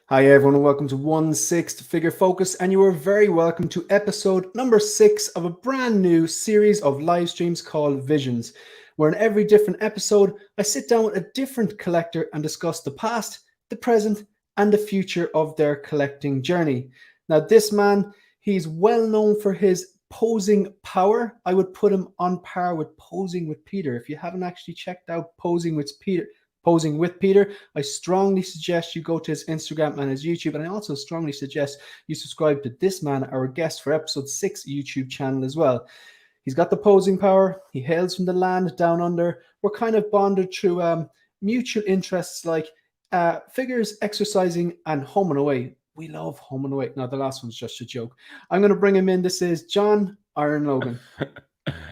Hi everyone, and welcome to 1/6 Figure Focus, and you are very welcome to episode number 6 of a brand new series of live streams called Visions, where in every different episode I sit down with a different collector and discuss the past, the present, and the future of their collecting journey. Now, this man, he's well known for his posing power. I would put him on par with Posing with Peter. If you haven't actually checked out Posing with Peter, I strongly suggest you go to his Instagram and his YouTube, and I also strongly suggest you subscribe to this man, our guest for episode 6 YouTube channel as well. He's got the posing power. He hails from the land down under. We're kind of bonded through mutual interests like figures, exercising, and home and away. We love home and away. No, the last one's just a joke. I'm going to bring him in. This is John Iron Logan.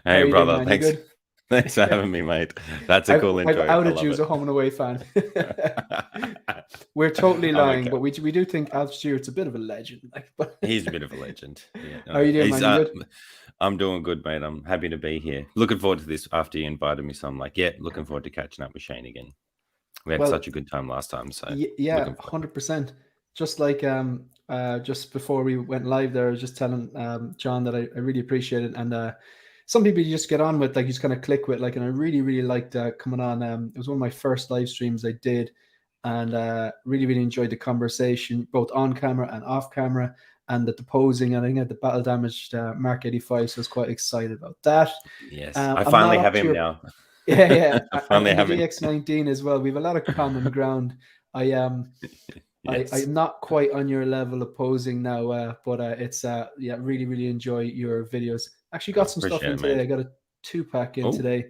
Hey, brother. Doing, thanks. Thanks for having me, mate. That's a cool intro. I've outed you as a home and away fan. We're totally lying, but we do think Alf Stewart's a bit of a legend. He's a bit of a legend. Yeah, How are you doing, man? You good? I'm doing good, mate. I'm happy to be here. Looking forward to this after you invited me. So I'm like, looking forward to catching up with Shane again. We had such a good time last time. So yeah, 100%. Just like just before we went live there, I was just telling John that I really appreciate it. And some people you just get on with, like you just kind of click with, like, and I really, really liked coming on. It was one of my first live streams I did, and really, really enjoyed the conversation, both on camera and off camera, and the posing. And I think at the battle damaged Mark 85, so I was quite excited about that. Yes, I finally have him now. Yeah. I finally have him. DX19 as well. We have a lot of common ground. Yes. I'm not quite on your level of posing now, but it's really, really enjoy your videos. Actually got some stuff in today. I got a 2-pack in today,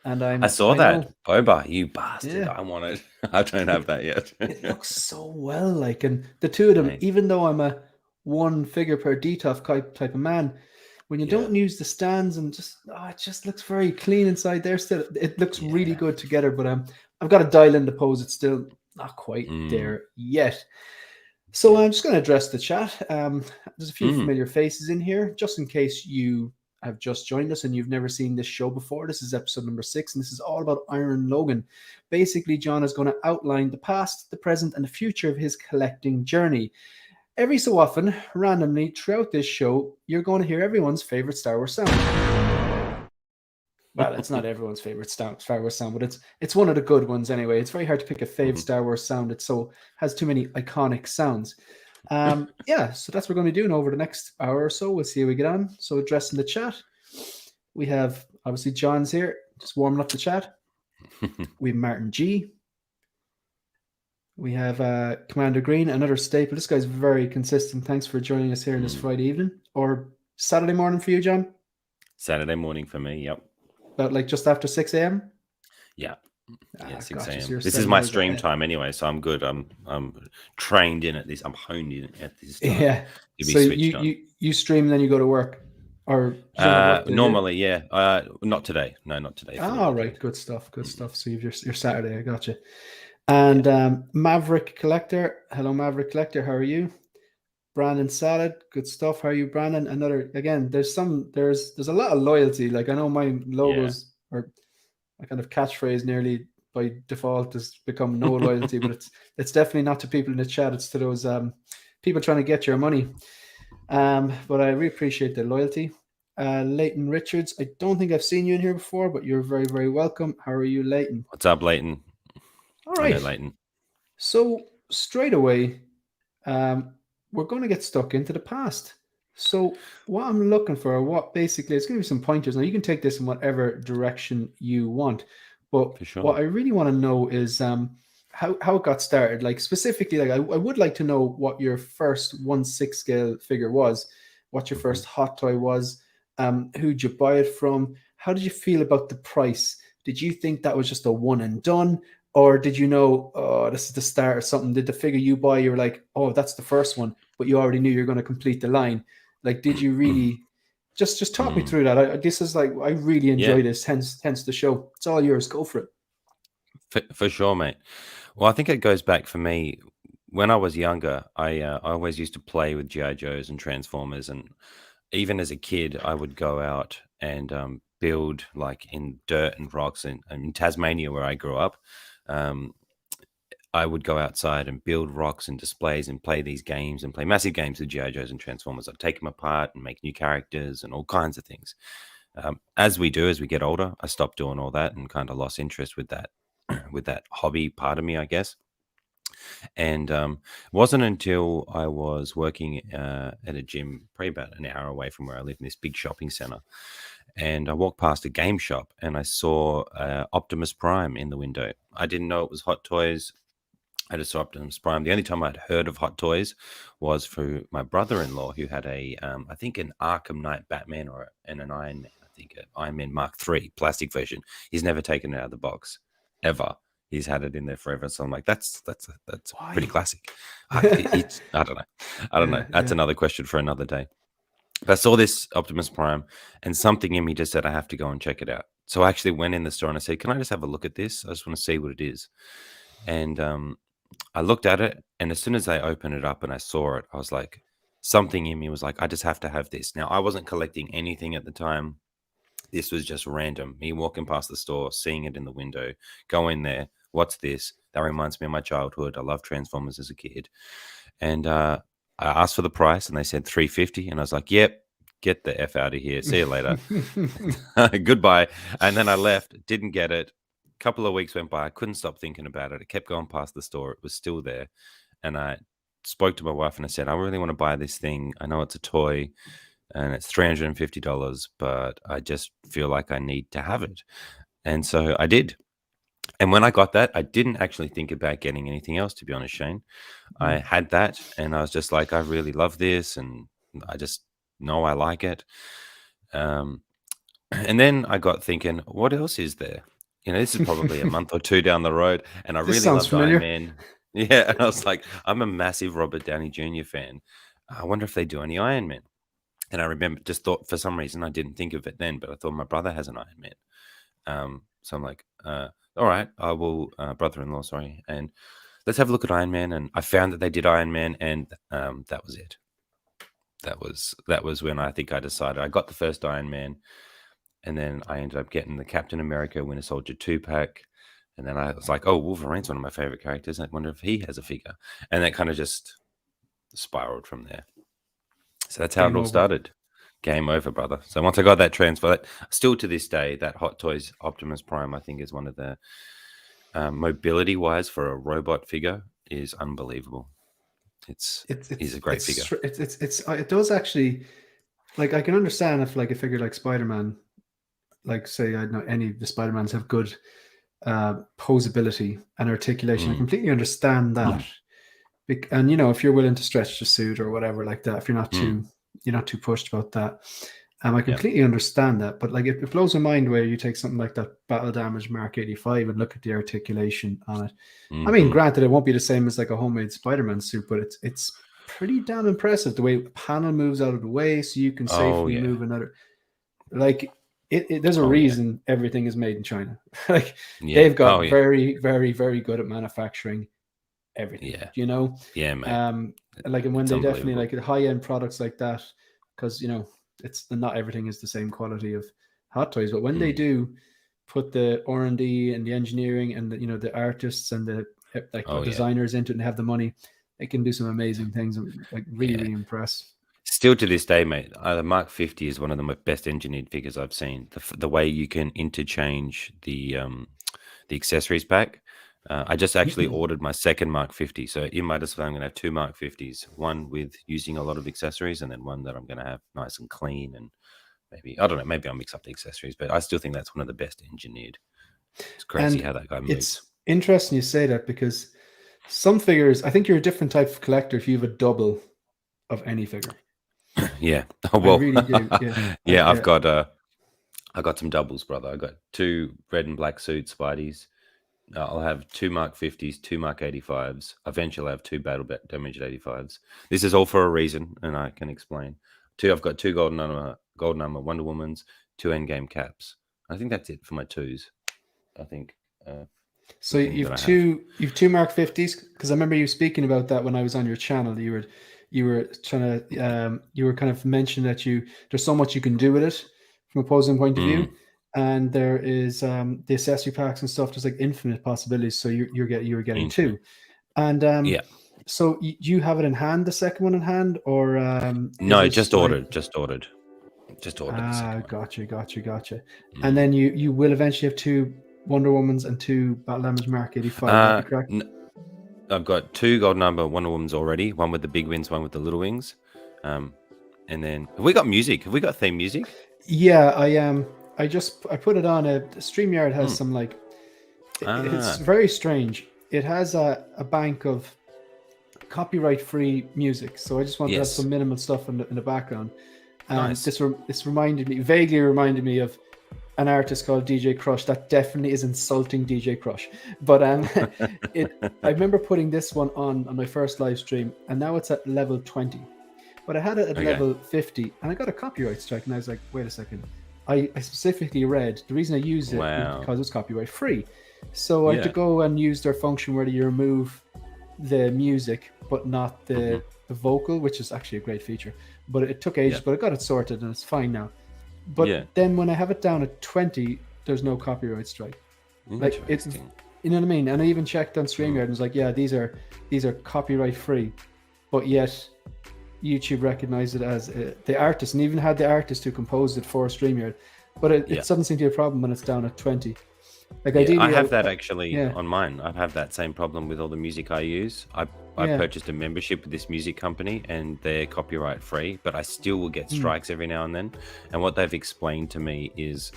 and I saw that. Boba, you bastard! Yeah. I want it. I don't have that yet. It looks so well, like, and the two of them. Even though I'm a one figure per DTOF type of man, when you don't use the stands and it just looks very clean inside there. Still, it looks really good together. But I've got to dial in the pose. It's still not quite there yet. So I'm just going to address the chat. There's a few familiar faces in here, just in case you have just joined us and you've never seen this show before. This is episode number 6, and this is all about Iron Logan. Basically, John is going to outline the past, the present, and the future of his collecting journey. Every so often, randomly, throughout this show, you're going to hear everyone's favorite Star Wars sound. Well, it's not everyone's favorite Star Wars sound, but it's one of the good ones anyway. It's very hard to pick a favorite Star Wars sound. It has too many iconic sounds. So that's what we're going to be doing over the next hour or so. We'll see how we get on. So addressing the chat, we have obviously John's here, just warming up the chat. We have Martin G. We have Commander Green, another staple. This guy's very consistent. Thanks for joining us here on this Friday evening or Saturday morning for you, John. Saturday morning for me. Yep. About like just after 6 a.m. Yeah. 6 a.m. This is my stream time anyway, so I'm good. I'm trained in at this. I'm honed in at this time. Yeah. So you stream and then you go to work, or normally, yeah. Not today. No, not today. Oh, right. Good stuff. Good stuff. So you've your Saturday. I got you. And Maverick Collector. Hello, Maverick Collector. How are you? Brandon Salad. Good stuff. How are you, Brandon? There's a lot of loyalty. Like, I know my logos or my kind of catchphrase nearly by default has become no loyalty, but it's definitely not to people in the chat. It's to those people trying to get your money. But I really appreciate the loyalty. Leighton Richards. I don't think I've seen you in here before, but you're very, very welcome. How are you, Leighton? What's up, Leighton? All right. Leighton. So straight away, we're going to get stuck into the past. So what I'm looking for, basically, it's going to be some pointers. Now, you can take this in whatever direction you want. But what I really want to know is how it got started. Like, specifically, like I would like to know what your first 1/6 scale figure was, what your first hot toy was, who'd you buy it from, how did you feel about the price? Did you think that was just a one and done? Or did you know, oh, this is the start or something? Did the figure you buy, you were like, oh, that's the first one, but you already knew you're going to complete the line? Like, did you really just talk me through that? This is like, I really enjoy this, hence the show. It's all yours. Go for it. For sure, mate. Well, I think it goes back for me. When I was younger, I always used to play with G.I. Joes and Transformers. And even as a kid, I would go out and build like in dirt and rocks in Tasmania, where I grew up. I would go outside and build rocks and displays and play these games and play massive games with GI Joes and Transformers. I'd take them apart and make new characters and all kinds of things. As we get older, I stopped doing all that and kind of lost interest with that with that hobby part of me, I guess. And it wasn't until I was working at a gym, probably about an hour away from where I live, in this big shopping center, and I walked past a game shop and I saw Optimus Prime in the window. I didn't know it was Hot Toys. I just saw Optimus Prime. The only time I'd heard of Hot Toys was through my brother-in-law, who had I think an Arkham Knight Batman and an Iron Man. I think an Iron Man Mark III plastic version. He's never taken it out of the box, ever. He's had it in there forever. So I'm like, that's pretty classic. I don't know. That's another question for another day. But I saw this Optimus Prime, and something in me just said I have to go and check it out. So I actually went in the store and I said, "Can I just have a look at this? I just want to see what it is." And I looked at it, and as soon as I opened it up and I saw it, I was like, something in me was like, I just have to have this. Now, I wasn't collecting anything at the time. This was just random. Me walking past the store, seeing it in the window, go in there. What's this? That reminds me of my childhood. I loved Transformers as a kid. And I asked for the price, and they said $350, and I was like, "Yep, get the F out of here. See you later. Goodbye." And then I left, didn't get it. A couple of weeks went by. I couldn't stop thinking about it. I kept going past the store. It was still there. And I spoke to my wife and I said, "I really want to buy this thing. I know it's a toy and it's $350, but I just feel like I need to have it." And so I did. And when I got that, I didn't actually think about getting anything else, to be honest, Shane. I had that and I was just like, I really love this and I just know I like it. And then I got thinking, what else is there? This is probably a month or two down the road, and I This really sounds loved Iron familiar. Man. Yeah, and I was like, I'm a massive Robert Downey Jr. fan. I wonder if they do any Iron Man. And I remember, just thought for some reason, I didn't think of it then, but I thought my brother has an Iron Man. So I'm like, all right, I will, brother-in-law, sorry, and let's have a look at Iron Man. And I found that they did Iron Man, and that was it. That was when I think I decided. I got the first Iron Man. And then I ended up getting the Captain America Winter Soldier 2-pack. And then I was like, oh, Wolverine's one of my favorite characters. I wonder if he has a figure. And that kind of just spiraled from there. So that's how Game it all over. started. Game over, brother. So once I got that transfer, still to this day, that Hot Toys Optimus Prime, I think, is one of the mobility-wise for a robot figure is unbelievable. He's a great figure. It does actually, like, I can understand if like a figure like Spider-Man, like say I know any of the Spider-Mans have good posability and articulation. I completely understand that. And if you're willing to stretch the suit or whatever like that, if you're not too pushed about that, I completely understand that. But like it blows my mind where you take something like that Battle Damage Mark 85 and look at the articulation on it. I mean, granted, it won't be the same as like a homemade Spider-Man suit, but it's pretty damn impressive the way the panel moves out of the way so you can safely move another. Like there's a reason everything is made in China. Like they've got very, very, very good at manufacturing everything. Yeah, mate. Like, and when they definitely like high-end products like that, because it's not everything is the same quality of Hot Toys, but when they do put the R&D and the engineering and the artists and the designers into it and have the money, they can do some amazing things. And like really impressed. Still to this day, mate, the Mark 50 is one of the best engineered figures I've seen. The way you can interchange the accessories pack. I just actually ordered my second Mark 50. So in my display, I'm going to have two Mark 50s, one with using a lot of accessories and then one that I'm going to have nice and clean. And maybe I'll mix up the accessories, but I still think that's one of the best engineered. It's crazy how that guy moves. It's interesting you say that because some figures, I think you're a different type of collector if you have a double of any figure. Yeah. Well, I really do. Yeah. I've got some doubles, brother. I got two red and black suit Spideys. I'll have two Mark 50s, two Mark 85s. Eventually, I'll have two Battle Damaged 85s. This is all for a reason, and I can explain. I've got two Golden Armor Wonder Womans, two Endgame Caps. I think that's it for my twos. I think. So you've two Mark 50s, because I remember you speaking about that when I was on your channel. You were trying to you were kind of mentioning that there's so much you can do with it from a posing point of view. and there is the accessory packs and stuff. There's like infinite possibilities. So you're getting two, and Yeah. so do you have it in hand, the second one in hand, or No, is just this like... ordered. Just ordered the second one. Gotcha. And then you will eventually have two Wonder Womans and two Battle Damage Mark 85. That'd be correct? I've got two Gold Number Wonder Womans already. One with the big wings, one with the little wings. And then have we got music? Have we got theme music? Yeah, I put it on. StreamYard has some like... It's very strange. It has a bank of copyright-free music, so I just wanted to have some minimal stuff in the background. Nice. This vaguely reminded me of an artist called DJ Crush. That definitely is insulting DJ Crush, but I remember putting this one on my first live stream, and now it's at level 20, but I had it at level 50, and I got a copyright strike, and I was like, wait a second, I specifically read the reason I used it is because it's copyright free. So I had to go and use their function where you remove the music but not the vocal, which is actually a great feature. But it took ages, but I got it sorted and it's fine now. But then when I have it down at 20, there's no copyright strike. Like it's, you know what I mean? And I even checked on StreamYard and was like, yeah, these are copyright free, but yet YouTube recognized it as the artist, and even had the artist who composed it for StreamYard. But it doesn't seem to be a problem when it's down at 20. Like ideally, I have that actually on mine. I have that same problem with all the music I use. I purchased a membership with this music company, and they're copyright free, but I still will get strikes every now and then. And what they've explained to me is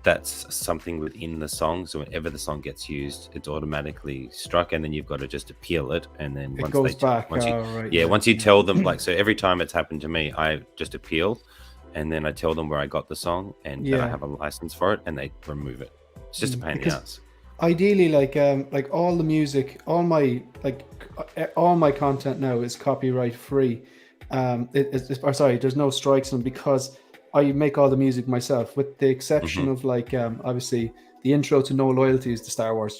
that's something within the song. So whenever the song gets used, it's automatically struck, and then you've got to just appeal it. And then it goes back. Once you tell them, like, so every time it's happened to me, I just appeal, and then I tell them where I got the song and that I have a license for it, and they remove it. It's just a pain in the ass. Ideally, like all the music, all my content now is copyright free. There's no strikes on them because I make all the music myself, with the exception of obviously the intro to No Loyalty is the Star Wars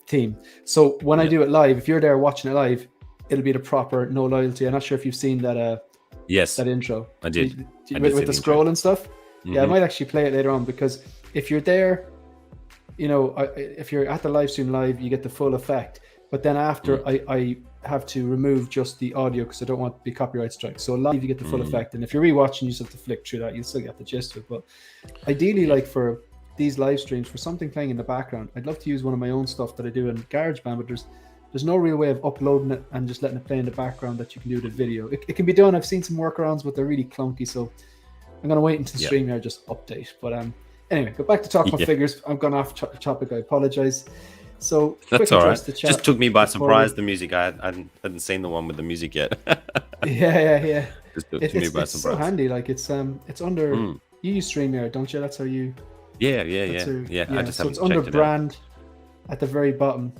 theme. So when I do it live, if you're there watching it live, it'll be the proper No Loyalty. I'm not sure if you've seen that. That intro. I did. With the scroll and stuff. Yeah, I might actually play it later on, because if you're there, if you're at the live stream live, you get the full effect. But then after, I have to remove just the audio because I don't want to be copyright strike. So live, you get the full effect. And if you're rewatching, you just have to flick through that. You'll still get the gist of it. But ideally, like for these live streams, for something playing in the background, I'd love to use one of my own stuff that I do in GarageBand, but there's no real way of uploading it and just letting it play in the background that you can do the video. It can be done. I've seen some workarounds, but they're really clunky. So I'm going to wait until the stream here, just update. But anyway, go back to talking about figures. I've gone off topic. I apologize. So that's all right. Just took me by surprise, the music. I hadn't seen the one with the music yet. Yeah. Just took me by surprise. So handy. Like it's under. You use StreamYard, don't you? That's how you. Yeah. I just haven't it's under checked it brand at the very bottom.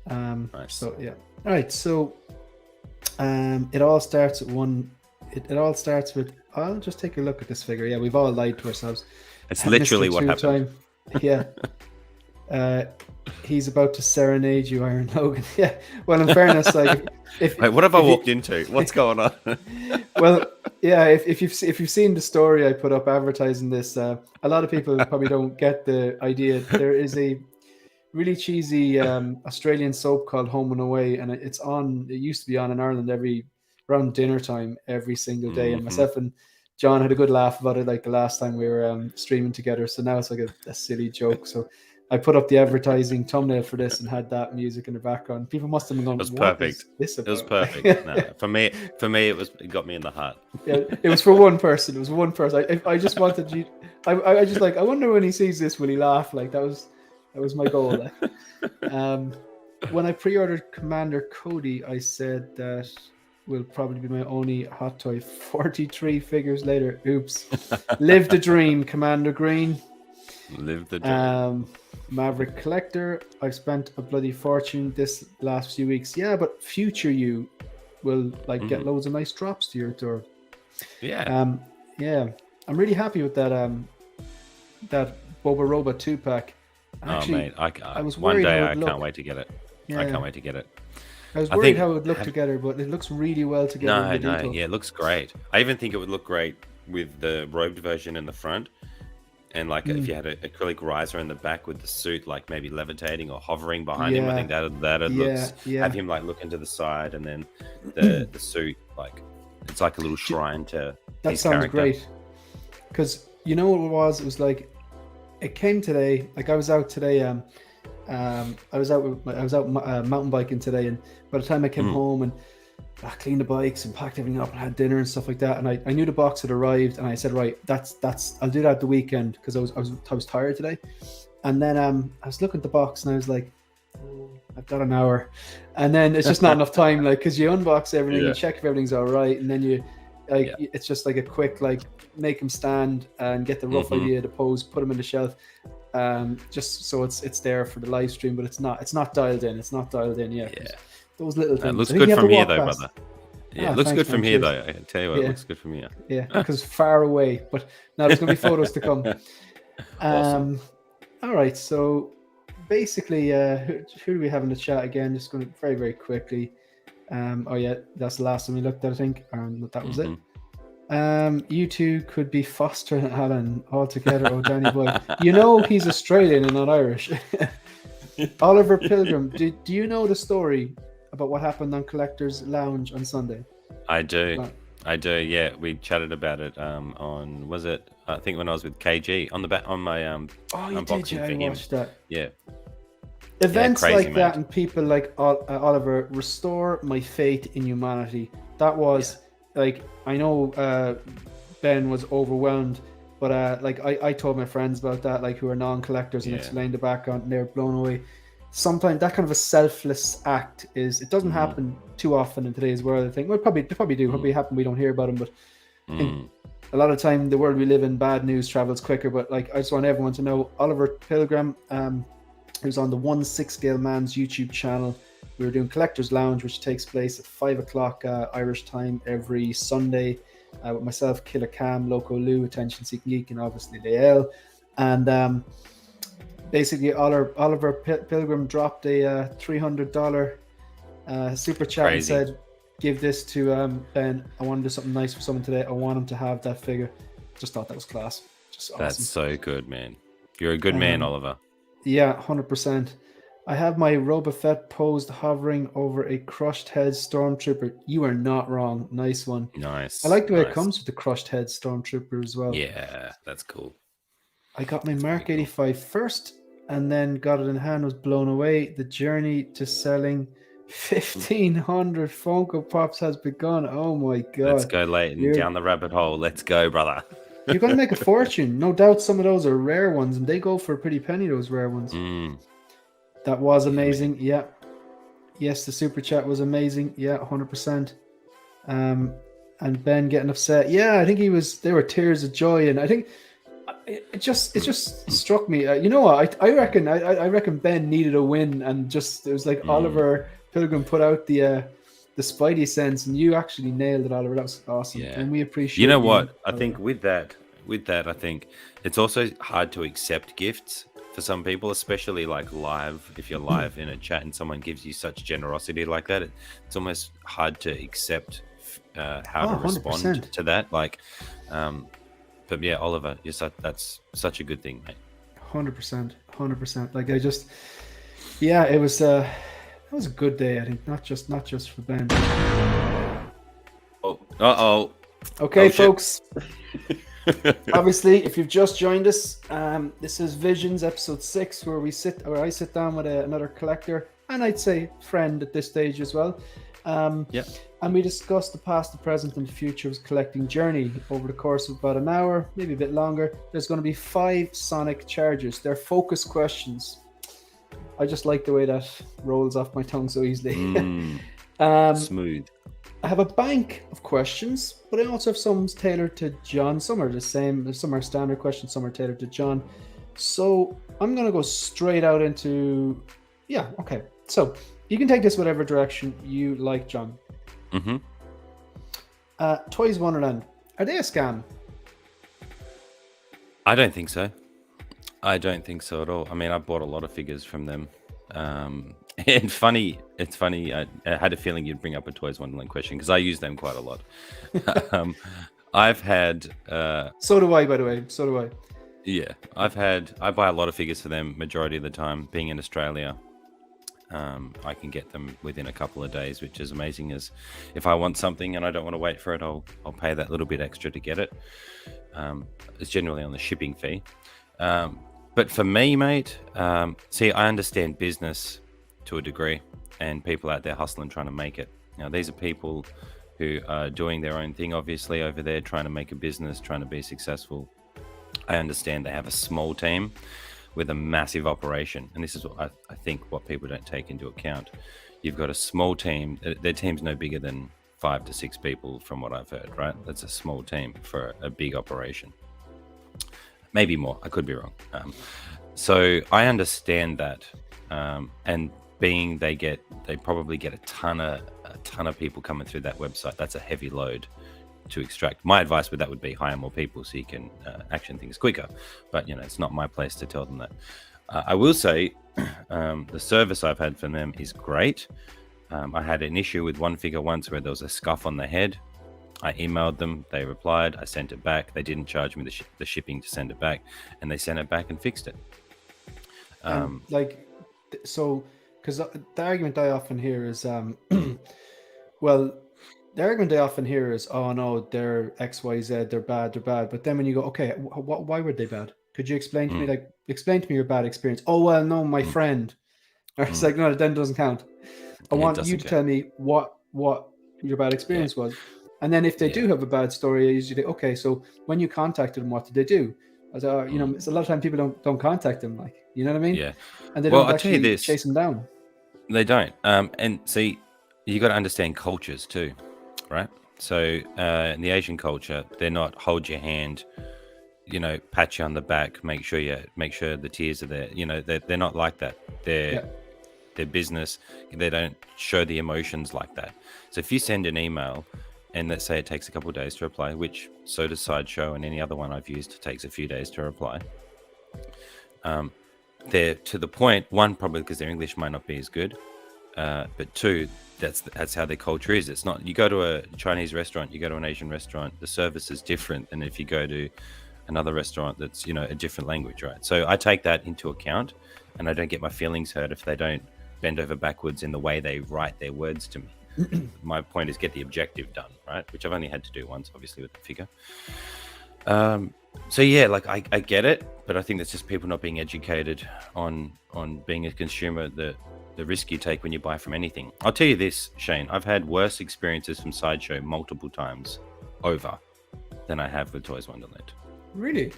Nice. So yeah. All right. So it all starts at one. It all starts with. I'll just take a look at this figure. Yeah, we've all lied to ourselves. It's literally what happened. Yeah. He's about to serenade you, Iron Logan. Yeah. Well, in fairness, like, what have I walked into? What's going on? Well, yeah. If you've seen the story I put up advertising this, a lot of people probably don't get the idea. There is a really cheesy Australian soap called Home and Away, and it used to be on in Ireland around dinner time every single day. And myself and John had a good laugh about it, like the last time we were streaming together. So now it's like a silly joke. So I put up the advertising thumbnail for this and had that music in the background. People must have been going, "It was perfect. It was perfect." No, for me, it got me in the heart. Yeah, it was for one person. It was one person. I just wanted you. I just like. I wonder when he sees this, will he laugh? Like that was my goal. Like. When I pre-ordered Commander Cody, I said that will probably be my only hot toy. 43 figures later. Oops. Live the dream, Commander Green. Live the dream. Maverick Collector. I've spent a bloody fortune this last few weeks. Yeah, but future you will get loads of nice drops to your door. Yeah. Yeah. I'm really happy with that that Boba Roba 2-pack. Actually, mate, I was worried one day I can't wait to get it. Yeah. I can't wait to get it. I was worried how it would look together, but it looks really well together. No, yeah, it looks great. I even think it would look great with the robed version in the front. And like if you had an acrylic riser in the back with the suit, like maybe levitating or hovering behind him, I think that looks. Have him like look into the side, and then the suit, like it's like a little shrine to that his sounds character. great. Because you know what it was? It was like it came today. Like I was out today. I was out mountain biking today, and by the time I came home and I cleaned the bikes and packed everything up and had dinner and stuff like that, and I knew the box had arrived, and I said, right, that's I'll do that the weekend because I was tired today. And then I was looking at the box and I was like, oh, I've got an hour, and then it's just not enough time, like because you unbox everything, you check if everything's all right, and then you like it's just like a quick like make them stand and get the rough idea of the pose, put them in the shelf. Just so it's there for the live stream, but it's not dialed in. It's not dialed in yet. Yeah. Those little things. It looks good from here, though, brother. Yeah, it looks good from here, though. I can tell you what, it looks good from here. Yeah, because far away. But now there's going to be photos to come. Awesome. All right. So basically, who do we have in the chat again? Just going to very, very quickly. Oh, yeah, that's the last one we looked at, I think. That was it. You two could be Foster and Alan all together. Oh, Danny boy. You know he's Australian and not Irish. Oliver Pilgrim, do you know the story about what happened on Collector's Lounge on Sunday? I do. Yeah, we chatted about it on, was it, I think when I was with KG on my unboxing for him. I watched that. Yeah. Events crazy, like that and people like Oliver restore my faith in humanity. That was like, I know Ben was overwhelmed, but like I told my friends about that, like who are non-collectors, and explained the background, and they're blown away. Sometimes that kind of a selfless act it doesn't happen too often in today's world, I think. Well, they probably do. Probably happen, we don't hear about them, but I think a lot of time the world we live in, bad news travels quicker. But like, I just want everyone to know Oliver Pilgrim, who's on the 1/6 Scale Man's YouTube channel. We were doing Collector's Lounge, which takes place at 5 o'clock Irish time every Sunday, with myself, Killer Cam, Loco Lou, Attention Seeking Geek, and obviously Dale. And basically, Oliver Pilgrim dropped a $300 super chat and said, give this to Ben. I want to do something nice for someone today. I want him to have that figure. Just thought that was class. Just awesome. That's so good, man. You're a good man, Oliver. Yeah, 100%. I have my Boba Fett posed hovering over a crushed head stormtrooper. You are not wrong. Nice one. Nice. I like the way it comes with the crushed head stormtrooper as well. Yeah, that's cool. I got my Mark 85 first, and then got it in hand, was blown away. The journey to selling 1,500 Funko Pops has begun. Oh my God. Let's go, Leighton, down the rabbit hole. Let's go, brother. You're going to make a fortune. No doubt some of those are rare ones, and they go for a pretty penny, those rare ones. That was amazing. Yeah. Yes, the super chat was amazing. Yeah, 100%. And Ben getting upset. Yeah, I think there were tears of joy, and I think it just struck me. You know what? I reckon Ben needed a win, and just it was like Oliver Pilgrim put out the Spidey sense, and you actually nailed it, Oliver. That was awesome, and we appreciate. You know what? I think with that, I think it's also hard to accept gifts for some people, especially like live. If you're live in a chat and someone gives you such generosity like that, it's almost hard to accept how to respond 100%. to that. Like, but yeah, Oliver, that's such a good thing, mate. 100%. Like it was a good day. I think not just for Ben. Okay, folks. Obviously, if you've just joined us, this is Visions episode 6, where I sit down with another collector, and I'd say friend at this stage as well. And we discuss the past, the present, and the future of his collecting journey over the course of about an hour, maybe a bit longer. There's going to be 5 Sonic charges. They're focus questions. I just like the way that rolls off my tongue so easily. Smooth. I have a bank of questions, but I also have some tailored to John. Some are the same. Some are standard questions. Some are tailored to John. So I'm going to go straight out into... Yeah, okay. So you can take this whatever direction you like, John. Toys Wonderland. Are they a scam? I don't think so. I don't think so at all. I mean, I bought a lot of figures from them. And it's funny. I had a feeling you'd bring up a Toys Wonderland question because I use them quite a lot. I've had. So do I, by the way. So do I. Yeah, I buy a lot of figures for them majority of the time. Being in Australia, I can get them within a couple of days, which is amazing. As if I want something and I don't want to wait for it, I'll pay that little bit extra to get it. It's generally on the shipping fee. But for me, mate, see, I understand business to a degree, and people out there hustling, trying to make it. Now, these are people who are doing their own thing, obviously, over there, trying to make a business, trying to be successful. I understand they have a small team with a massive operation. And this is what I think what people don't take into account. You've got a small team. Their team's no bigger than 5 to 6 people from what I've heard, right? That's a small team for a big operation. Maybe more. I could be wrong. So I understand that. And being they probably get a ton of people coming through that website. That's a heavy load to extract. My advice with that would be hire more people so you can action things quicker. But it's not my place to tell them that. I will say the service I've had from them is great. I had an issue with one figure once where there was a scuff on the head. I emailed them, they replied, I sent it back. They didn't charge me the shipping to send it back, and they sent it back and fixed it. So because the argument I often hear is well, the argument I often hear is, oh no, they're XYZ, they're bad. But then when you go, okay, why were they bad? Could you explain to me, explain to me your bad experience? Oh, well, no, my friend. Or it's like, no, then it doesn't count. I want you to tell me what your bad experience was. And then if they do have a bad story, I usually, okay, so when you contacted them, what did they do? I was, it's a lot of time people don't contact them, you know what I mean? Yeah. And they don't actually chase them down. They don't. And see, you got to understand cultures too, right? So in the Asian culture, they're not hold your hand, pat you on the back, make sure the tears are there. They're not like that. Their business, they don't show the emotions like that. So if you send an email and let's say it takes a couple of days to reply, which so does Sideshow and any other one I've used takes a few days to reply. They're to the point, one, probably because their English might not be as good, but two, that's how their culture is. It's not, you go to a Chinese restaurant, you go to an Asian restaurant, the service is different than if you go to another restaurant that's, a different language, right? So I take that into account, and I don't get my feelings hurt if they don't bend over backwards in the way they write their words to me. My point is get the objective done, right? Which I've only had to do once, obviously, with the figure. So yeah, I get it, but I think that's just people not being educated on being a consumer, the risk you take when you buy from anything. I'll tell you this, Shane, I've had worse experiences from Sideshow multiple times over than I have with Toys Wonderland. Really?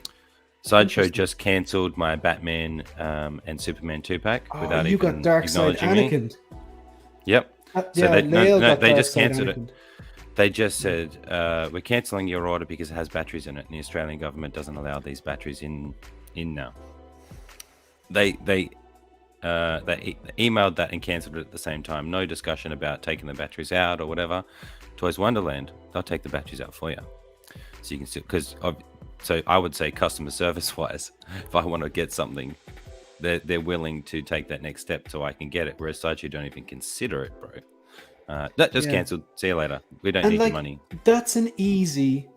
Sideshow just cancelled my Batman and Superman 2-pack without you even got Darkseid acknowledging me. Yep. So they just cancelled it. They just said, we're cancelling your order because it has batteries in it, and the Australian government doesn't allow these batteries in now. They emailed that and cancelled it at the same time. No discussion about taking the batteries out or whatever. Toys Wonderland, they'll take the batteries out for you. So you can still, so I would say customer service wise, if I want to get something, they're willing to take that next step so I can get it. Whereas Sideshow don't even consider it, bro. That just cancelled. See you later. We don't need your money. That's an easy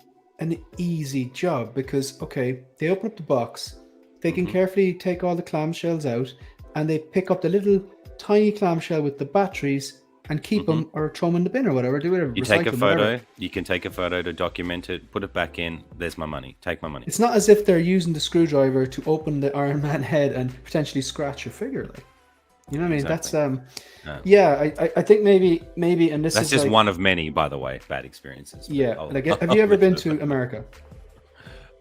job because they open up the box, they can carefully take all the clamshells out, and they pick up the little tiny clamshell with the batteries and keep them or throw them in the bin or whatever. Do whatever. You take a photo. You can take a photo to document it. Put it back in. There's my money. Take my money. It's not as if they're using the screwdriver to open the Iron Man head and potentially scratch your figure. You know what I mean? Exactly. That's I think maybe, and that's just one of many, by the way, bad experiences. Yeah. Have you ever been to America?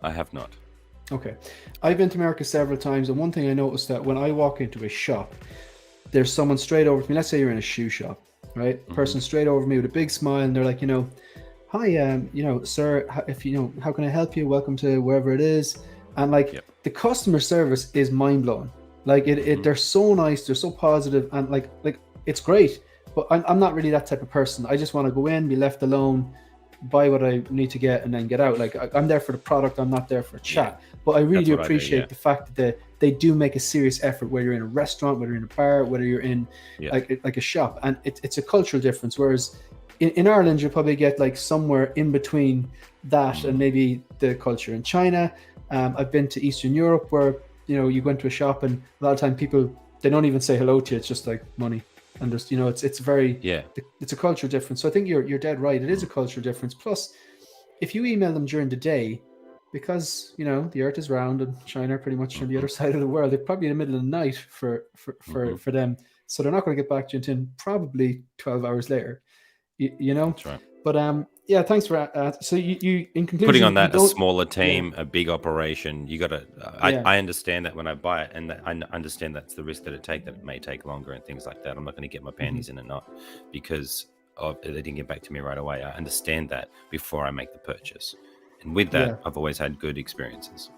I have not. Okay. I've been to America several times, and one thing I noticed that when I walk into a shop, there's someone straight over to me. Let's say you're in a shoe shop, right? Person straight over me with a big smile, and they're like, hi, sir, if how can I help you? Welcome to wherever it is. And the customer service is mind blowing. They're so nice, they're so positive, and like it's great. But I'm not really that type of person. I just want to go in, be left alone, buy what I need to get, and then get out. I'm there for the product. I'm not there for a chat. But I really do appreciate the fact that they do make a serious effort, whether you're in a restaurant, whether you're in a bar, whether you're in like a shop, and it's a cultural difference. Whereas in Ireland, you'll probably get somewhere in between that and maybe the culture in China. I've been to Eastern Europe where, you know, you go into a shop and a lot of time people, they don't even say hello to you. It's just like money. And there's, you know, it's very, Yeah. it's a cultural difference. So I think you're dead right. It is a cultural difference. Plus, if you email them during the day, because, you know, the earth is round and China are pretty much on the other side of the world, they're probably in the middle of the night for them. So they're not going to get back to you until probably 12 hours later, you know? That's right. But yeah, thanks for so you in conclusion, Putting on you that a don't- smaller team, a big operation, you got to. I understand that when I buy it, and I understand that's the risk that it may take longer and things like that. I'm not going to get my panties in a knot because they didn't get back to me right away. I understand that before I make the purchase, and with that, I've always had good experiences.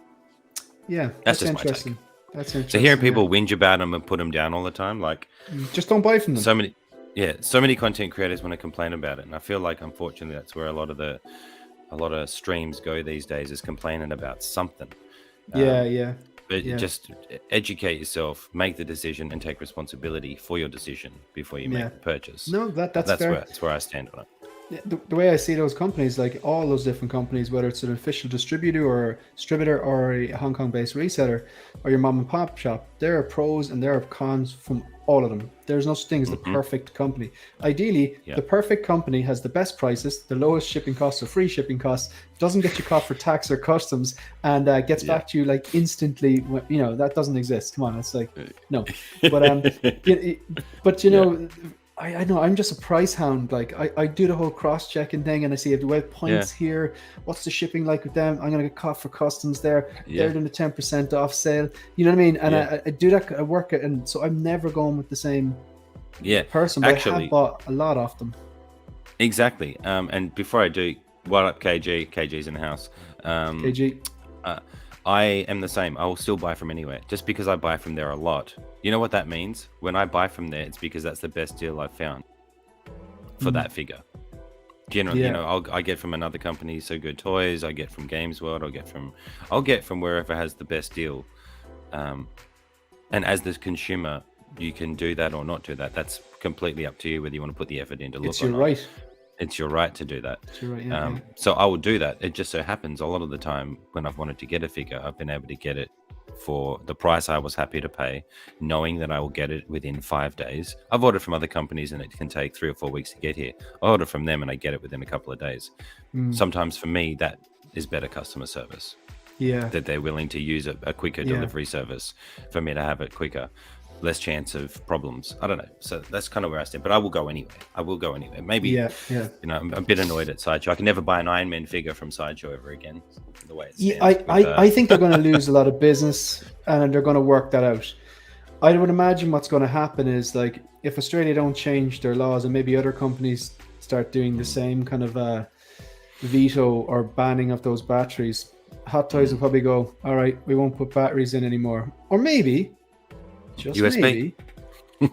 Yeah, that's just interesting. my take. That's interesting. So hearing people whinge about them and put them down all the time, like just don't buy from them. So many content creators want to complain about it, and I feel like unfortunately that's where a lot of streams go these days, is complaining about something. But just educate yourself, make the decision, and take responsibility for your decision before you make the purchase. No, that's fair. That's where I stand on it. The way I see those companies, like all those different companies, whether it's an official distributor or a Hong Kong-based reseller or your mom and pop shop, there are pros and there are cons from all of them. There's no such thing as the perfect company. Ideally, the perfect company has the best prices, the lowest shipping costs or free shipping costs, doesn't get you caught for tax or customs, and gets back to you like instantly. You know, that doesn't exist. Come on, it's like no. But you know. I know I'm just a price hound. Like I do the whole cross-checking thing, and I see if the web points here. What's the shipping like with them? I'm gonna get caught for customs there. They're doing a 10% off sale. You know what I mean? And I do that. I work it, and so I'm never going with the same person. But actually, I have bought a lot of them. Exactly. And before I do, what up, KG? KG's in the house. KG. I am the same. I will still buy from anywhere, just because I buy from there a lot. You know what that means? When I buy from there, it's because that's the best deal I've found for that figure. Generally, you know, I get from another company, So Good Toys. I get from Games World. I'll get from wherever has the best deal. And as the consumer, you can do that or not do that. That's completely up to you whether you want to put the effort in to look. It's your right. It's your right to do that. It's your right, so I will do that. It just so happens a lot of the time when I've wanted to get a figure, I've been able to get it for the price I was happy to pay, knowing that I will get it within 5 days. I've ordered from other companies and it can take 3 or 4 weeks to get here. I order from them and I get it within a couple of days. Sometimes for me, that is better customer service. That they're willing to use a quicker delivery service for me to have it quicker. Less chance of problems. I don't know. So that's kind of where I stand. But I will go anywhere. Maybe, you know, I'm a bit annoyed at Sideshow. I can never buy an Iron Man figure from Sideshow ever again. The way it stands I think they're going to lose a lot of business, and they're going to work that out. I would imagine what's going to happen is, like, if Australia don't change their laws and maybe other companies start doing the same kind of veto or banning of those batteries, Hot Toys will probably go, all right, we won't put batteries in anymore. Or maybe... just USB. maybe,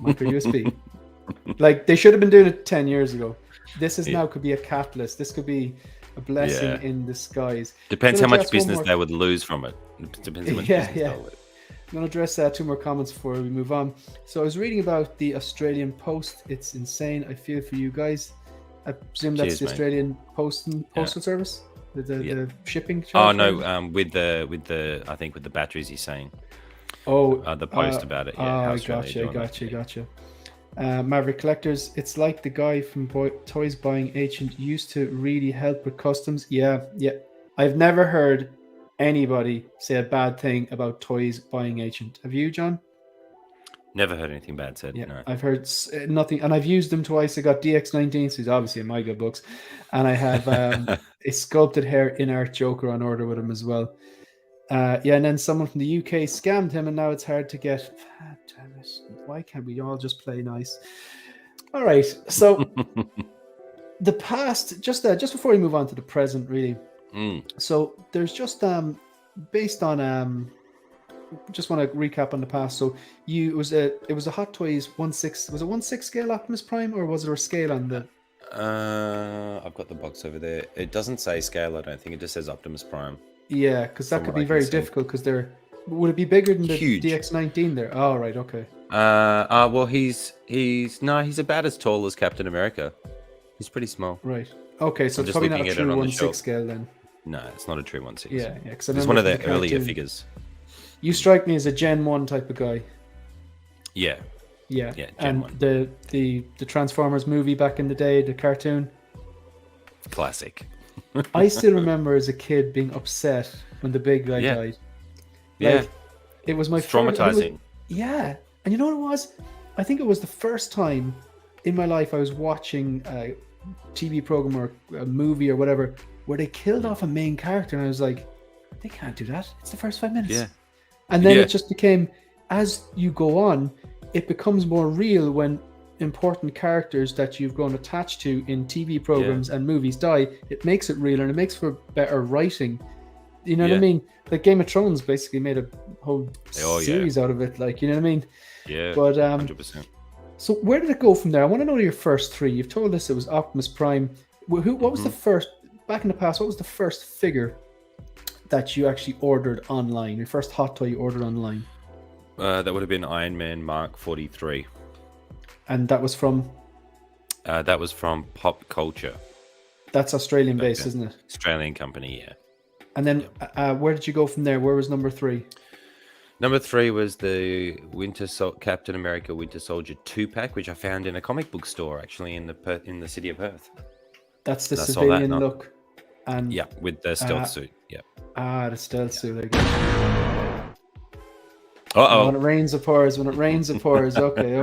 micro USB. Like they should have been doing it 10 years ago. This is now could be a catalyst. This could be a blessing in disguise. Depends how much business they would lose from it. Depends how much business they would. I'm going to address 2 more comments before we move on. So I was reading about the Australian Post. It's insane. I feel for you guys. I presume that's the Australian postal service, the shipping charge. Oh no, with the I think with the batteries he's saying. The post about it. Gotcha. Maverick Collectors, it's like the guy from Toys Buying Agent used to really help with customs. Yeah. I've never heard anybody say a bad thing about Toys Buying Agent. Have you, John? Never heard anything bad said. Yeah, no. I've heard nothing, and I've used them twice. I got DX19, so he's obviously in my good books, and I have a sculpted hair in art Joker on order with him as well. And then someone from the UK scammed him, and now it's hard to get. Damn it! Why can't we all just play nice? All right, so the past, just before we move on to the present, really. So there's just based on just want to recap on the past. So it was a Hot Toys 1/6. Was it 1/6 scale Optimus Prime, or was there a scale on the? I've got the box over there. It doesn't say scale. I don't think it just says Optimus Prime. Yeah, because that could be very difficult. Because would it be bigger than the DX19 there? Oh, right, okay. Well, he's about as tall as Captain America. He's pretty small. Right. Okay, so it's probably not a true 1/6 scale then. No, it's not a true 1/6. Yeah, yeah. Because it's one of the earlier figures. You strike me as a Gen 1 type of guy. Yeah. Yeah. Gen and 1. the Transformers movie back in the day, the cartoon. Classic. I still remember as a kid being upset when the big guy died. Like, it was my traumatizing. Yeah. And you know what it was? I think it was the first time in my life I was watching a TV program or a movie or whatever where they killed off a main character, and I was like, they can't do that. It's the first 5 minutes. Yeah. And then it just became, as you go on, it becomes more real when important characters that you've grown attached to in TV programs and movies die. It makes it real, and it makes for better writing. You know what I mean? Like Game of Thrones basically made a whole series out of it. Like, you know what I mean? Yeah. But 100%. So where did it go from there? I want to know your first three. You've told us it was Optimus Prime. What was the first, back in the past, what was the first figure that you actually ordered online? Your first hot toy you ordered online? That would have been Iron Man Mark 43. And that was from? That was from Pop Culture. That's Australian based, isn't it? Australian company, yeah. And then where did you go from there? Where was number 3? Number 3 was the Captain America Winter Soldier 2-pack, which I found in a comic book store, actually, in the city of Perth. That's the civilian look. And yeah, with the stealth suit. Yeah. The stealth suit, I guess. Uh-oh. When it rains, it pours. When it rains, it pours. Okay.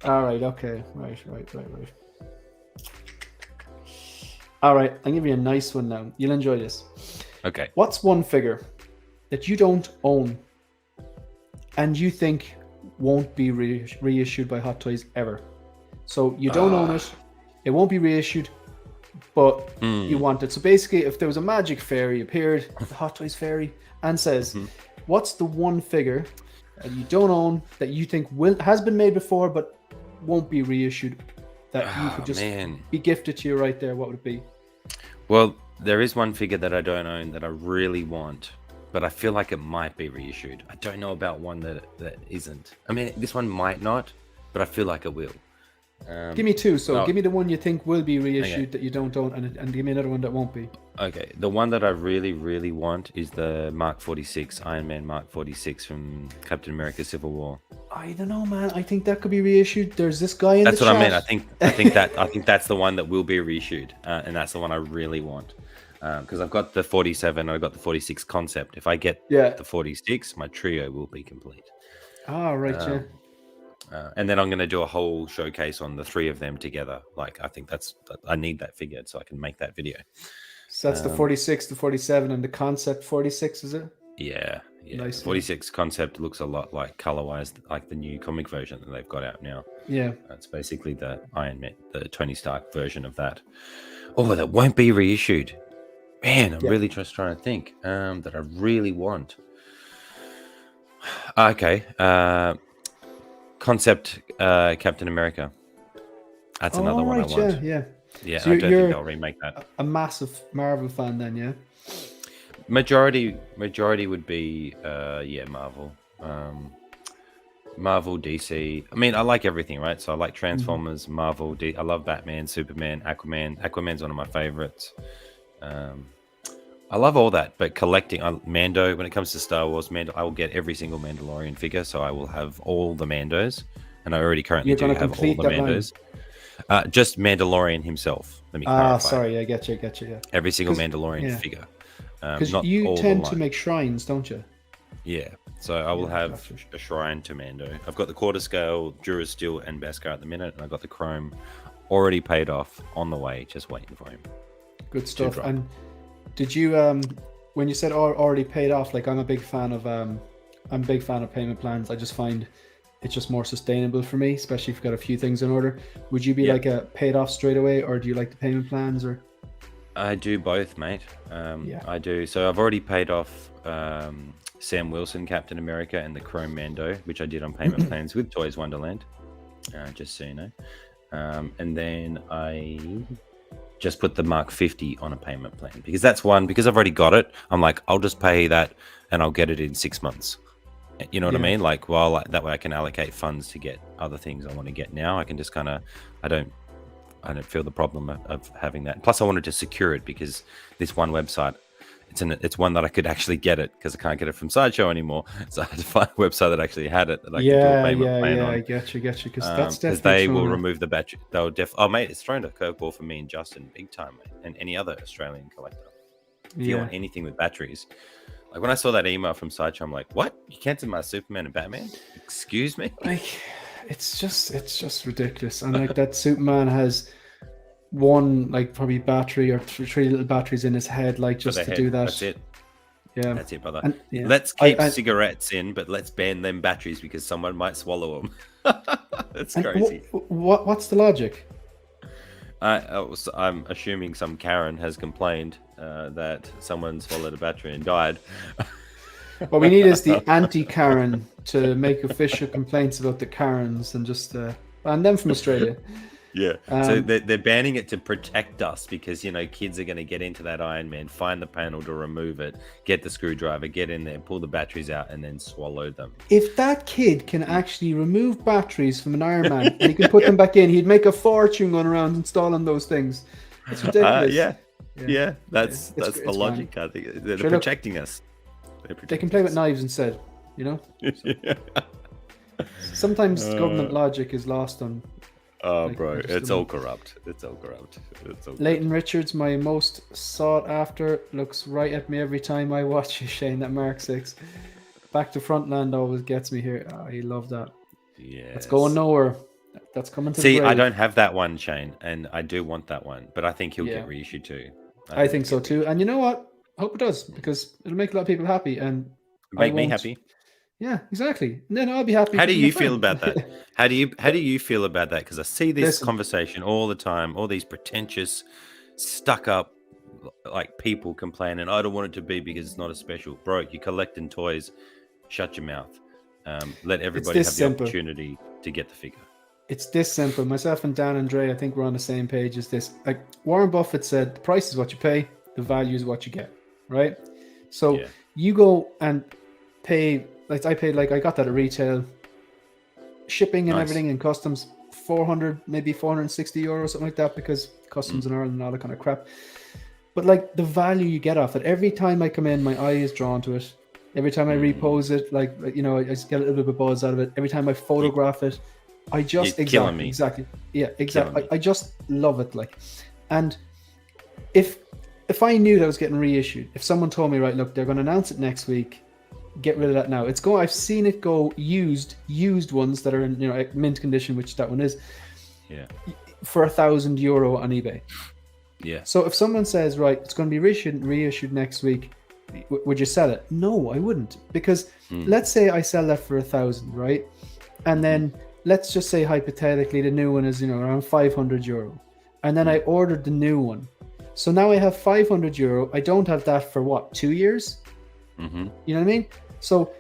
All right, okay. Right. All right, I'll give you a nice one now. You'll enjoy this. Okay. What's one figure that you don't own and you think won't be reissued by Hot Toys ever? So you don't own it, it won't be reissued, but you want it. So basically, if there was a magic fairy appeared, the Hot Toys fairy, and says, what's the one figure that you don't own that you think has been made before but won't be reissued, that you could just be gifted to you right there? What would it be? Well, there is one figure that I don't own that I really want, but I feel like it might be reissued. I don't know about one that isn't. I mean, this one might not, but I feel like it will. Give me two. So give me the one you think will be reissued that you don't own, and give me another one that won't be. Okay, the one that I really, really want is the Mark 46, Iron Man Mark 46 from Captain America Civil War. I don't know, man. I think that could be reissued. There's this guy in the chat. That's what I mean. I think that's the one that will be reissued, and that's the one I really want. Because I've got the 47, I've got the 46 concept. If I get the 46, my trio will be complete. Right, and then I'm going to do a whole showcase on the 3 of them together. Like, I think I need that figure so I can make that video. So that's the 46, the 47, and the concept 46, is it? Yeah. Nice. 46 concept looks a lot like color-wise, like the new comic version that they've got out now. Yeah. It's basically the Iron Man, the Tony Stark version of that. Oh, that won't be reissued. Man, I'm really just trying to think that I really want. Okay. Concept Captain America. That's another one I want. Yeah, so I don't think they'll remake that. A massive Marvel fan then, yeah? Majority would be Marvel. Marvel, DC. I mean, I like everything, right? So I like Transformers, Marvel, I love Batman, Superman, Aquaman. Aquaman's one of my favorites. I love all that, but collecting Mando, when it comes to Star Wars, I will get every single Mandalorian figure, so I will have all the Mandos, and I already currently do have all the Mandos. Just Mandalorian himself. Let me clarify. Sorry, I get you, yeah. Every single Mandalorian figure. Because you tend to make shrines, don't you? Yeah, so I will have a shrine to Mando. I've got the quarter scale, Durasteel, and Beskar at the minute, and I've got the Chrome already paid off, on the way, just waiting for him. Good stuff. And did you, when you said already paid off, like I'm a big fan of payment plans. I just find it's just more sustainable for me, especially if you've got a few things in order. Would you be like a paid off straight away, or do you like the payment plans? Or I do both, mate. I do. So I've already paid off Sam Wilson, Captain America, and the Chrome Mando, which I did on payment plans with Toys Wonderland, just so you know. And then I just put the Mark 50 on a payment plan, because that's one, because I've already got it. I'm like, I'll just pay that and I'll get it in 6 months. You know what I mean? Like, that way I can allocate funds to get other things I want to get now. I can just kind of, I don't feel the problem of having that. Plus, I wanted to secure it because this one website, it's one that I could actually get it because I can't get it from Sideshow anymore. So I had to find a website that actually had it that I could do a payment plan on. I get you. Because that's Because definitely they will remove the battery. They'll oh mate, it's thrown a curveball for me and Justin big time, mate, and any other Australian collector. If you want anything with batteries, like when I saw that email from Sideshow, I'm like, what? You cancelled my Superman and Batman? Excuse me? Like, it's just ridiculous. And like that Superman has one like probably battery or three little batteries in his head, like just to do that. That's it. Yeah, that's it, brother. And, let's keep cigarettes in, but let's ban them batteries because someone might swallow them. That's crazy. What's the logic? I'm assuming some Karen has complained that someone swallowed a battery and died. What we need is the anti-Karen to make official complaints about the Karens and just ban them from Australia. Yeah. So they're banning it to protect us because, kids are going to get into that Iron Man, find the panel to remove it, get the screwdriver, get in there, pull the batteries out, and then swallow them. If that kid can actually remove batteries from an Iron Man and he can put them back in, he'd make a fortune going around installing those things. It's ridiculous. Yeah. That's the logic. I think they're protecting us. They can play with knives instead, Sometimes government logic is lost on. Oh, bro, it's all corrupt. Leighton Richards, my most sought after, looks right at me every time I watch you, Shane. That Mark 6. Back to Frontland always gets me here. I love that. Yeah. It's going nowhere. That's coming to the grave. I don't have that one, Shane, and I do want that one, but I think he'll get reissued too. I think so too. And you know what? I hope it does because it'll make a lot of people happy and make me happy. Yeah, exactly. And then I'll be happy. How do you feel about that? How do you feel about that? Because I see this conversation all the time. All these pretentious, stuck up, like people complaining. I don't want it to be because it's not a special. Bro, you're collecting toys. Shut your mouth. Let everybody have the opportunity to get the figure. It's this simple. Myself and Dan and Dre, I think we're on the same page as this. Like Warren Buffett said, the price is what you pay. The value is what you get. Right? So you go and pay. Like I paid, I got that at retail, shipping and everything and customs, 400, maybe 460 euros, something like that, because customs in Ireland and all that kind of crap. But like the value you get off it, every time I come in, my eye is drawn to it. Every time I repose it, I just get a little bit of a buzz out of it. Every time I photograph it, I just exactly. Yeah, exactly. I just love it. And if I knew that I was getting reissued, if someone told me, right, look, they're going to announce it next week. Get rid of that now. I've seen it go used ones that are in mint condition, which that one is. Yeah. For €1,000 on eBay. Yeah. So if someone says, right, it's going to be reissued next week, would you sell it? No, I wouldn't, because let's say I sell that for 1,000, right? And then let's just say hypothetically the new one is around €500, and then I ordered the new one. So now I have €500. I don't have that for what, 2 years? Mm-hmm. You know what I mean? So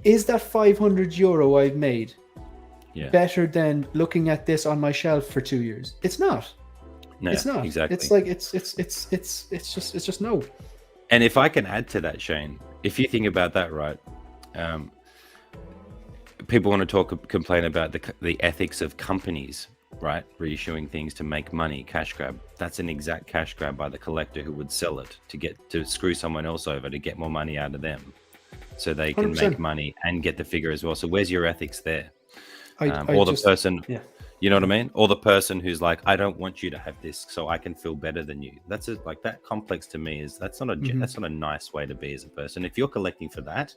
is that €500 I've made better than looking at this on my shelf for 2 years? It's not. No, it's not. Exactly. It's like it's just no. And if I can add to that, Shane, if you think about that, right? People want to complain about the ethics of companies, right? Reissuing things to make money, cash grab. That's an exact cash grab by the collector who would sell it to screw someone else over to get more money out of them, so they can 100%. make money and get the figure as well. So where's your ethics there? The person, you know what I mean? Or the person who's like, I don't want you to have this, so I can feel better than you. That's like that complex to me is that's not a nice way to be as a person. If you're collecting for that,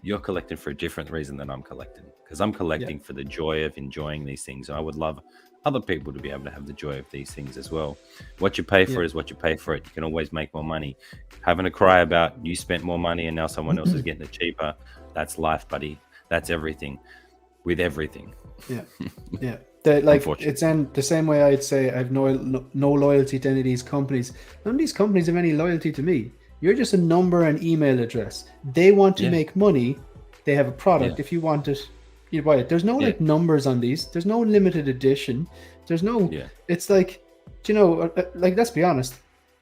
you're collecting for a different reason than I'm collecting, because I'm collecting for the joy of enjoying these things. And I would love other people to be able to have the joy of these things as well. What you pay for is what you pay for it. You can always make more money. Having a cry about you spent more money and now someone else is getting it cheaper, that's life, buddy. That's everything with everything. Yeah. It's in the same way I'd say I have no loyalty to any of these companies. None of these companies have any loyalty to me. You're just a number and email address. They want to make money. They have a product. If you want it, you buy it. There's no numbers on these. There's no limited edition. There's no. It's like, let's be honest.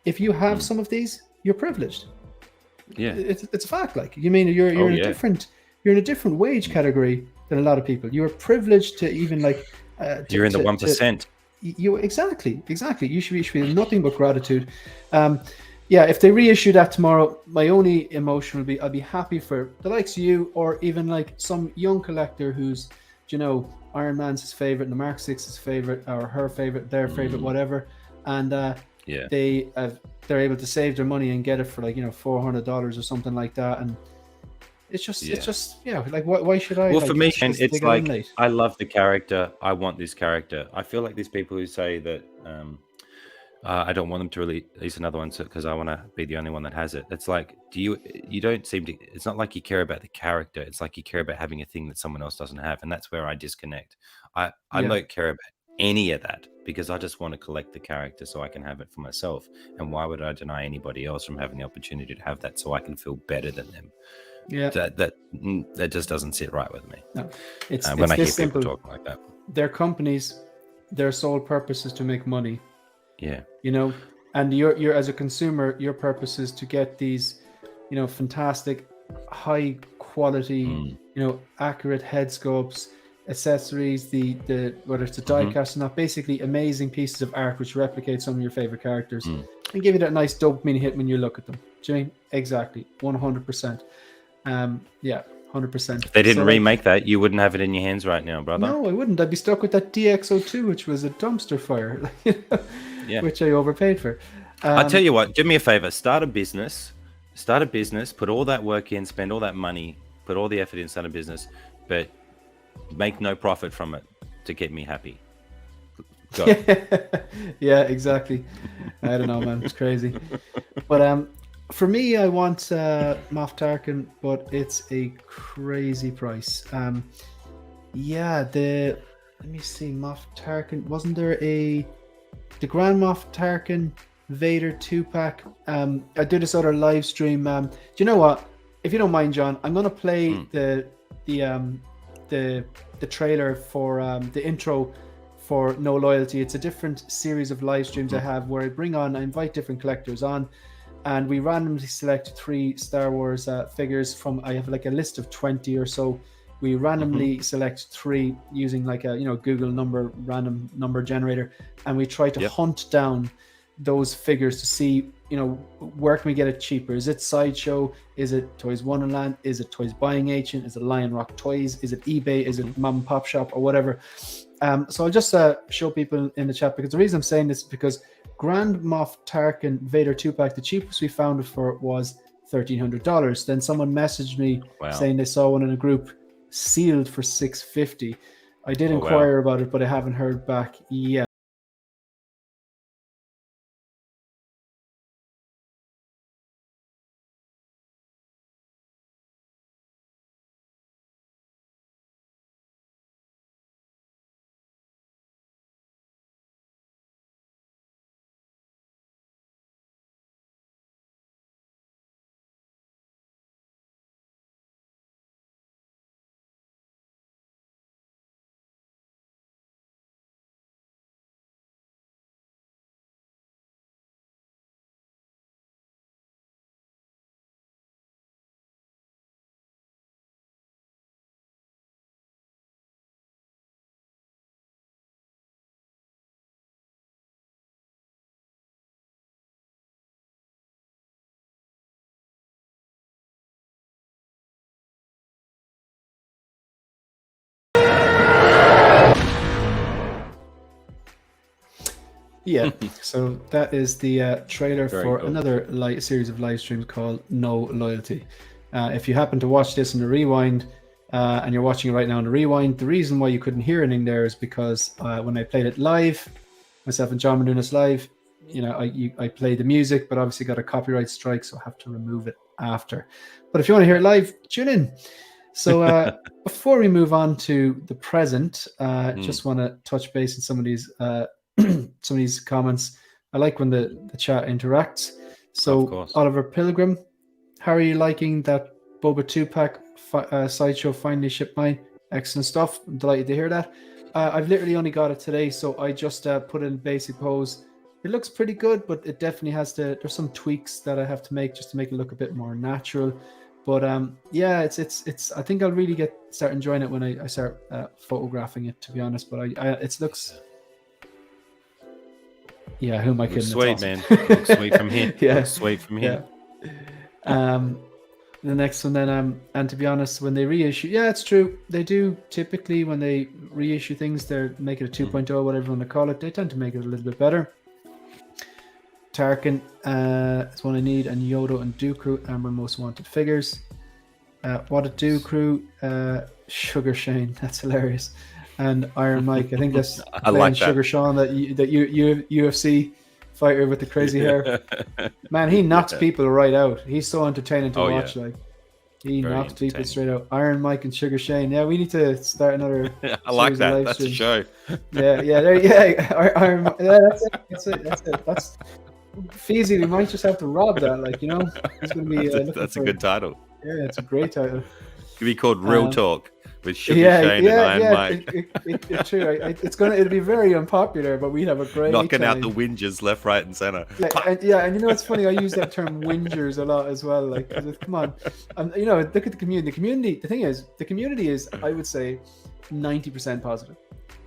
If you have some of these, you're privileged. Yeah, it's a fact. You're in a different wage category than a lot of people. You're privileged to even you're in the 1%. You exactly. You should be feeling nothing but gratitude. Yeah, if they reissue that tomorrow, my only emotion will be I'll be happy for the likes of you, or even like some young collector who's, Iron Man's his favorite, and the Mark 6 his favorite, or her favorite, their favorite, whatever, and Yeah. they're able to save their money and get it for like $400 or something like that, and it's just like why should I? Well, like, for me, just and to it's get in like late? I love the character. I want this character. I feel like these people who say that I don't want them to release another one because I want to be the only one that has it. It's like, you don't seem to. It's not like you care about the character. It's like you care about having a thing that someone else doesn't have, and that's where I disconnect. I don't care about any of that because I just want to collect the character so I can have it for myself. And why would I deny anybody else from having the opportunity to have that so I can feel better than them? Yeah, that just doesn't sit right with me. No, it's when I hear this people simple. talking like that. Their companies, their sole purpose is to make money. Yeah. And you're as a consumer, your purpose is to get these, fantastic, high quality, accurate head sculpts, accessories, the whether it's the die cast or not, basically amazing pieces of art which replicate some of your favorite characters and give you that nice dopamine hit when you look at them. Do you mean? Exactly, 100%. Yeah, 100%. If they didn't remake that, you wouldn't have it in your hands right now, brother. No, I wouldn't. I'd be stuck with that DX02, which was a dumpster fire, which I overpaid for. I'll tell you what, do me a favor, start a business, put all that work in, spend all that money, put all the effort in, start a business, but make no profit from it to get me happy. Go. Yeah, exactly. I don't know, man. It's crazy. But for me, I want Moff Tarkin, but it's a crazy price. Let me see, Moff Tarkin. Wasn't there the Grand Moff Tarkin Vader 2-pack? I did this other live stream. Do you know what? If you don't mind, John, I'm gonna play the trailer for the intro for No Loyalty. It's a different series of live streams I have where I invite different collectors on, and we randomly select 3 Star Wars figures from. I have like a list of 20 or so. We randomly select 3 using like a Google random number generator, and we try to hunt down those figures to see where can we get it cheaper. Is it Sideshow? Is it Toys Wonderland? Is it Toys Buying Agent? Is it Lion Rock Toys? Is it eBay? Is it Mom and Pop Shop or whatever? So I'll just show people in the chat, because the reason I'm saying this is because Grand Moff Tarkin Vader 2-pack, the cheapest we found it for was $1,300. Then someone messaged me saying they saw one in a group sealed for $650. I did inquire about it, but I haven't heard back yet. Yeah, so that is the trailer for another series of live streams called No Loyalty. If you happen to watch this in the rewind, and you're watching it right now in the rewind, the reason why you couldn't hear anything there is because when I played it live, myself and John were doing this live, I played the music, but obviously got a copyright strike, so I have to remove it after. But if you want to hear it live, tune in. So before we move on to the present, just want to touch base on some of these comments. I like when the chat interacts. So Oliver Pilgrim, how are you liking that Boba 2-pack Sideshow finally shipped mine? Excellent stuff. I'm delighted to hear that. I've literally only got it today, so I just put it in basic pose. It looks pretty good, but it definitely there's some tweaks that I have to make just to make it look a bit more natural. But yeah, it's. I think I'll really start enjoying it when I start photographing it, to be honest. But it looks. Yeah, who am I Looks kidding? sweet, It's awesome. man. Looks sweet from here. Yeah, Looks sweet from here. yeah. The next one then, and to be honest, when they reissue, yeah, it's true. They do typically, when they reissue things, they make it a 2.0, whatever you want to call it. They tend to make it a little bit better. Tarkin is one I need, and Yodo and Dooku, Amber Most Wanted figures. What a Dooku, Sugar Shane, that's hilarious. And Iron Mike, I think that's I like that. Sugar Sean, that UFC fighter with the crazy hair. Man, he knocks people right out. He's so entertaining to watch. Like, he Very knocks people straight out. Iron Mike and Sugar Shane. Yeah, we need to start another. I like that. That's a show. Yeah. Iron. Yeah, that's it. That's Feezy. We might just have to rob that. Like, you know, it's gonna be. That's a good title. Yeah, it's a great title. It could be called Real Talk with Sugar Shane and Iron Mike. It's true. It'll be very unpopular, but we'd have a great knocking time. out the whingers left, right, and center. And you know what's funny? I use that term whingers a lot as well. Like, come on, you know, look at the community. The thing is, the community is, I would say, 90% positive.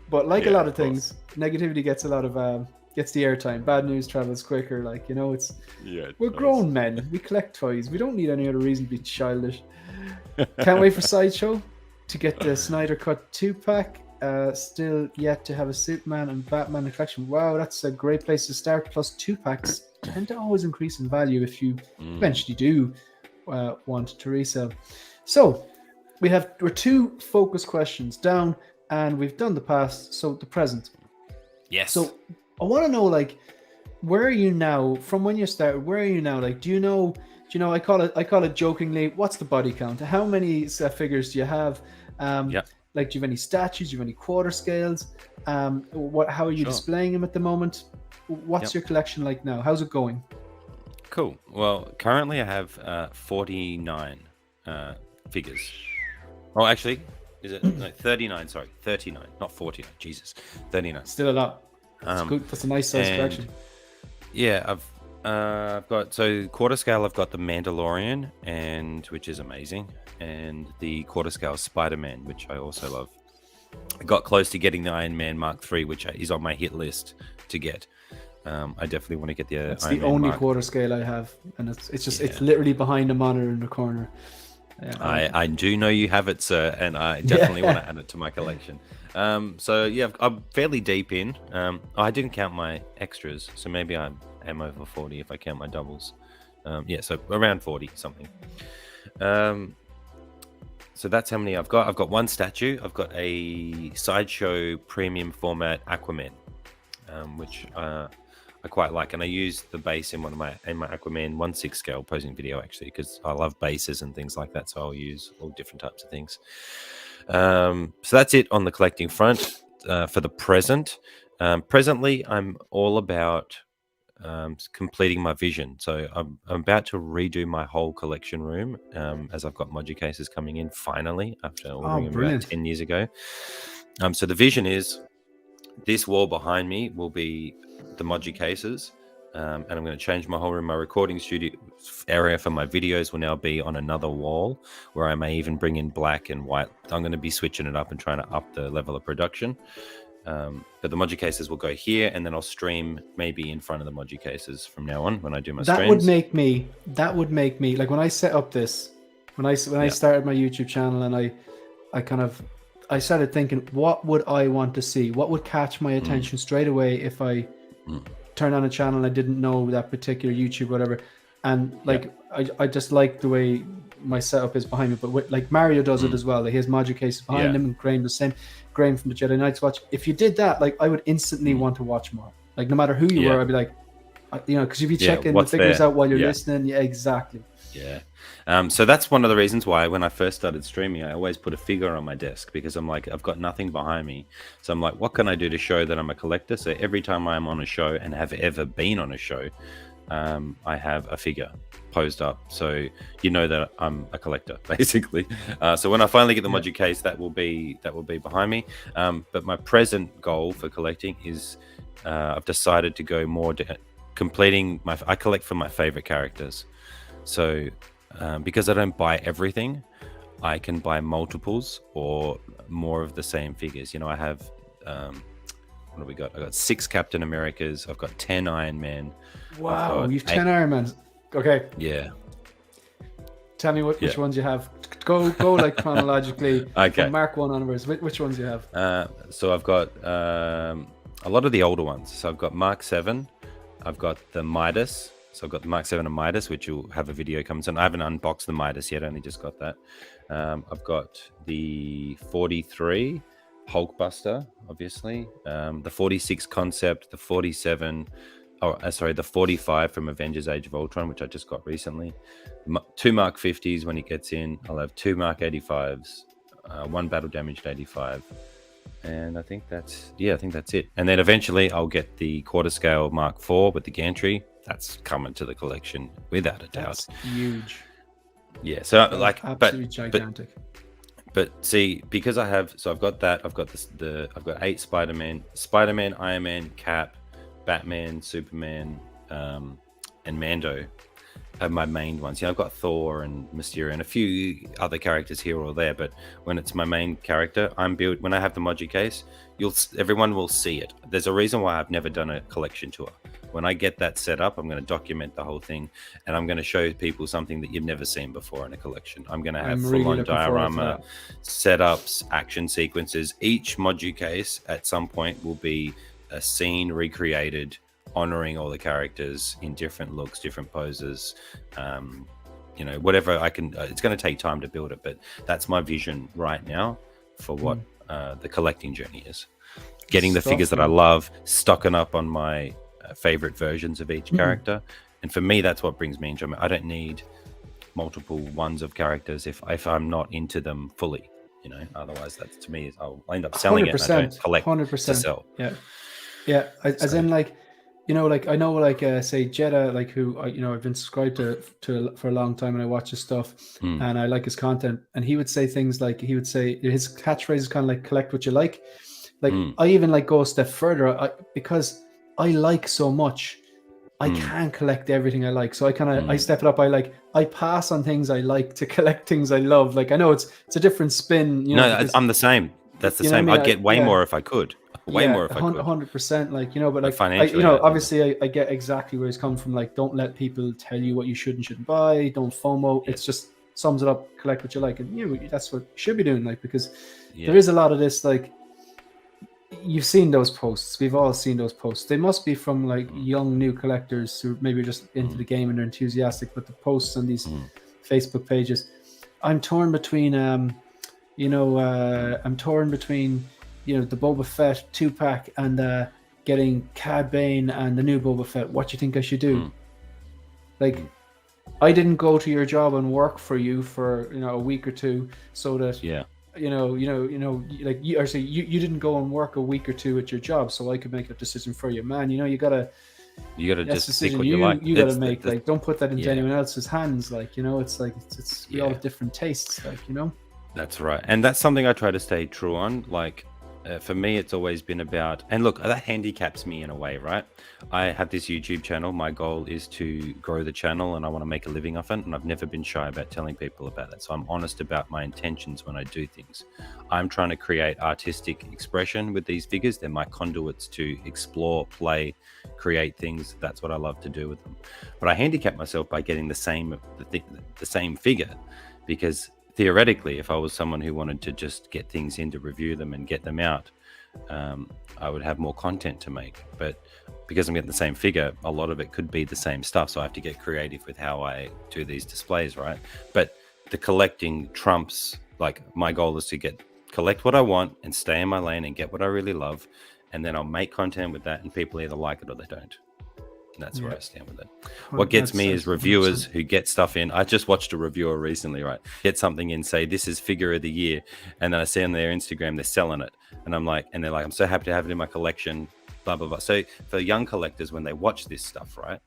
But like a lot of things, negativity gets a lot of gets the airtime. Bad news travels quicker. Like, you know, we're grown men. We collect toys. We don't need any other reason to be childish. Can't wait for Sideshow to get the Snyder Cut 2-pack. Still yet to have a Superman and Batman in collection. Wow, that's a great place to start. Plus 2-packs tend to always increase in value if you eventually do want to resell. So we're 2 focus questions down, and we've done the past, so the present. Yes. So I want to know, like, where are you now from when you started? Where are you now? Like, do you know? I call it jokingly, what's the body count? How many figures do you have? Like, do you have any statues? Do you have any quarter scales? How are you displaying them at the moment? What's your collection like now? How's it going? Cool. Well, currently I have 49 figures. Oh, actually, is it 39? Sorry, 39, not 49. Jesus, 39. Still a lot. That's good. That's a nice size collection. Yeah, I've got, so quarter scale, I've got the Mandalorian, which is amazing, and the quarter scale Spider-Man, which I also love. I got close to getting the Iron Man Mark III, which is on my hit list to get. I definitely want to get the It's Iron the Man only Mark. quarter scale I have, and it's literally behind the monitor in the corner. I do know you have it, sir, and I definitely want to add it to my collection. So yeah, I'm fairly deep in. I didn't count my extras, so maybe I am over 40 if I count my doubles. So around 40 something. So that's how many I've got. I've got 1 statue. I've got a Sideshow premium format Aquaman, which I quite like, and I use the base in my Aquaman 1/6 scale posing video, actually, because I love bases and things like that, so I'll use all different types of things. So that's it on the collecting front for the present. Presently, I'm all about completing my vision. So I'm about to redo my whole collection room, as I've got Moji cases coming in finally after ordering them about 10 years ago. So the vision is this wall behind me will be the Moji cases, and I'm going to change my whole room. My recording studio area for my videos will now be on another wall, where I may even bring in black and white. I'm going to be switching it up and trying to up the level of production. But the Moji cases will go here, and then I'll stream maybe in front of the Moji cases from now on when I do my streams. That would make me like, when I set up this, when I started my YouTube channel, and I started thinking, what would I want to see? What would catch my attention straight away if I turned on a channel and I didn't know that particular YouTube, whatever. And like, I just like the way my setup is behind me, but like Mario does it as well. Like, he has Moji cases behind him, and Graham the same. Graham from the Jedi Knights Watch. If you did that, like, I would instantly want to watch more. Like, no matter who you were, I'd be like, because you'd be checking the figures out while you're listening. Yeah, exactly. Yeah. So that's one of the reasons why when I first started streaming, I always put a figure on my desk, because I'm like, I've got nothing behind me. So I'm like, what can I do to show that I'm a collector? So every time I'm on a show, and have ever been on a show, I have a figure posed up, so you know that I'm a collector, basically. So when I finally get the Moji case, that will be behind me. But my present goal for collecting is I've decided to go more completing I collect for my favorite characters. So because I don't buy everything, I can buy multiples or more of the same figures. I have what have we got? I got 6 Captain Americas. I've got 10 Iron Man. Wow, you've 10 Iron Mans. Okay. Yeah. Tell me which ones you have. Go like chronologically. Okay. From Mark 1 onwards. Which ones you have? So I've got a lot of the older ones. So I've got Mark 7. I've got the Midas. So I've got the Mark 7 and Midas, which will have a video coming soon. I haven't unboxed the Midas yet. I only just got that. I've got the 43 Hulkbuster, obviously. The 46 Concept, the 47... the 45 from Avengers Age of Ultron, which I just got recently. 2 Mark 50s when he gets in. I'll have 2 Mark 85s, 1 battle damaged 85. And I think that's it. And then eventually I'll get the quarter scale Mark IV with the gantry. That's coming to the collection without a doubt. That's huge. Yeah, so that's absolutely gigantic. But see, because I've got that, I've got I've got 8 Spider-Man, Iron Man, Cap, Batman, Superman, and Mando are my main ones. I've got Thor and Mysterio and a few other characters here or there, but when it's my main character, when I have the Moji case, everyone will see it. There's a reason why I've never done a collection tour. When I get that set up, I'm going to document the whole thing, and I'm going to show people something that you've never seen before in a collection. I'm going to have full-on diorama, setups, action sequences. Each Moji case at some point will be a scene recreated, honoring all the characters in different looks, different poses, whatever I can. It's going to take time to build it, but that's my vision right now for what the collecting journey is. Getting the figures that I love, stocking up on my favorite versions of each character, and for me, that's what brings me enjoyment. I don't need multiple ones of characters if I'm not into them fully. Otherwise, that's, to me, I'll end up selling it. And I don't collect 100%. To sell. Yeah. As in, like, I know, like, say Jeddah, like, who I've been subscribed to for a long time, and I watch his stuff, and I like his content. And he would say things like, his catchphrase is kind of like "collect what you like." Like, I even like go a step further, because I like so much, I can't collect everything I like. So I kind of I step it up. I pass on things I like to collect things I love. Like, I know it's a different spin. Because, I'm the same. That's the same. I'd get way more if I could. Way more if I could. 100%. Like, but like, financially, obviously I get exactly where he's come from. Like, don't let people tell you what you should and shouldn't buy. Don't FOMO. It's just sums it up. Collect what you like, and that's what you should be doing. Like, because there is a lot of this. Like, you've seen those posts. We've all seen those posts. They must be from like young new collectors who maybe are just into the game and they're enthusiastic. But the posts on these Facebook pages, I'm torn between the Boba Fett 2-pack and getting Cad Bane and the new Boba Fett. What do you think I should do? Like, I didn't go to your job and work for you for a week or two so that like you didn't go and work a week or two at your job so I could make a decision for you, man. You gotta just pick what you like. You gotta make like, don't put that into anyone else's hands. Like, it's like we all have different tastes. Like, That's right, and that's something I try to stay true on. Like, for me, it's always been about, and look, that handicaps me in a way, right? I have this YouTube channel. My goal is to grow the channel, and I want to make a living off it, and I've never been shy about telling people about it. So I'm honest about my intentions when I do things. I'm trying to create artistic expression with these figures. They're my conduits to explore, play, create things. That's what I love to do with them. But I handicap myself by getting the same figure, because theoretically, if I was someone who wanted to just get things in to review them and get them out, I would have more content to make. But because I'm getting the same figure, a lot of it could be the same stuff. So I have to get creative with how I do these displays, right? But the collecting trumps, like, my goal is to collect what I want and stay in my lane and get what I really love. And then I'll make content with that, and people either like it or they don't. And that's where I stand with it. What gets me is reviewers who get stuff in. I just watched a reviewer recently, right? Get something in, say, this is figure of the year. And then I see on their Instagram, they're selling it. And I'm like, I'm so happy to have it in my collection, blah, blah, blah. So for young collectors, when they watch this stuff, right?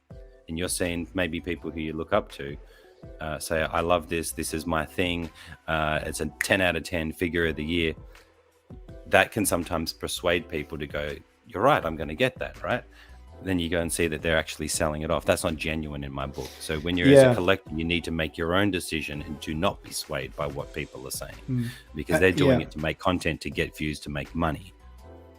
And you're seeing maybe people who you look up to, say, I love this. This is my thing. It's a 10 out of 10 figure of the year. That can sometimes persuade people to go, you're right, I'm going to get that, right? Then you go and see that they're actually selling it off. That's not genuine in my book. So when you're as a collector, you need to make your own decision and do not be swayed by what people are saying, because they're doing it to make content, to get views, to make money.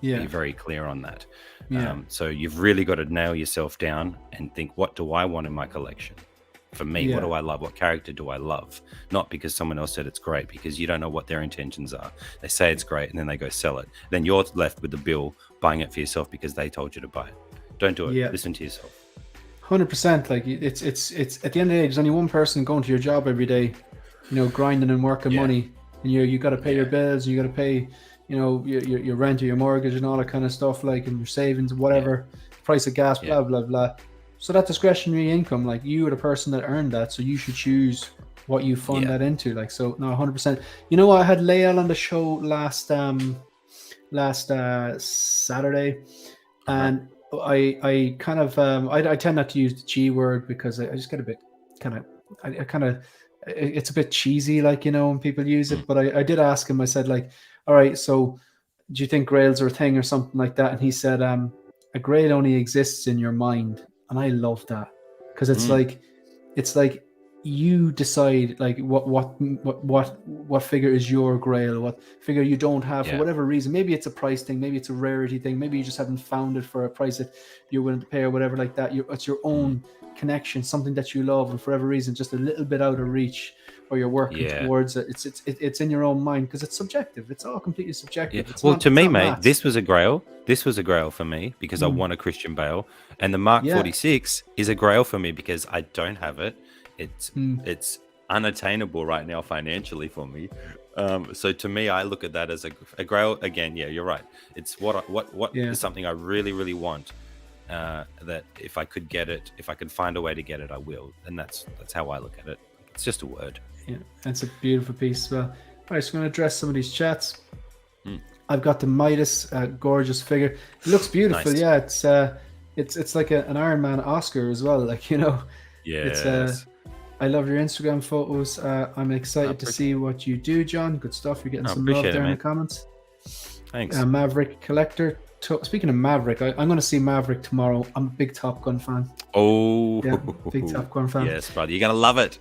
Yeah. Be very clear on that. Yeah. So you've really got to nail yourself down and think, what do I want in my collection? For me, what do I love? What character do I love? Not because someone else said it's great, because you don't know what their intentions are. They say it's great and then they go sell it. Then you're left with the bill buying it for yourself because they told you to buy it. Don't do it. Yeah. Listen to yourself. 100%. Like it's at the end of the day, there's only one person going to your job every day, you know, grinding and working money, and you got to pay your bills, you got to pay, you know, your rent or your mortgage and all that kind of stuff, like, and your savings, whatever, price of gas, blah blah blah. So that discretionary income, like, you are the person that earned that, so you should choose what you fund that into. Like, so no, 100%. You know what? I had Lael on the show last Saturday, and I kind of I tend not to use the G word because I just get a bit kind of it's a bit cheesy, like, you know, when people use it. But I did ask him. I said, like, all right, so do you think grails are a thing or something like that? And he said, a grail only exists in your mind. And I love that, because it's like you decide, like, what figure is your grail, what figure you don't have for whatever reason. Maybe it's a price thing, maybe it's a rarity thing, maybe you just haven't found it for a price that you're willing to pay or whatever like that. It's your own connection, something that you love, and for whatever reason just a little bit out of reach, or you're working towards it. It's in your own mind, because it's subjective. It's all completely subjective. Well, to me, mate, this was a grail for me because I want a Christian Bale, and the Mark 46 is a grail for me because I don't have it. It's unattainable right now financially for me. So to me, I look at that as a grail. Again, you're right. It's what is something I really, really want. That if I could get it, if I could find a way to get it, I will. And that's how I look at it. It's just a word. Yeah, that's a beautiful piece as well. All right, so I'm going to address some of these chats. I've got the Midas, gorgeous figure. It looks beautiful. Nice. Yeah, it's like an Iron Man Oscar as well. Like, you know. Yes. I love your Instagram photos. I'm excited to see what you do, John. Good stuff. You're getting some love there in the comments. Thanks. Maverick Collector. Speaking of Maverick, I'm going to see Maverick tomorrow. I'm a big Top Gun fan. Oh, yeah, big Top Gun fan. Yes, brother, you're gonna love it.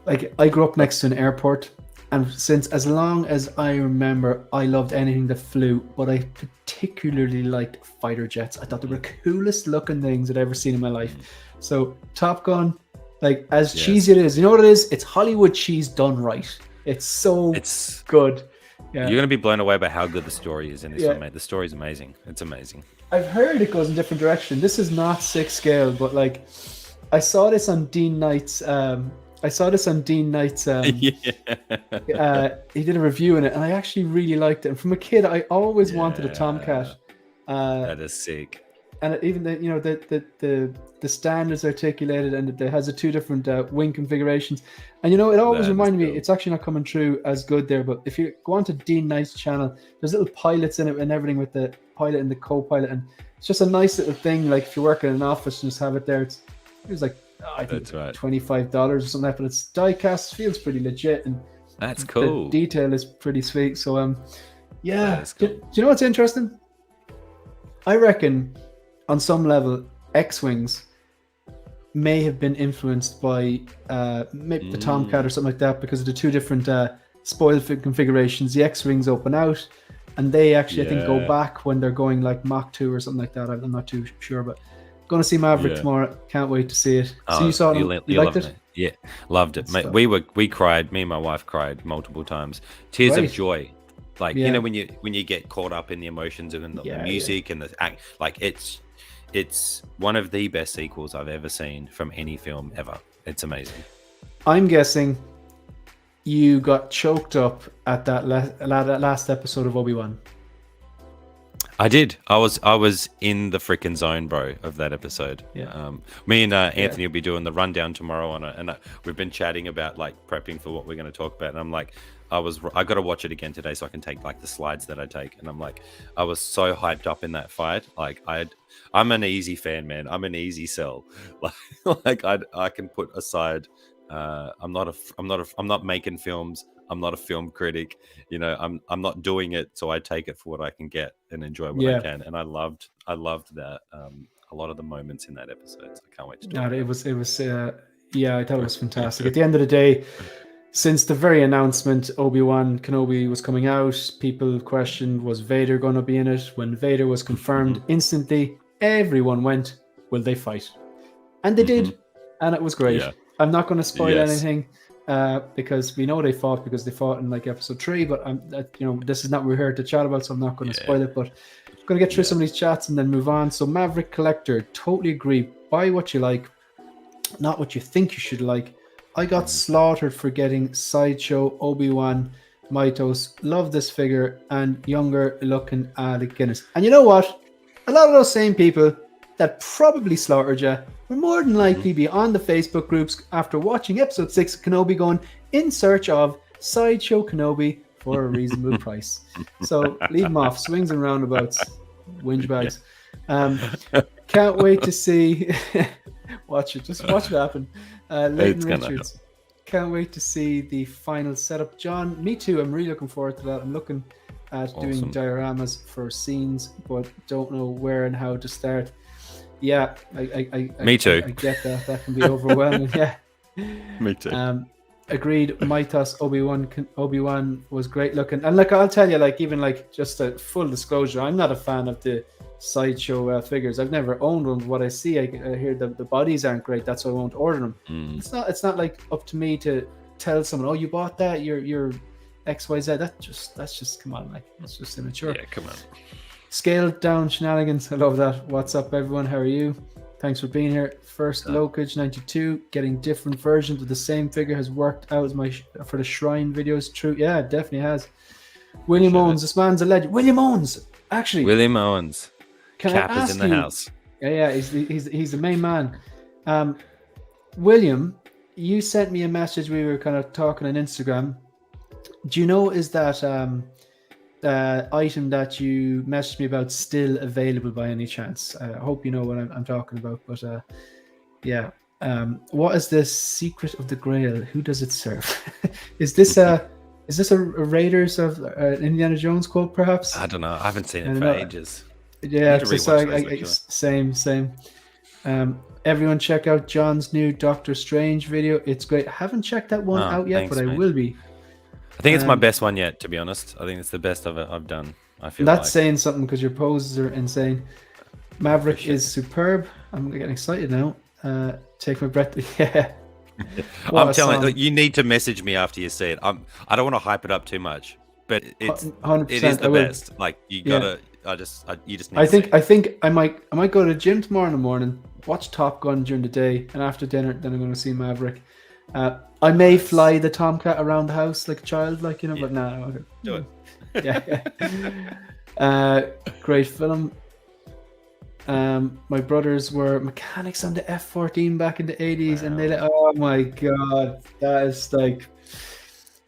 Like, I grew up next to an airport, and since as long as I remember, I loved anything that flew. But I particularly liked fighter jets. I thought they were the coolest looking things I'd ever seen in my life. So Top Gun, like, as cheesy it is, you know what it is? It's Hollywood cheese done right. It's good. Yeah. You're going to be blown away by how good the story is in this one, mate. The story's amazing. It's amazing. I've heard it goes in different direction. This is not 6 scale, but, like, I saw this on Dean Knight's. He did a review in it, and I actually really liked it. And from a kid, I always wanted a Tomcat. That is sick. And even the stand is articulated, and it has the 2 different wing configurations. And, you know, it always reminded me, it's actually not coming through as good there, but if you go onto Dean Knight's channel, there's little pilots in it and everything with the pilot and the co-pilot, and it's just a nice little thing. Like, if you work in an office and just have it there, it was like, I think $25 or something like that, but it's die-cast, feels pretty legit, and that's cool. The detail is pretty sweet. So do you know what's interesting? I reckon on some level X-Wings may have been influenced by maybe the Tomcat or something like that, because of the 2 different spoil configurations. The X-Wings open out, and they actually I think go back when they're going like Mach 2 or something like that. I'm not too sure, but going to see Maverick tomorrow. Can't wait to see it. So you saw it? You liked it? Yeah, loved it, mate. We cried. Me and my wife cried multiple times. Tears of joy. Like, you know, when you get caught up in the emotions and the music and the act, like, it's one of the best sequels I've ever seen from any film ever. It's amazing. I'm guessing you got choked up at that last episode of Obi-Wan. I did. I was in the freaking zone, bro, of that episode. Yeah. Me and Anthony will be doing the rundown tomorrow on it, and we've been chatting about, like, prepping for what we're going to talk about. And I'm like, I got to watch it again today so I can take, like, the slides that I take. And I'm like, I was so hyped up in that fight. Like, I'm an easy fan, man. I'm an easy sell. Like I can put aside. I'm not making films. I'm not a film critic. You know, I'm not doing it, so I take it for what I can get and enjoy what I can. And I loved that. A lot of the moments in that episode. So I can't wait to do it. It was I thought it was fantastic. At the end of the day, Since the very announcement, Obi-Wan Kenobi was coming out, people questioned, was Vader going to be in it? When Vader was confirmed, instantly, everyone went, will they fight? And they did, and it was great. Yeah. I'm not going to spoil Yes. anything because we know they fought because they fought in like episode 3, but this is not what we're here to chat about, so I'm not going to spoil it, but I'm going to get through some of these chats and then move on. So Maverick Collector, totally agree. Buy what you like, not what you think you should like. I got slaughtered for getting Sideshow Obi-Wan Mythos. Love this figure and younger looking Alec Guinness. And you know what? A lot of those same people that probably slaughtered you will more than likely be on the Facebook groups after watching episode 6 of Kenobi going in search of Sideshow Kenobi for a reasonable price. So leave them off. Swings and roundabouts. Whinge bags. Can't wait to see... Watch it. Just watch it happen. Leighton Richards. Can't wait to see the final setup. John, me too. I'm really looking forward to that. I'm looking at doing dioramas for scenes, but don't know where and how to start. Yeah, me too. I get that. That can be overwhelming. Yeah. Me too. Agreed. Mythos Obi-Wan was great looking. And like I'll tell you, like even like just a full disclosure, I'm not a fan of the Sideshow figures. I've never owned one. What I see, I hear the bodies aren't great. That's why I won't order them. It's not like up to me to tell someone, oh, you bought that, you're XYZ. That's just come on, like it's just immature. Yeah, come on. Scaled down shenanigans. I love that. What's up, everyone? How are you? Thanks for being here. First Lokage 92, getting different versions of the same figure has worked out as for the Shrine videos. True, yeah, it definitely has. William Owens, this man's a legend. William Owens, actually. William Owens. Cap is in the house. Yeah, he's the main man. William, you sent me a message. We were kind of talking on Instagram. Do you know is that item that you messaged me about still available by any chance? I hope you know what I'm talking about. But yeah, what is the secret of the Grail? Who does it serve? Is this a Raiders of Indiana Jones quote, perhaps? I don't know. I haven't seen it for ages. Yeah, same. Everyone check out John's new Doctor Strange video. It's great. I haven't checked that one out yet, but I will be. I think it's my best one yet, to be honest. I think it's the best I've done. I feel that's saying something because your poses are insane. Maverick is superb. I'm getting excited now. Take my breath. Yeah. I'm telling you, you need to message me after you see it. I don't want to hype it up too much, but it is the best. Like you gotta. You just need I think I might go to the gym tomorrow in the morning, watch Top Gun during the day, and after dinner then I'm going to see Maverick. I may fly the Tomcat around the house like a child, like but no. Do it. Yeah. Great film. My brothers were mechanics on the F-14 back in the 80s, and oh my god, that is like.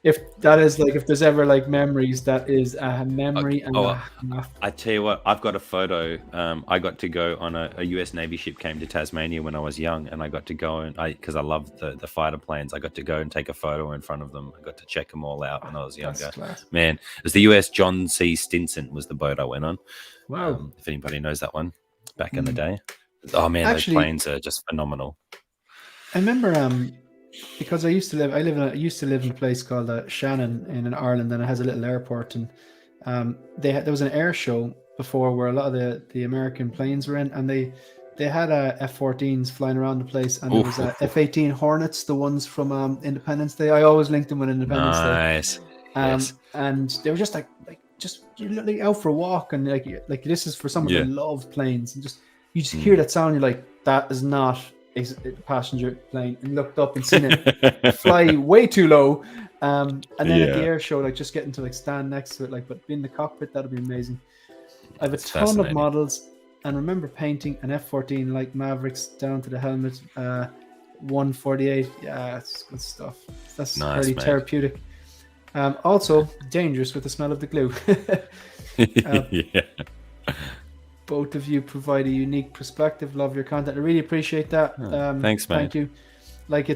If there's ever like memories, that is a memory. I tell you what, I've got a photo. I got to go on a US Navy ship came to Tasmania when I was young, and I got to go and because I loved the fighter planes. I got to go and take a photo in front of them. I got to check them all out when I was younger. Man, it was the US John C. Stinson was the boat I went on. Wow! If anybody knows that one, back in the day. Oh man, those planes are just phenomenal. I remember because I used to live in a place called Shannon in Ireland, and it has a little airport, and there was an air show before where a lot of the American planes were in, and they had F-14s flying around the place, and there was F-18 Hornets, the ones from Independence Day. I always linked them with Independence Day. Nice. And they were just like you're literally out for a walk, and like this is for someone who loves planes, and you just hear that sound, you're like, that is not a passenger plane, and looked up and seen it fly way too low, and then at the air show, like just getting to like stand next to it, like, but being in the cockpit, that'd be amazing. I have a ton of models, and remember painting an F-14 like Mavericks down to the helmet. 148, yeah, it's good stuff. That's nice, really therapeutic. Also dangerous with the smell of the glue. Both of you provide a unique perspective. Love your content. I really appreciate that. Thanks, man. Thank you. Like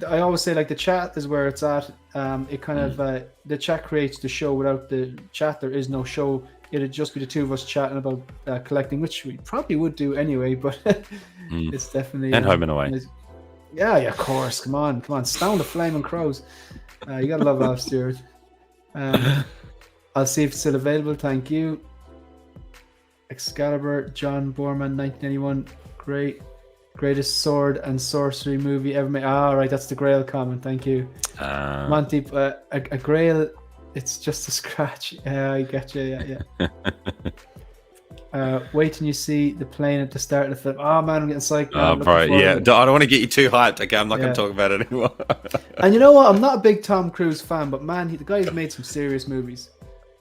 I always say, like the chat is where it's at. It kind of the chat creates the show. Without the chat, there is no show. It'd just be the two of us chatting about collecting, which we probably would do anyway. But it's definitely and home and away. Yeah, of course. Come on. Stone the Flaming Crows. You gotta love Alf Stewart. I'll see if it's still available. Thank you. Excalibur, John Borman, 1981. Greatest sword and sorcery movie ever made. Right, that's the Grail comment. Thank you. Monty, a Grail, it's just a scratch. Yeah, I get you. Yeah. Wait till you see the plane at the start of the film. Oh man, I'm getting psyched now. Bro, yeah. I don't want to get you too hyped. Okay, I'm not going to talk about it anymore. And you know what? I'm not a big Tom Cruise fan, but man, the guy's made some serious movies.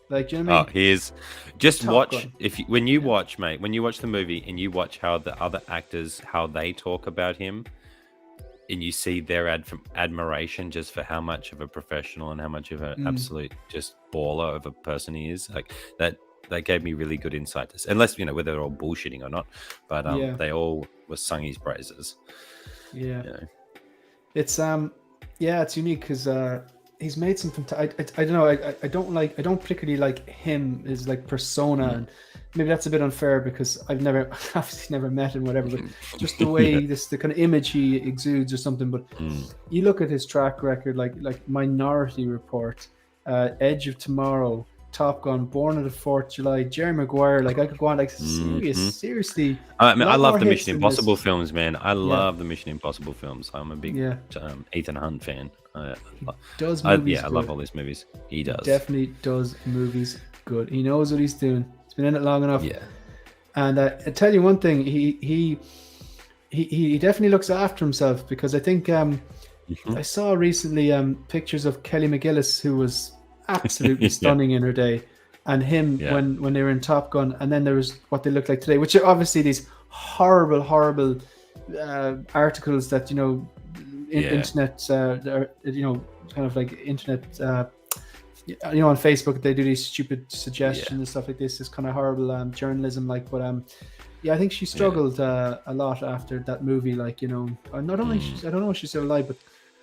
Like, do you know what I mean? Here's just Top watch Gun. When you watch the movie and you watch how the other actors, how they talk about him, and you see their admiration just for how much of a professional and how much of an absolute just baller of a person he is, like that gave me really good insight to see. Unless, whether they're all bullshitting or not, but they all were sung his praises. It's it's unique because he's made some I don't know, I don't particularly like him as like persona, and maybe that's a bit unfair because I've obviously never met him, whatever, but just the way the kind of image he exudes or something. But you look at his track record, like Minority Report, Edge of Tomorrow, Top Gun, Born on the 4th of July, Jerry Maguire, like I could go on, like seriously. I love the Mission Impossible films, man. I love the Mission Impossible films. I'm a big Ethan Hunt fan. I love all these movies. He does. He definitely does movies good. He knows what he's doing. He's been in it long enough. Yeah. And I tell you one thing, he definitely looks after himself, because I think I saw recently pictures of Kelly McGillis, who was absolutely stunning in her day, and him when they were in Top Gun, and then there was what they look like today, which are obviously these horrible articles that internet kind of like internet on Facebook, they do these stupid suggestions and stuff like this. This kind of horrible journalism, like, but I think she struggled a lot after that movie, like, not only I don't know if she's still alive, but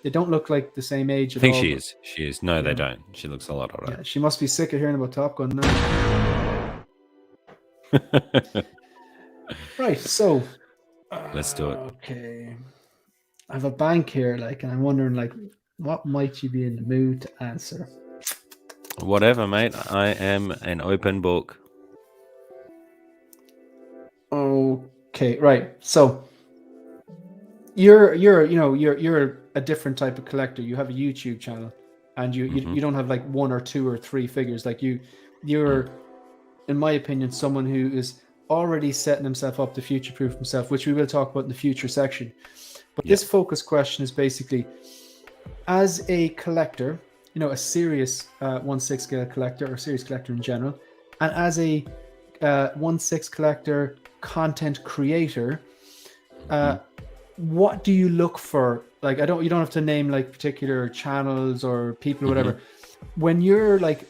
they don't look like the same age at all. I think she is. No, they don't. She looks a lot older. Yeah, she must be sick of hearing about Top Gun now. Right, so let's do it. Okay, I have a bank here, like, and I'm wondering, like, what might you be in the mood to answer? Whatever, mate. I am an open book. Okay, right. So you're a different type of collector. You have a YouTube channel, and you don't have like 1 or 2 or 3 figures. Like you're, in my opinion, someone who is already setting himself up to future-proof himself, which we will talk about in the future section. But this focus question is basically, as a collector, a serious 1/6 scale collector, or serious collector in general, and as a 1/6 collector content creator, what do you look for? Like, you don't have to name like particular channels or people or whatever. When you're like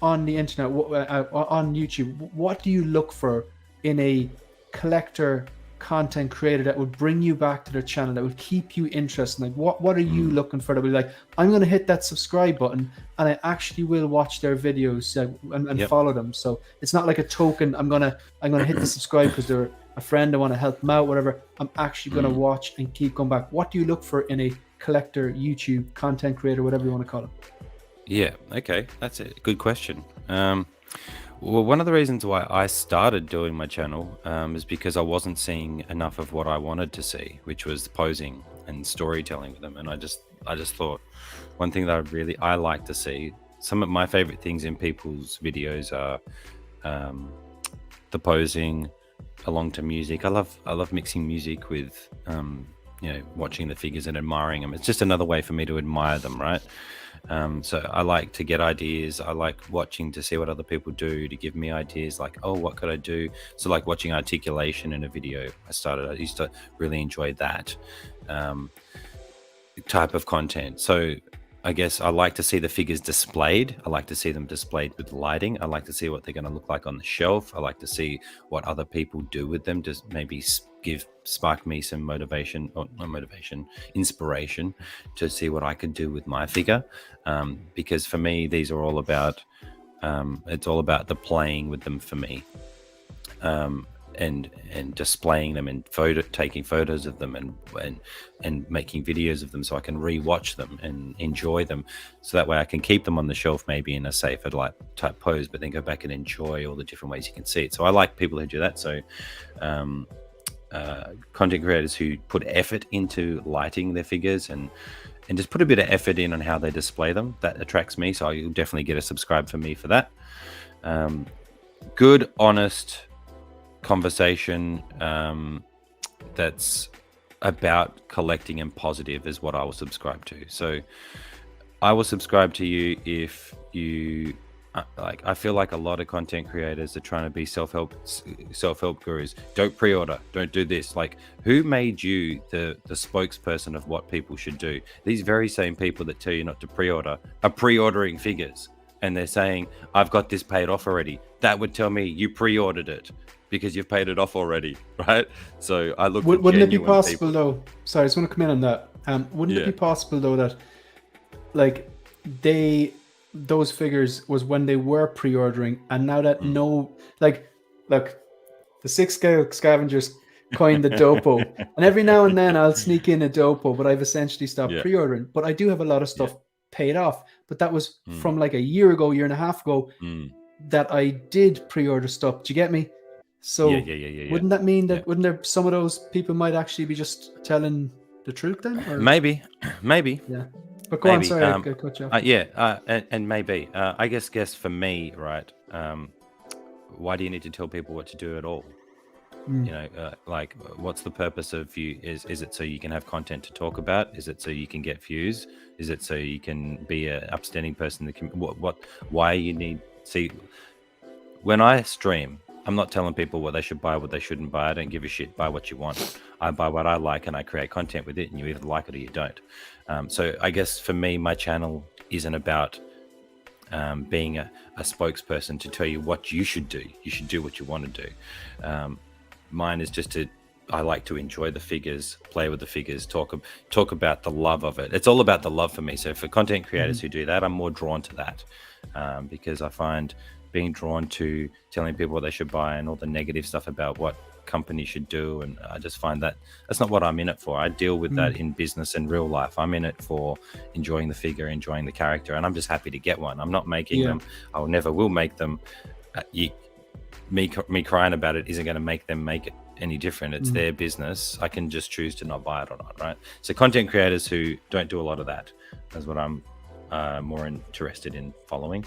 on the internet, on YouTube, what do you look for in a collector content creator that would bring you back to their channel, that would keep you interested? Like, what are you looking for that would be like, I'm going to hit that subscribe button and I actually will watch their videos and follow them? So it's not like a token. I'm gonna hit the subscribe because they're a friend, I want to help them out, whatever. I'm actually going to watch and keep going back. What do you look for in a collector, YouTube content creator, whatever you want to call it? Yeah, okay, that's a good question. Well, one of the reasons why I started doing my channel is because I wasn't seeing enough of what I wanted to see, which was posing and storytelling with them. And I just thought, one thing that I like to see, some of my favorite things in people's videos are the posing along to music. I love mixing music with watching the figures and admiring them. It's just another way for me to admire them, right? So I like to get ideas. I like watching to see what other people do to give me ideas, like, oh, what could I do? So like watching articulation in a video, I used to really enjoy that type of content. So I guess I like to see the figures displayed. I like to see them displayed with lighting. I like to see what they're going to look like on the shelf. I like to see what other people do with them, to maybe spark me some inspiration to see what I could do with my figure. Because for me, these are all about, it's all about the playing with them for me. and displaying them and taking photos of them and making videos of them so I can rewatch them and enjoy them, so that way I can keep them on the shelf maybe in a safer like type pose, but then go back and enjoy all the different ways you can see it. So I like people who do that. So content creators who put effort into lighting their figures and just put a bit of effort in on how they display them, that attracts me. So you'll definitely get a subscribe for me for that. Good, honest conversation that's about collecting and positive is what I will subscribe to. So I will subscribe to you if you like. I feel like a lot of content creators are trying to be self-help gurus. Don't pre-order, don't do this. Like, who made you the spokesperson of what people should do? These very same people that tell you not to pre-order are pre-ordering figures, and they're saying, I've got this paid off already. That would tell me you pre-ordered it because you've paid it off already, right? So I look. Wouldn't it be possible though? Sorry, I just want to come in on that. Wouldn't it be possible though that, like, those figures was when they were pre-ordering, and now that look, the 6 scale scavengers coined the dopo, and every now and then I'll sneak in a dopo, but I've essentially stopped pre-ordering. But I do have a lot of stuff paid off, but that was from like a year and a half ago that I did pre-order stuff. Do you get me? So wouldn't that mean that wouldn't there some of those people might actually be just telling the truth then? Or? Maybe. Yeah. But go on, sorry, I cut you off. And maybe. I guess for me, right, why do you need to tell people what to do at all? You know, like, what's the purpose of you? Is it so you can have content to talk about? Is it so you can get views? Is it so you can be an upstanding person that can, why you need, see, when I stream, I'm not telling people what they should buy, what they shouldn't buy. I don't give a shit. Buy what you want. I buy what I like, and I create content with it, and you either like it or you don't. So I guess for me, my channel isn't about being a spokesperson to tell you what you should do. You should do what you want to do. Mine is just I like to enjoy the figures, play with the figures, talk about the love of it. It's all about the love for me. So for content creators who do that, I'm more drawn to that because I find being drawn to telling people what they should buy and all the negative stuff about what companies should do, and I just find that that's not what I'm in it for. I deal with that in business and real life. I'm in it for enjoying the figure, enjoying the character, and I'm just happy to get one. I'm not making them. I never will make them. Me crying about it isn't going to make them make it any different. It's their business. I can just choose to not buy it or not, right? So content creators who don't do a lot of that is what I'm more interested in following.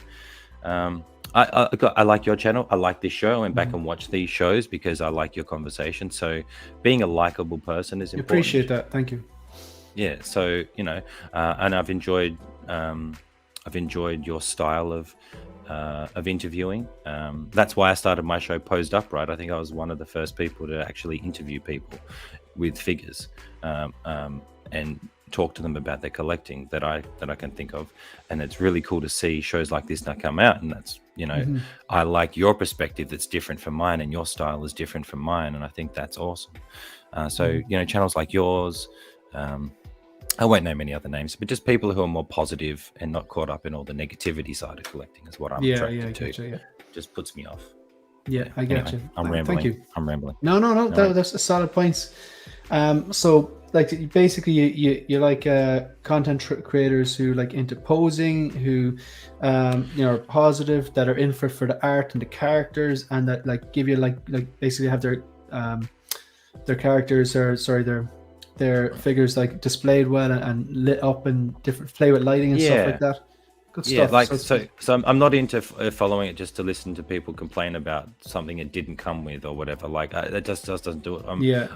I like your channel. I like this show. I went back and watched these shows because I like your conversation. So being a likable person is important. Appreciate that. Thank you. Yeah. So, you know, and I've enjoyed your style of interviewing. That's why I started my show Posed Upright. I think I was one of the first people to actually interview people with figures and talk to them about their collecting that I can think of. And it's really cool to see shows like this now come out, and that's, you know, I like your perspective that's different from mine, and your style is different from mine, and I think that's awesome. So you know, channels like yours, I won't name any other names, but just people who are more positive and not caught up in all the negativity side of collecting is what I'm attracted to. Just puts me off. Yeah, I get you. I'm rambling. Thank you. I'm rambling. No, that's a solid points. So like basically you like content creators who like into posing, who you know, are positive, that are in for the art and the characters, and that like give you like basically have their characters, or sorry, their figures like displayed well and lit up and different, play with lighting and stuff like that. Good stuff. Like so I'm not into following it just to listen to people complain about something it didn't come with or whatever. Like that just doesn't do it.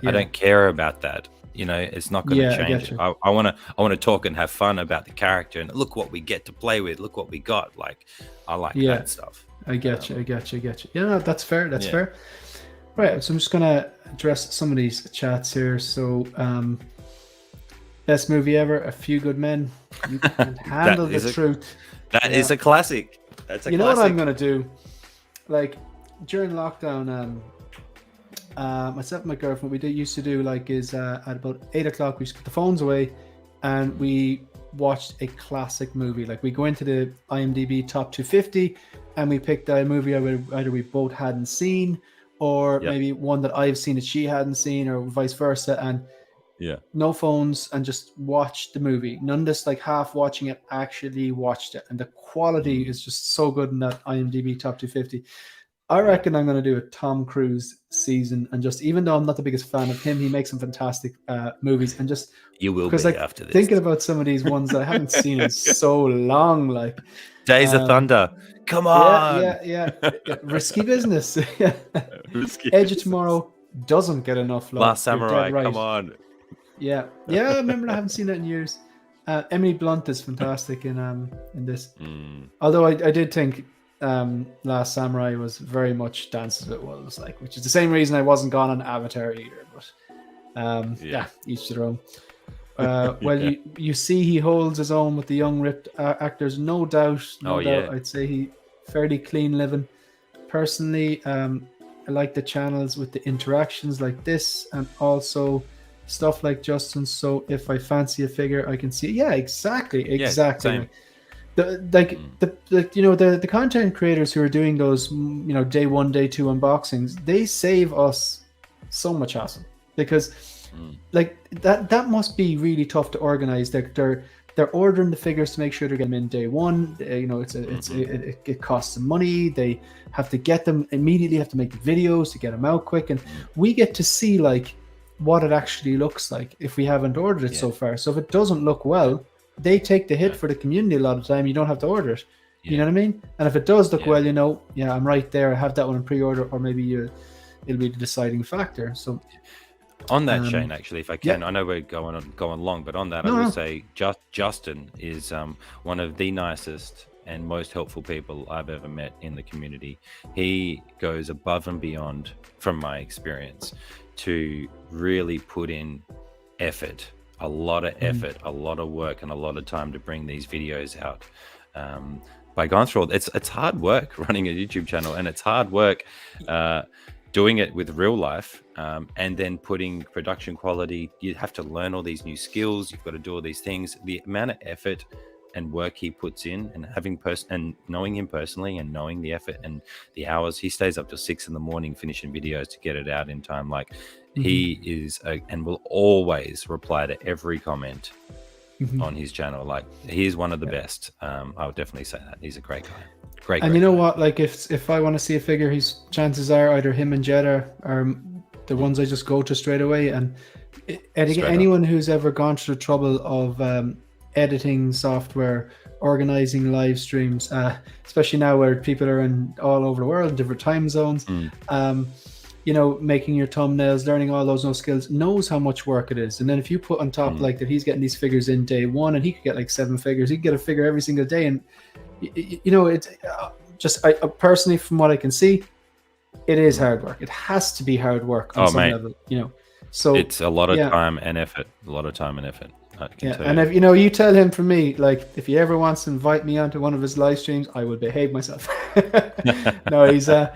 I don't care about that. You know, it's not going to change it. I want to talk and have fun about the character and look what we get to play with. Look what we got. Like, I like that stuff. I get you. Yeah, no, that's fair. That's fair. Right. So I'm just gonna address some of these chats here. So, best movie ever, A Few Good Men. You can handle the truth. That is a classic. That's a classic. You know what I'm gonna do? Like during lockdown, myself and my girlfriend, we used to do like is at about 8 o'clock we just put the phones away and we watched a classic movie. Like we go into the IMDb top 250 and we picked a movie either we both hadn't seen, or maybe one that I've seen that she hadn't seen, or vice versa, and no phones, and just watch the movie. None of this like half watching it, actually watched it, and the quality is just so good in that IMDb top 250. I reckon I'm going to do a Tom Cruise season, and just, even though I'm not the biggest fan of him, he makes some fantastic movies, and just you will because be like after this. Thinking about some of these ones that I haven't seen in so long, like Days of Thunder. Come on. Yeah. Risky Business. Risky Edge of Business. Tomorrow doesn't get enough love. Last Samurai. Right. Come on. Yeah. I remember. I haven't seen that in years. Emily Blunt is fantastic in this. Although I did think Last Samurai was very much Dances with Wolves, like, which is the same reason I wasn't gone on Avatar either. But each to their own. Well, you see, he holds his own with the young ripped actors, no doubt. I'd say he fairly clean living. Personally, I like the channels with the interactions like this, and also stuff like Justin. So if I fancy a figure, I can see. Yeah, exactly. Same. The content creators who are doing those, day 1, day 2 unboxings, they save us so much hassle, because like that must be really tough to organize. They're ordering the figures to make sure they're getting them in day 1. It costs them money. They have to get them immediately, have to make the videos to get them out quick, and we get to see like what it actually looks like if we haven't ordered it so far. So if it doesn't look well, they take the hit for the community a lot of the time. You don't have to order it. You know what I mean? And if it does look well, I'm right there. I have that one in pre-order, or maybe it'll be the deciding factor. So on that, Shane, actually, if I can, I know we're going long, but on that, I will say Justin is one of the nicest and most helpful people I've ever met in the community. He goes above and beyond, from my experience, to really put in effort, a lot of effort, a lot of work, and a lot of time to bring these videos out. By going through all, it's hard work running a YouTube channel, and it's hard work doing it with real life, and then putting production quality. You have to learn all these new skills. You've got to do all these things. The amount of effort and work he puts in, and and knowing him personally, and knowing the effort and the hours he stays up till 6 a.m. finishing videos to get it out in time. Like he is, and will always reply to every comment on his channel. Like, he's one of the best. I would definitely say that he's a great guy. Great. And you know what? Like, if I want to see a figure, chances are either him and Jeddah are the ones I just go to straight away. And anyone who's ever gone through the trouble of editing software, organizing live streams, especially now where people are in all over the world, different time zones, making your thumbnails, learning all those skills, knows how much work it is. And then if you put on top like that, he's getting these figures in day 1, and he could get like 7 figures. He could get a figure every single day, and it's just, I personally, from what I can see, it is hard work. It has to be hard work on some level, So it's a lot of time and effort. And if you tell him from me, like, if he ever wants to invite me onto one of his live streams, I will behave myself. No, he's the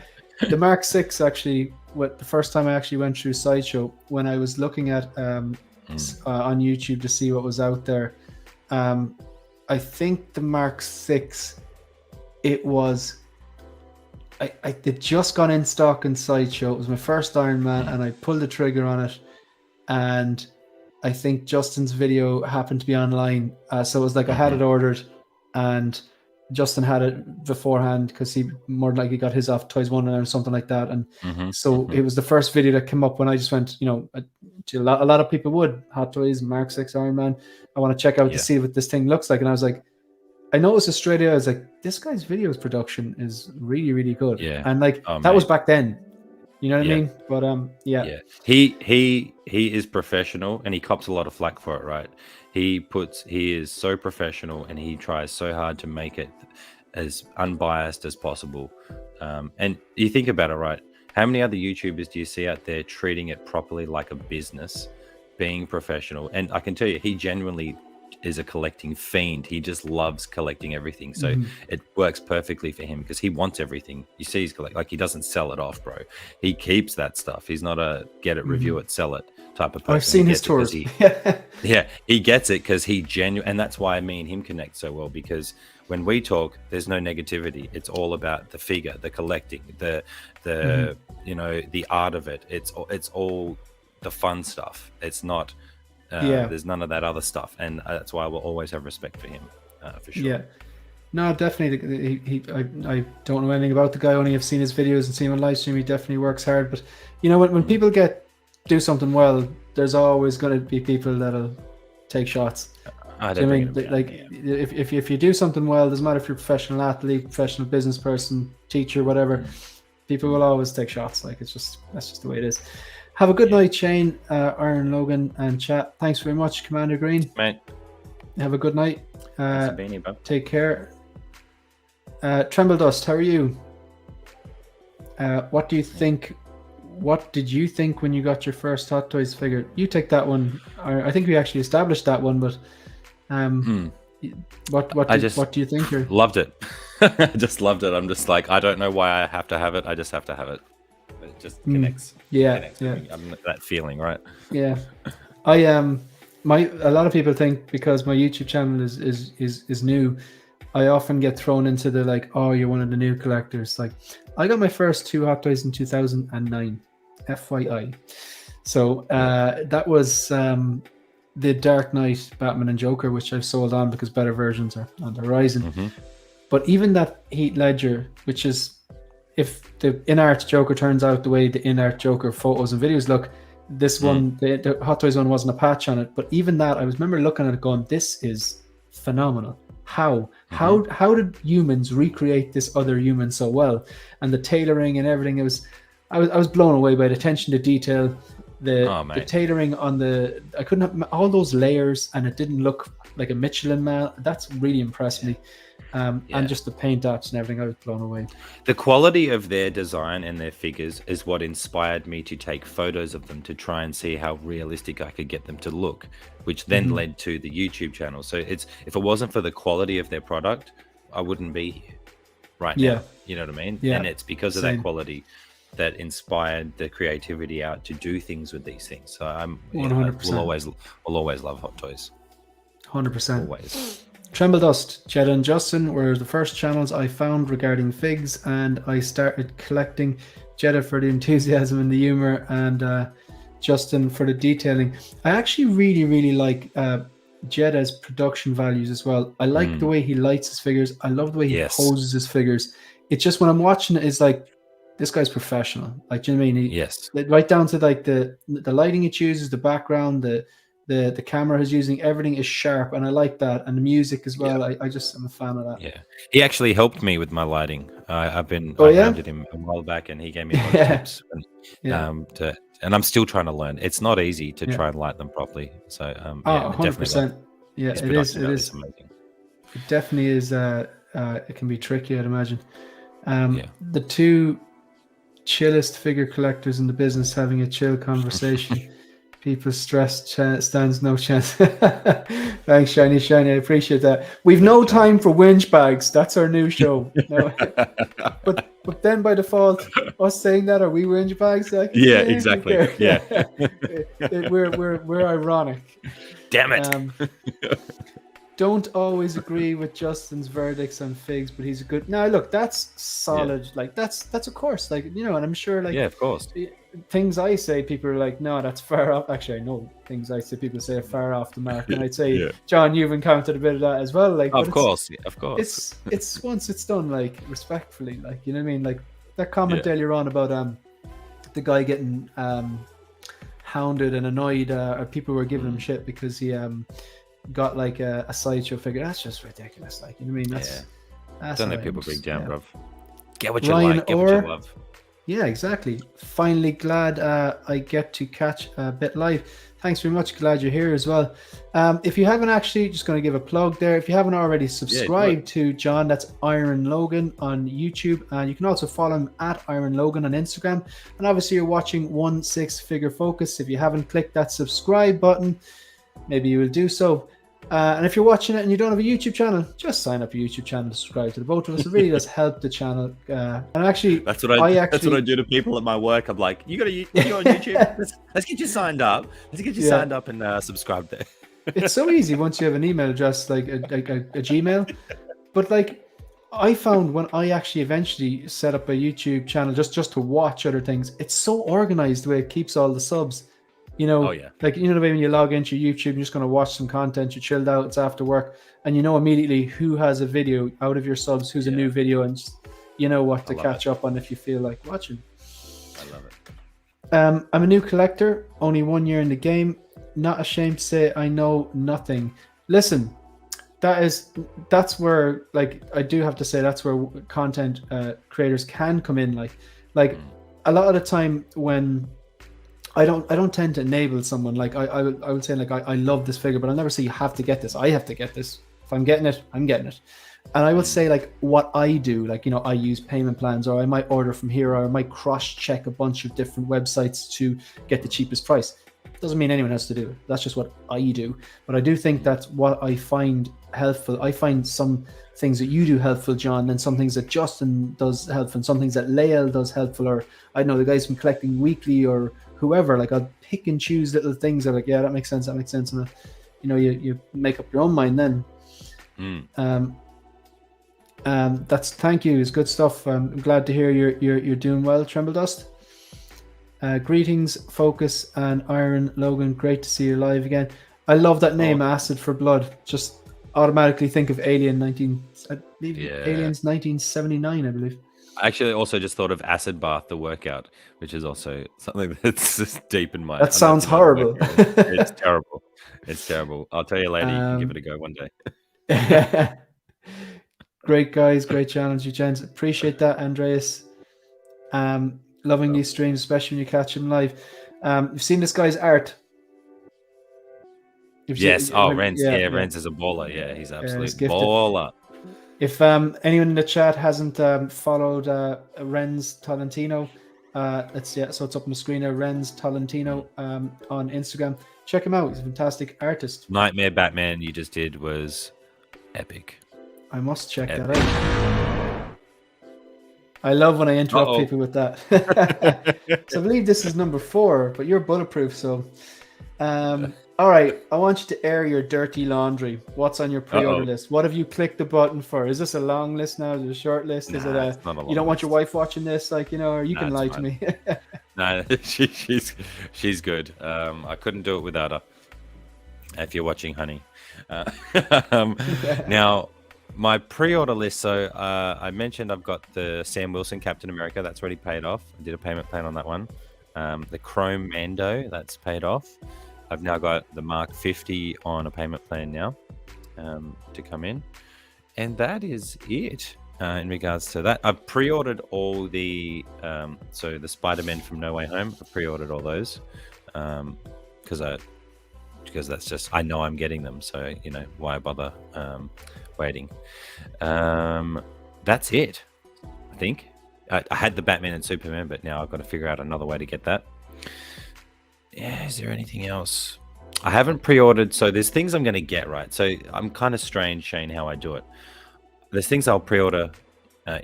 Mark 6. Actually, the first time I actually went through Sideshow, when I was looking at on YouTube to see what was out there, I think the Mark 6, it was, it just gone in stock in Sideshow. It was my first Iron Man, and I pulled the trigger on it, and I think Justin's video happened to be online. So it was like I had it ordered, and Justin had it beforehand, because he more than likely got his off Toys One or something like that. And so it was the first video that came up when I just went, a lot of people would, Hot Toys, Mark 6, Iron Man. I want to check out to see what this thing looks like. And I was like, I noticed it straight away. I was like, this guy's videos production is really, really good. Yeah. And like, that was back then. You know what I mean? But he is professional, and he cops a lot of flack for it, right? He is so professional, and he tries so hard to make it as unbiased as possible. And you think about it, right? How many other YouTubers do you see out there treating it properly, like a business, being professional? And I can tell you, he genuinely is a collecting fiend. He just loves collecting everything. So it works perfectly for him, because he wants everything. You see, he's like, he doesn't sell it off, bro. He keeps that stuff. He's not a get it, review it, sell it type of person. I've seen his tours. He gets it because he and that's why me and him connect so well, because when we talk, there's no negativity. It's all about the figure, the collecting, the the art of it. It's all the fun stuff. It's not. There's none of that other stuff, and that's why I will always have respect for him, for sure. Yeah. No, definitely. I don't know anything about the guy. Only have seen his videos and seen him on live stream. He definitely works hard. But when people do something well, there's always going to be people that'll take shots. If you do something well, doesn't matter if you're a professional athlete, professional business person, teacher, whatever. People will always take shots. Like that's just the way it is. Have a good night, Shane, Iron Logan, and chat. Thanks very much, Commander Green. Mate. Have a good night. Thanks for being here, bud. Take care. Tremble Dust, how are you? What do you think? What did you think when you got your first Hot Toys figure? You take that one. I think we actually established that one, but what do you think? You're... Loved it. I just loved it. I'm just like, I don't know why I have to have it. I just have to have it. It just connects. Connects with me. I'm that feeling, right? Yeah. A lot of people think because my YouTube channel is new, I often get thrown into the like, oh, you're one of the new collectors. Like, I got my first 2 Hot Toys in 2009, FYI. So that was the Dark Knight Batman and Joker, which I've sold on because better versions are on the horizon. But even that Heath Ledger, which is, if the in-art Joker turns out the way the in-art Joker photos and videos look, this one, the Hot Toys one, wasn't a patch on it. But even that, I remember looking at it going, this is phenomenal. How did humans recreate this other human so well? And the tailoring and everything, I was blown away by the attention to detail, the tailoring on I couldn't have all those layers, and it didn't look like a Michelin Man. That's really impressed me. And just the paint apps and everything, I was blown away. The quality of their design and their figures is what inspired me to take photos of them to try and see how realistic I could get them to look, which then led to the YouTube channel. So if it wasn't for the quality of their product, I wouldn't be here right now. You know what I mean? Yeah. And it's because of that quality that inspired the creativity out to do things with these things. So I'm 100%. We'll always love Hot Toys. 100%. Always. Tremble Dust, Jed and Justin were the first channels I found regarding figs, and I started collecting. Jed for the enthusiasm and the humor, and Justin for the detailing. I actually really like Jed's production values as well. I like the way he lights his figures. I love the way he poses his figures. It's just when I'm watching it, it's like, this guy's professional. Like, do you know what I mean? Right down to like the lighting he chooses, the background, the camera he's using, everything is sharp, and I like that, and the music as well. I'm a fan of that. Yeah, he actually helped me with my lighting. I handed him a while back, and he gave me a lot of tips. And I'm still trying to learn. It's not easy to try and light them properly. So 100%. Yeah, it is. It is amazing. It definitely is. It can be tricky, I'd imagine. The two chillest figure collectors in the business having a chill conversation. People stressed stands no chance. Thanks, Shiny. I appreciate that. We've no time for whinge bags. That's our new show. No. But then by default, us saying that, are we whinge bags? Like, exactly. We're ironic. Damn it. Don't always agree with Justin's verdicts on figs, but he's a good. Now look, that's solid. Like that's of course, like, and I'm sure, like, of course, things I say, people are like, no, that's far off. Actually, I know things I say, people say are far off the mark, and I'd say, John, you've encountered a bit of that as well. Like, of course. It's once it's done, like, respectfully, like, you know what I mean, like that comment earlier on about the guy getting hounded and annoyed, or people were giving him shit because he got like a sideshow figure. That's just ridiculous. Like, you know what I mean? That's don't let people big down, bro. Get what you like, get what you love. Yeah, exactly. Finally glad I get to catch a bit live. Thanks very much. Glad you're here as well. If you haven't actually, just going to give a plug there. If you haven't already subscribed to John, that's Iron Logan on YouTube. And you can also follow him at Iron Logan on Instagram. And obviously you're watching 1/6 Figure Focus. If you haven't clicked that subscribe button, maybe you will do so. And if you're watching it and you don't have a YouTube channel, just sign up a YouTube channel to subscribe to the both of us. It really does help the channel. And actually, that's what I do to people at my work. I'm like, you're on YouTube. Let's get you signed up. Let's get you signed up and subscribe there. It's so easy once you have an email address, like a Gmail. But like, I found when I actually eventually set up a YouTube channel just to watch other things, it's so organized the way it keeps all the subs. You know, Oh yeah. like you know the way when you log into YouTube, you're just going to watch some content, you're chilled out, it's after work, and you know immediately who has a video out of your subs, who's a new video, and just, you know what to catch up on if you feel like watching. I love it. I'm a new collector, only 1 year in the game. Not ashamed to say I know nothing. Listen, that's where, like, I do have to say that's where content creators can come in. Like a lot of the time when I don't tend to enable someone. Like I would say like I love this figure, but I'll never say you have to get this. I have to get this. If I'm getting it, I'm getting it. And I would say like what I do, like, you know, I use payment plans, or I might order from here, or I might cross-check a bunch of different websites to get the cheapest price. Doesn't mean anyone has to do it. That's just what I do. But I do think that's what I find helpful. I find some things that you do helpful, John, and some things that Justin does helpful, and some things that Lael does helpful, or I know the guys from Collecting Weekly or whoever. Like I'll pick and choose little things that are like, yeah, that makes sense, and you know, you make up your own mind then. That's, thank you. It's good stuff. I'm glad to hear you're doing well, Tremble Dust. Greetings, Focus and Iron Logan. Great to see you live again. I love that name, Acid for Blood. Just automatically think of Aliens 1979, I believe. I actually also just thought of Acid Bath, the workout, which is also something that's just deep in my. That sounds horrible. It's terrible. It's terrible. I'll tell you later. You can give it a go one day. Great guys, great challenge, you gents. Appreciate that, Andreas. Loving these streams, especially when you catch him live. You've seen this guy's art. Yes. Renz. Yeah, Renz is a baller. Yeah, he's absolute baller. If anyone in the chat hasn't followed Renz Tolentino, so it's up on the screen there. Renz Tolentino on Instagram. Check him out. He's a fantastic artist. Nightmare Batman you just did was epic. I must check that out. I love when I interrupt people with that. So I believe this is number 4, but you're bulletproof. So, all right. I want you to air your dirty laundry. What's on your pre-order list? What have you clicked the button for? Is this a long list now? Is it a short list? Is it you don't want your wife watching this? Like, you know, or you can lie to me. No, she's good. I couldn't do it without her. If you're watching, honey. Now, my pre-order list. So I mentioned I've got the Sam Wilson Captain America. That's already paid off. I did a payment plan on that one. The Chrome Mando, that's paid off. I've now got the Mark 50 on a payment plan now to come in. And that is it in regards to that. I've pre-ordered all the, so the Spider-Man from No Way Home. I pre-ordered all those because that's just, I know I'm getting them. So, you know, why bother waiting? That's it, I think. I had the Batman and Superman, but now I've got to figure out another way to get that. Yeah, is there anything else? I haven't pre-ordered, so there's things I'm going to get, right? So I'm kind of strange, Shane, how I do it. There's things I'll pre-order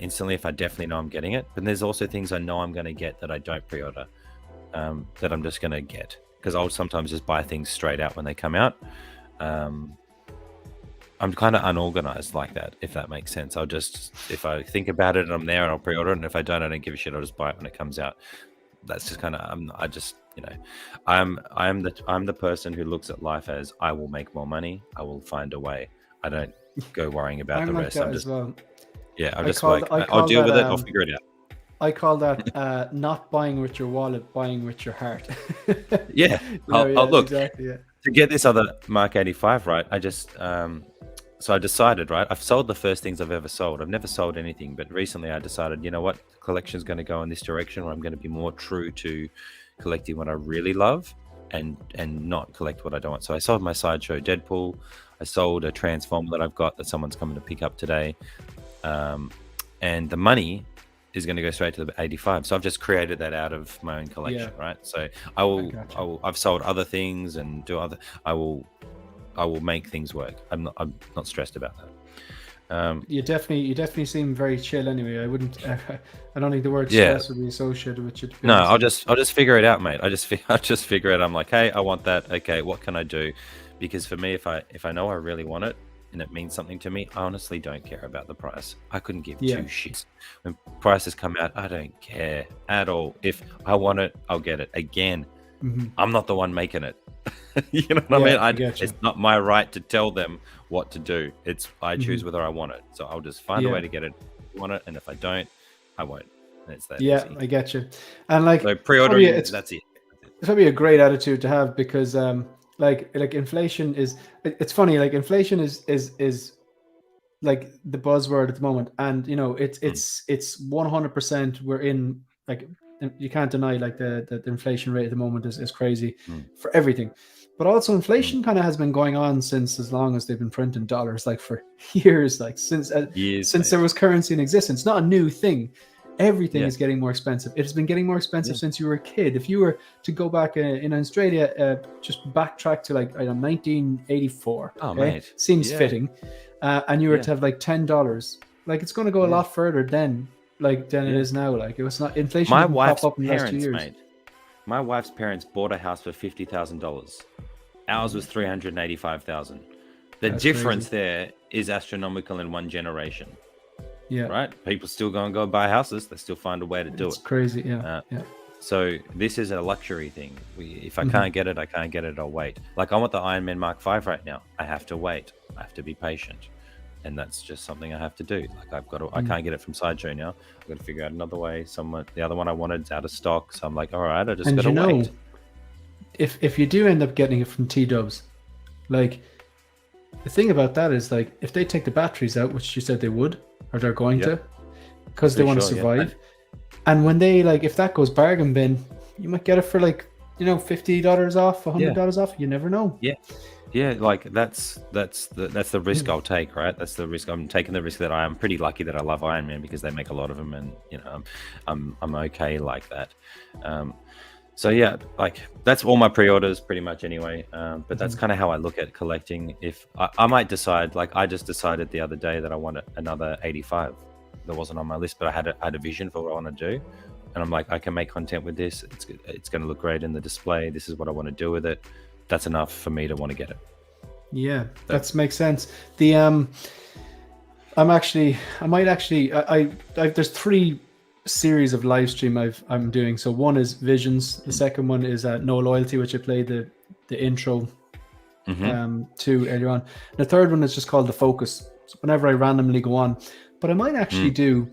instantly if I definitely know I'm getting it, but there's also things I know I'm going to get that I don't pre-order that I'm just going to get, because I'll sometimes just buy things straight out when they come out. I'm kind of unorganized like that, if that makes sense. I'll just, if I think about it and I'm there, and I'll pre-order it, and if I don't give a shit. I'll just buy it when it comes out. That's just kind of, I just, you know, I'm the person who looks at life as, I will make more money, I will find a way. I don't go worrying about the rest. I'm just, yeah, I'm just like, I'll deal with it. I'll figure it out. I call that not buying with your wallet, buying with your heart. Yeah. I'll look, exactly, yeah. To get this other Mark 85 right, I just, so I decided, right, I've sold the first things I've ever sold. I've never sold anything, but recently I decided, you know what, the collection's going to go in this direction where I'm going to be more true to collecting what I really love and not collect what I don't want. So I sold my Sideshow Deadpool. I sold a Transformer that I've got that someone's coming to pick up today. And the money is going to go straight to the 85. So I've just created that out of my own collection, right? So I've sold other things and I will make things work. I'm not stressed about that. You definitely seem very chill anyway. I wouldn't. I don't think the word stress would be associated with you. No, I'll just figure it out, mate. I'll just figure it. I'm like, hey, I want that. Okay, what can I do? Because for me, if I know I really want it, and it means something to me, I honestly don't care about the price. I couldn't give Yeah. two shits. When prices come out, I don't care at all. If I want it, I'll get it. Again, I'm not the one making it. You know what I mean? I get you. It's not my right to tell them what to do. It's I choose whether I want it. So I'll just find a way to get it. I want it, and if I don't, I won't. And it's that easy. I get you. And like, So pre-ordering, that's it. It's probably a great attitude to have, because like inflation is, it's funny, like inflation is like the buzzword at the moment, and you know it's 100%. We're in, like, you can't deny, like the inflation rate at the moment is crazy for everything. But also inflation kind of has been going on since as long as they've been printing dollars, like for years, like since there was currency in existence. Not a new thing. Everything is getting more expensive. It has been getting more expensive since you were a kid. If you were to go back in Australia, just backtrack to like 1984. Mate. Seems fitting. And you were to have like $10. Like, it's going to go a lot further than it is now. Like, it was not inflation. My didn't wife's pop up in the last 2 parents, years. mate. My wife's parents bought a house for $50,000. Ours was $385,000. The That's difference crazy. there is astronomical in one generation. Yeah. Right? People still go buy houses. They still find a way to do it. It's crazy. Yeah. So this is a luxury thing. If I can't get it, I can't get it. I'll wait. Like, I want the Iron Man Mark V right now. I have to wait. I have to be patient, and that's just something I have to do. Like, I've got to. I can't get it from Sideshow now. I've got to figure out another way. The other one I wanted is out of stock, so I'm like, all right, I just got to wait. If you do end up getting it from T-Dubs, like, the thing about that is, like, if they take the batteries out, which you said they would, or they're going to, because they want to survive. And when they, like, if that goes bargain bin, you might get it for like, $50 off, $100 off. You never know. Yeah, like that's the risk I'll take, right? That's the risk. I'm taking the risk that I am pretty lucky that I love Iron Man, because they make a lot of them, and I'm okay like that. So yeah, like, that's all my pre-orders pretty much anyway. But that's kind of how I look at collecting. If I might decide, like, I just decided the other day that I want another 85. That wasn't on my list, but I had a vision for what I want to do, and I'm like, I can make content with this. It's going to look great in the display. This is what I want to do with it. That's enough for me to want to get it. Yeah, that makes sense. The there's 3 series of live stream I'm doing. So one is Visions. The second one is No Loyalty, which I played the intro to earlier on. The third one is just called The Focus. So whenever I randomly go on. But I might actually do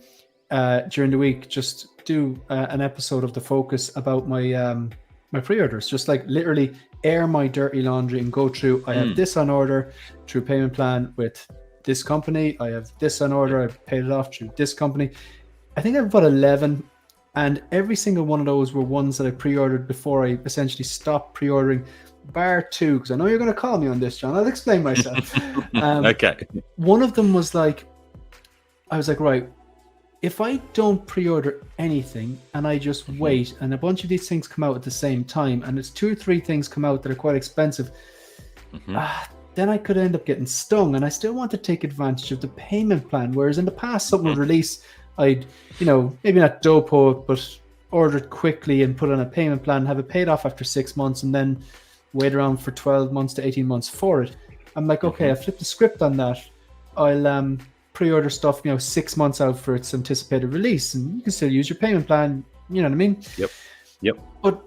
during the week, just do an episode of The Focus about my my pre-orders. Just like literally air my dirty laundry and go through. I have this on order through payment plan with this company. I have this on order. I've paid it off through this company. I think I have about 11, and every single one of those were ones that I pre-ordered before I essentially stopped pre-ordering, bar 2, because I know you're going to call me on this, John. I'll explain myself. Okay. One of them was like, I was like, right, if I don't pre-order anything and I just wait, and a bunch of these things come out at the same time, and it's 2 or 3 things come out that are quite expensive, then I could end up getting stung, and I still want to take advantage of the payment plan. Whereas in the past, something would release, I'd, maybe not dopo it, but order it quickly and put on a payment plan, have it paid off after 6 months, and then wait around for 12 months to 18 months for it. I'm like, okay, I flipped the script on that. I'll pre-order stuff, 6 months out for its anticipated release, and you can still use your payment plan. You know what I mean? Yep. But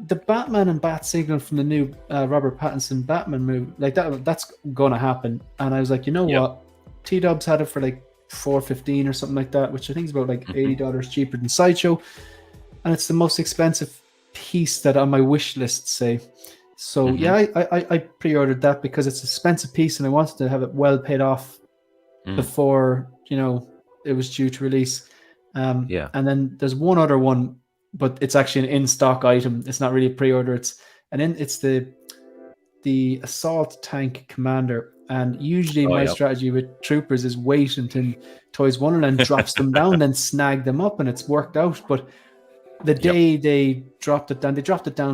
the Batman and Bat Signal from the new Robert Pattinson Batman movie, like that's going to happen. And I was like, what? T-Dubs had it for like $4.15 or something like that, which I think is about like $80 cheaper than Sideshow, and it's the most expensive piece that on my wish list, say. So I pre-ordered that because it's an expensive piece, and I wanted to have it well paid off before it was due to release. And then there's one other one, but it's actually an in-stock item. It's not really a pre-order. It's the Assault Tank Commander. And usually my strategy with Troopers is wait until Toys Wonderland drops them down, then snag them up, and it's worked out. But the day they dropped it down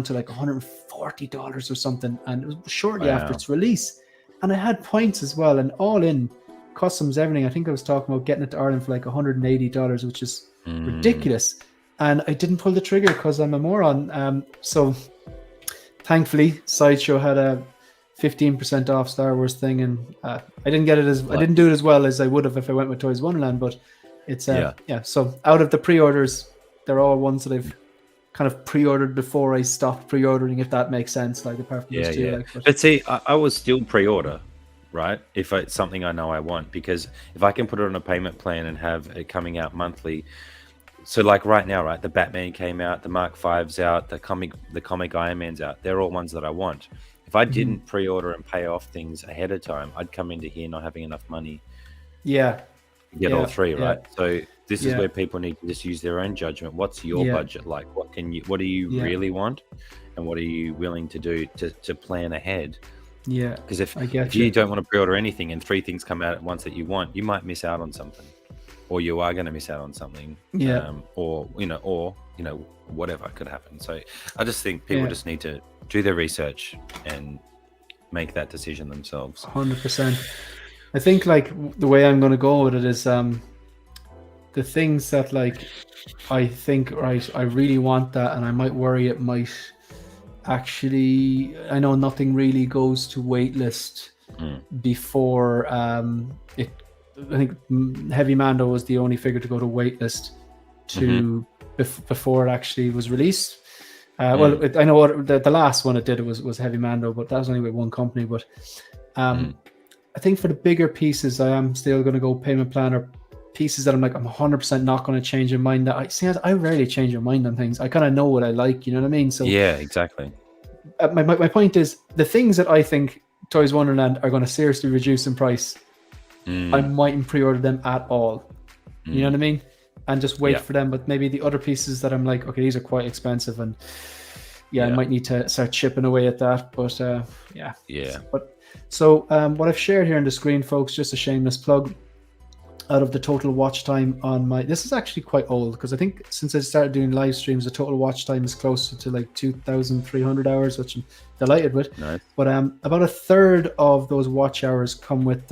to like $140 or something, and it was shortly after its release. And I had points as well, and all in customs, everything. I think I was talking about getting it to Ireland for like $180, which is ridiculous. And I didn't pull the trigger because I'm a moron. So thankfully, Sideshow had a 15% off Star Wars thing, and I didn't get it I didn't do it as well as I would have if I went with Toys Wonderland, but it's so out of the pre-orders, they're all ones that I've kind of pre-ordered before I stopped pre-ordering, if that makes sense, like apart from those two. But see, I will still pre-order, right, if it's something I know I want, because if I can put it on a payment plan and have it coming out monthly. So like right now, right, the Batman came out, the Mark V's out, the comic Iron Man's out. They're all ones that I want. If I didn't pre-order and pay off things ahead of time, I'd come into here not having enough money. To get all three, right? So this is where people need to just use their own judgment. What's your budget like? What do you really want, and what are you willing to do to plan ahead? Because if you don't want to pre-order anything and 3 things come out at once that you want, you might miss out on something, or you are going to miss out on something. Or whatever could happen. So I just think people just need to do their research and make that decision themselves. 100%. I think like the way I'm going to go with it is the things that like I think, right, I really want that, and I might worry it might actually, I know nothing really goes to waitlist before it. I think Heavy Mando was the only figure to go to waitlist to before it actually was released. Well, I know what the last one it did was Heavy Mando, but that was only with one company. But I think for the bigger pieces, I am still going to go payment plan, or pieces that I'm 100% not going to change my mind. That I rarely change my mind on things. I kind of know what I like, you know what I mean? So yeah, exactly. My point is, the things that I think Toys Wonderland are going to seriously reduce in price, I mightn't pre-order them at all. You know what I mean? And just wait for them. But maybe the other pieces that I'm like, okay, these are quite expensive, and I might need to start chipping away at that. But But so what I've shared here on the screen, folks, just a shameless plug. Out of the total watch time on this is actually quite old, because I think since I started doing live streams, the total watch time is closer to like 2,300 hours, which I'm delighted with. Nice. But about a third of those watch hours come with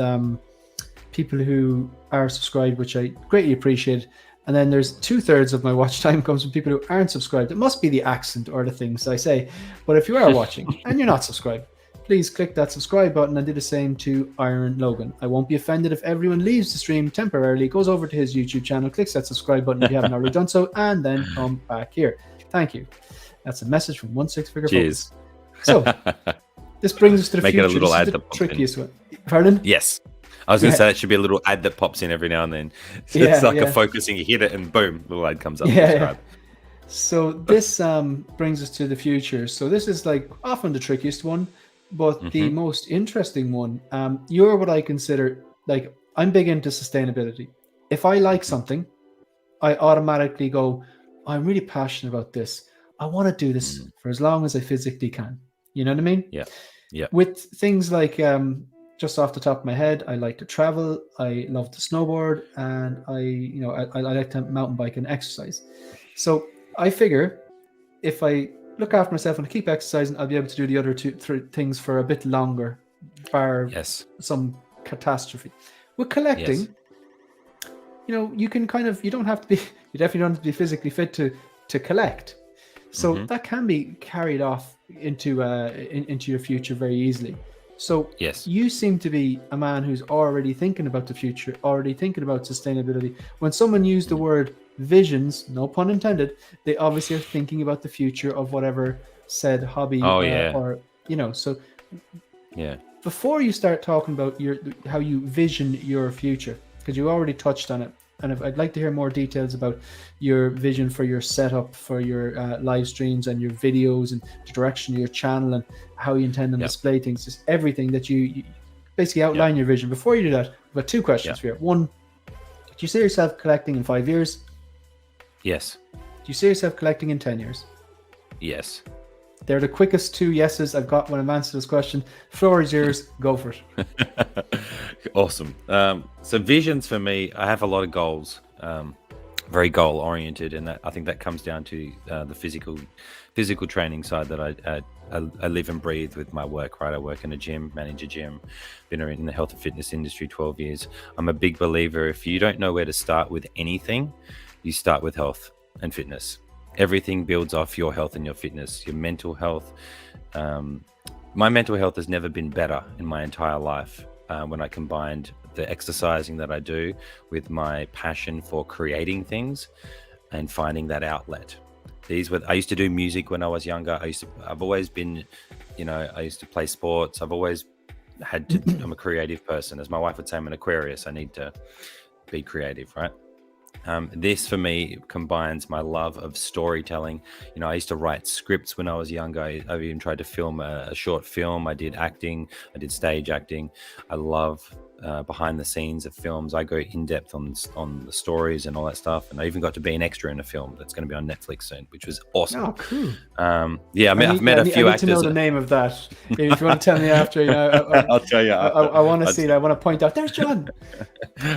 people who are subscribed, which I greatly appreciate. And then there's 2/3 of my watch time comes from people who aren't subscribed. It must be the accent or the things I say. But if you are watching and you're not subscribed, please click that subscribe button and do the same to Iron Logan. I won't be offended if everyone leaves the stream temporarily, goes over to his YouTube channel, clicks that subscribe button if you haven't already done so, and then come back here. Thank you. That's a message from 16Figure Focus. So this brings us to the future. Make it a little ad the trickiest one. Pardon? Yes. I was going to say that should be a little ad that pops in every now and then. So it's like a focusing, you hit it and boom, little ad comes up. So this brings us to the future. So this is like often the trickiest one, but the most interesting one. You're what I consider, like, I'm big into sustainability. If I like something, I automatically go, I'm really passionate about this. I want to do this for as long as I physically can. You know what I mean? Yeah. With things like, just off the top of my head, I like to travel. I love to snowboard, and I like to mountain bike and exercise. So I figure if I look after myself and keep exercising, I'll be able to do the other 2-3 things for a bit longer, bar some catastrophe. With collecting, you can you don't have to be, you definitely don't have to be physically fit to collect. So that can be carried off into your future very easily. So you seem to be a man who's already thinking about the future, already thinking about sustainability. When someone used the word visions, no pun intended, they obviously are thinking about the future of whatever said hobby so before you start talking about how you vision your future, because you already touched on it, and I'd like to hear more details about your vision for your setup, for your live streams and your videos, and the direction of your channel, and how you intend to display things, just everything that you basically outline your vision. Before you do that, I've got 2 questions for you. One, do you see yourself collecting in 5 years? Yes. Do you see yourself collecting in 10 years? Yes. They're the quickest 2 yeses I've got when I've answered this question. Floor is yours. Go for it. Awesome. So visions for me, I have a lot of goals, very goal oriented, and I think that comes down to the physical training side that I live and breathe with my work. Right, I work in a gym, manage a gym, been in the health and fitness industry 12 years. I'm a big believer, if you don't know where to start with anything, you start with health and fitness. Everything builds off your health and your fitness, your mental health, my mental health has never been better in my entire life when I combined the exercising that I do with my passion for creating things and finding that outlet. I used to do music when I was younger. I've always been, I used to play sports. I've always had to, I'm a creative person. As my wife would say, I'm an Aquarius. I need to be creative, right? This for me combines my love of storytelling. I used to write scripts when I was younger. I even tried to film a short film. I did acting. I did stage acting. I love behind the scenes of films. I go in depth on the stories and all that stuff. And I even got to be an extra in a film that's going to be on Netflix soon, which was awesome. Oh, cool. I've met a few actors. I need to know the name of that. If you want to tell me after, I'll tell you. I want to see that. I want to point out. There's John.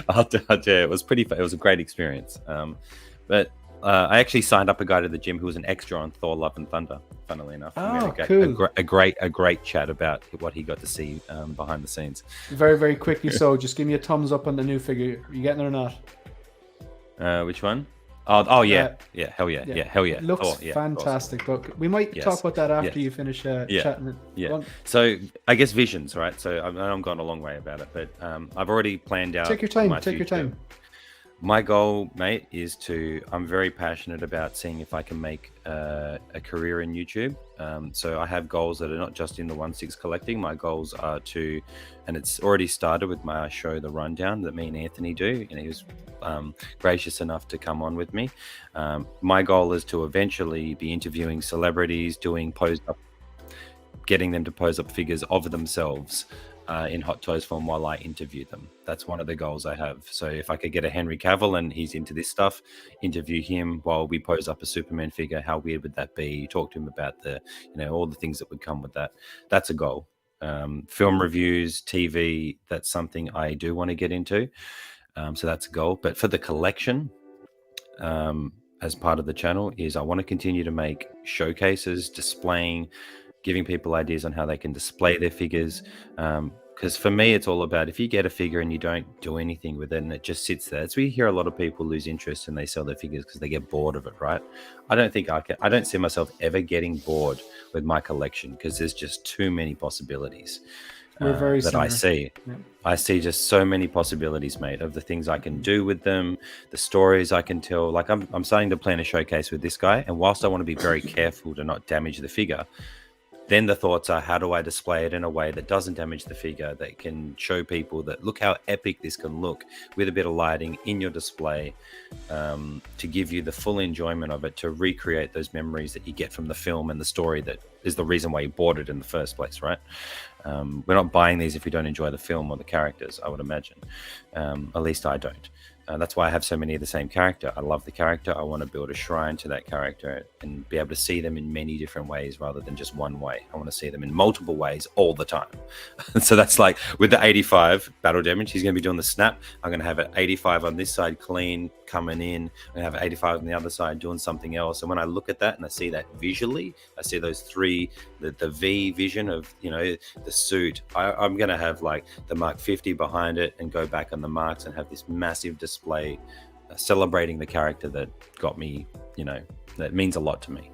I'll tell you. It was it was a great experience. But I actually signed up a guy to the gym who was an extra on Thor: Love and Thunder. Funnily enough, cool. A great chat about what he got to see behind the scenes. Very, very quickly. So, just give me a thumbs up on the new figure. Are you getting it or not? Which one? Oh yeah, hell yeah, hell yeah. It looks fantastic, awesome. But we might talk about that after you finish chatting. Yeah. So I guess visions, right? So I'm gone a long way about it, but I've already planned out. Take your time. My goal, mate, is I'm very passionate about seeing if I can make a career in YouTube. So I have goals that are not just in the 1/6 collecting. My goals are and it's already started with my show, The Rundown, that me and Anthony do. He was gracious enough to come on with me. My goal is to eventually be interviewing celebrities, getting them to pose up figures of themselves in Hot Toys form while I interview them. That's one of the goals I have. So if I could get a Henry Cavill and he's into this stuff, interview him while we pose up a Superman figure, how weird would that be? Talk to him about all the things that would come with that. That's a goal. Film reviews, TV, that's something I do want to get into. So that's a goal. But for the collection, as part of the channel, is I want to continue to make showcases, displaying, giving people ideas on how they can display their figures. Because for me, it's all about, if you get a figure and you don't do anything with it and it just sits there, it's where you hear a lot of people lose interest and they sell their figures because they get bored of it, right? I don't see myself ever getting bored with my collection because there's just too many possibilities that I see. Yeah. I see just so many possibilities, mate, of the things I can do with them, the stories I can tell. Like I'm starting to plan a showcase with this guy, and whilst I want to be very careful to not damage the figure, then the thoughts are, how do I display it in a way that doesn't damage the figure, that can show people that look how epic this can look with a bit of lighting in your display, to give you the full enjoyment of it, to recreate those memories that you get from the film and the story that is the reason why you bought it in the first place, right? We're not buying these if we don't enjoy the film or the characters, I would imagine. At least I don't. That's why I have so many of the same character. I love the character. I want to build a shrine to that character and be able to see them in many different ways rather than just one way. I want to see them in multiple ways all the time. So that's like with the 85 battle damage, he's going to be doing the snap. I'm going to have an 85 on this side clean, coming in. I'm going to have an 85 on the other side doing something else. And when I look at that and I see that visually, I see those three, the V vision of, the suit. I'm going to have like the Mark 50 behind it and go back on the marks and have this massive display celebrating the character that got me, that means a lot to me.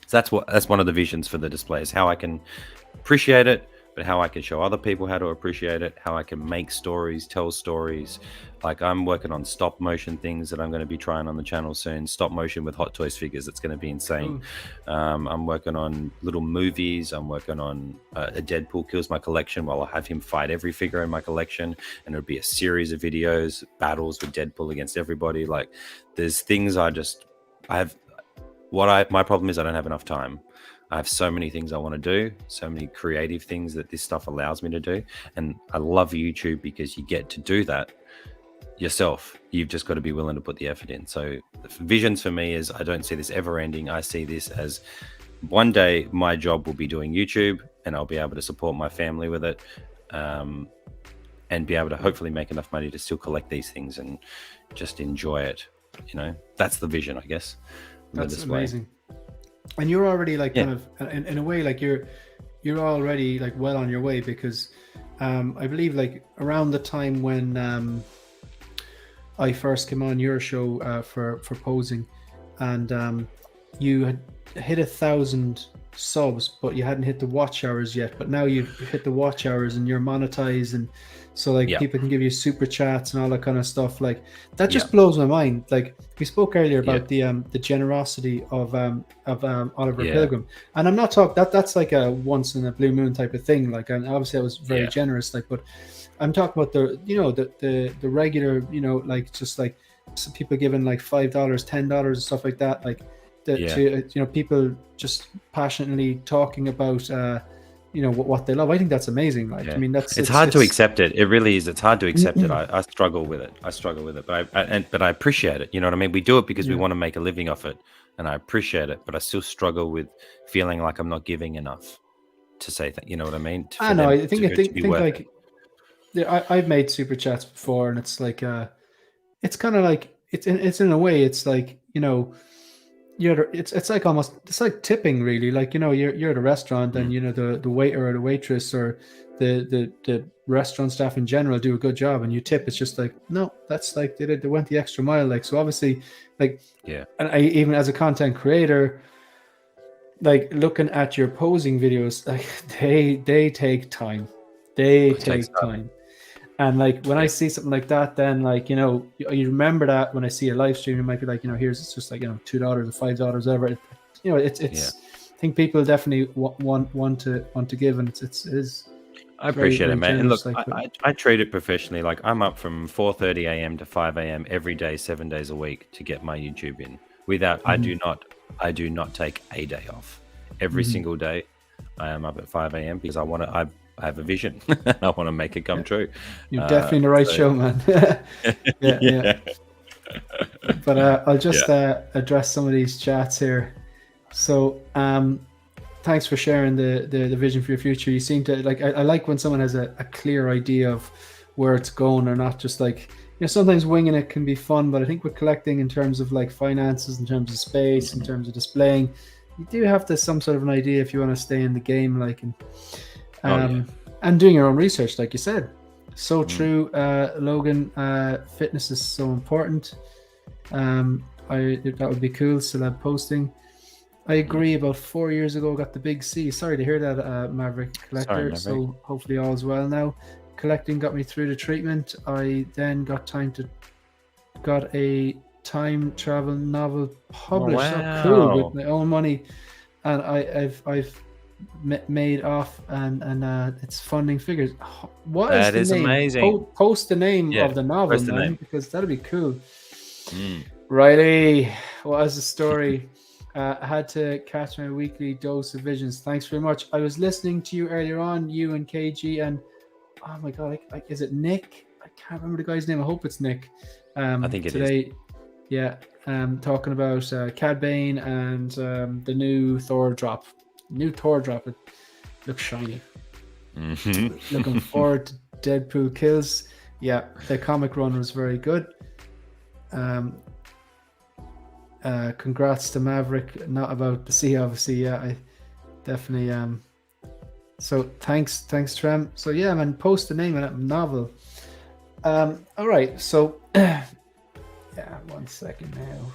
So that's one of the visions for the display, is how I can appreciate it, but how I can show other people how to appreciate it, how I can make stories, tell stories. Like I'm working on stop motion things that I'm going to be trying on the channel soon. Stop motion with Hot Toys figures. It's going to be insane. I'm working on little movies. I'm working on a Deadpool kills my collection while I have him fight every figure in my collection. And it'll be a series of videos, battles with Deadpool against everybody. Like there's things my problem is I don't have enough time. I have so many things I want to do, so many creative things that this stuff allows me to do. And I love YouTube because you get to do that yourself. You've just got to be willing to put the effort in. So the visions for me is, I don't see this ever ending. I see this as one day my job will be doing YouTube and I'll be able to support my family with it, and be able to hopefully make enough money to still collect these things and just enjoy it. That's the vision, I guess. That's amazing. And you're already like kind of in a way, like you're already like well on your way, because I believe like around the time when I first came on your show for posing, and you had hit 1,000 subs, but you hadn't hit the watch hours yet. But now you've hit the watch hours and you're monetized, and so like Yeah. people can give you super chats and all that kind of stuff. Like that just Yeah. blows my mind. Like we spoke earlier Yeah. about the generosity of Oliver Yeah. Pilgrim, and I'm not talking that's like a once in a blue moon type of thing. Like, and obviously I was very Yeah. generous. Like, but I'm talking about the regular, like just like some people giving like $5, $10 and stuff like that. Like Yeah. to people just passionately talking about what they love. I think that's amazing. Like, Yeah. I mean, that's it's hard to accept it. It really is. It's hard to accept it. I struggle with it. But I appreciate it. You know what I mean? We do it because we Yeah. want to make a living off it, and I appreciate it. But I still struggle with feeling like I'm not giving enough to say that. You know what I mean? I know. I think worth like it. yeah, I've made super chats before, and it's like it's kind of like it's in a way it's like it's like almost it's like tipping really, like you're at a restaurant and the waiter or the waitress or the restaurant staff in general do a good job and you tip. It's just like, no, that's like they went the extra mile. Like, so obviously, like, Yeah. and I even as a content creator, like looking at your posing videos, like they take time. They take time. And like when I see something like that, then like you remember that when I see a live stream, it might be like here's it's just like $2 or $5, whatever. It's I think people definitely want to give, and it is. I appreciate it, man. And look, like, I treat it professionally. Like I'm up from 4:30 a.m. to 5 a.m. every day, 7 days a week to get my YouTube in. Without I do not take a day off. Every single day, I am up at 5 a.m. because I have a vision. I want to make it come true. You're definitely in the right show, man. yeah. But I'll just address some of these chats here. So thanks for sharing the vision for your future. You seem to like I like when someone has a clear idea of where it's going, or not just like sometimes winging it can be fun, but I think with collecting in terms of like finances, in terms of space, in terms of displaying, you do have to some sort of an idea if you want to stay in the game, like, and doing your own research, like you said. So true, Logan. Fitness is so important. That would be cool. Celeb posting. I agree. About 4 years ago, got the big C. Sorry to hear that, Maverick Collector. Sorry, Maverick. So hopefully all's well now. Collecting got me through the treatment. I then got a time travel novel published. Oh, wow. So cool, with my own money, and I've made off, and it's funding figures. What is that the is name? amazing. Post the name of the novel, the man, name. because that'd be cool. Righty, what is the story? I had to catch my weekly dose of visions. Thanks very much. I was listening to you earlier on, you and KG, and oh my god, like is it Nick? I can't remember the guy's name. I hope it's Nick. I think it today, is. Yeah, talking about Cad Bane and the new Thor drop. It looks shiny. Looking forward to Deadpool kills. Yeah, the comic run was very good. Congrats to Maverick. Not about the sea, obviously. Yeah, I definitely. So thanks, Trem. So yeah, man, post the name of that novel. All right, so yeah, 1 second now.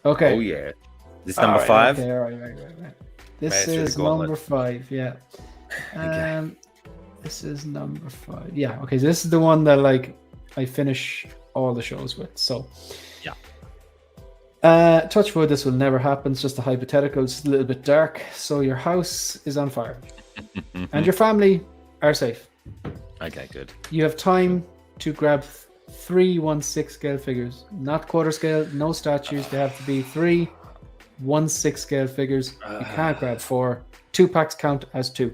Okay. Oh yeah. This number 5. Okay, all right. This is number 5. Yeah. Okay. This is number 5. Yeah. Okay. So this is the one that like I finish all the shows with. So yeah. Touch wood, this will never happen. It's just a hypothetical. It's a little bit dark. So your house is on fire, and your family are safe. Okay, good. You have time to grab 3 1/6 scale figures, not quarter scale, no statues. They have to be 3 1/6 scale figures. You can't grab 4. 2 packs count as 2.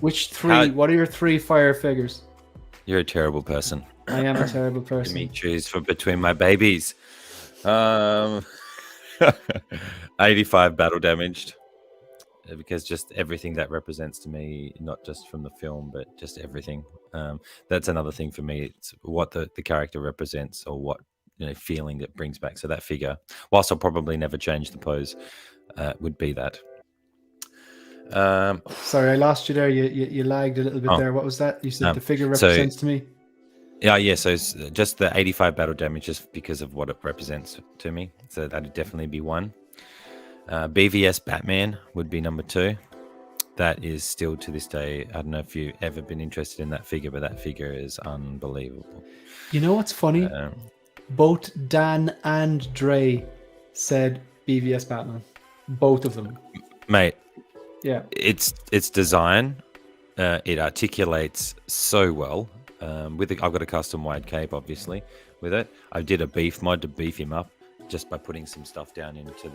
Which 3? What are your 3 fire figures? You're a terrible person. I am a terrible person. Give me choose from between my babies. 85 battle damaged. Because just everything that represents to me, not just from the film, but just everything. That's another thing for me. It's what the character represents, or what feeling it brings back. So that figure, whilst I'll probably never change the pose, would be that. Sorry, I lost you there. You lagged a little bit there. What was that? You said the figure represents to me. Yeah. So it's just the 85 battle damage, just because of what it represents to me. So that'd definitely be one. BVS Batman would be number 2. That is still to this day. I don't know if you've ever been interested in that figure, but that figure is unbelievable. You know what's funny? Both Dan and Dre said BVS Batman. Both of them. Mate. Yeah. It's design. It articulates so well. I've got a custom wide cape, obviously, with it. I did a beef mod to beef him up, just by putting some stuff down into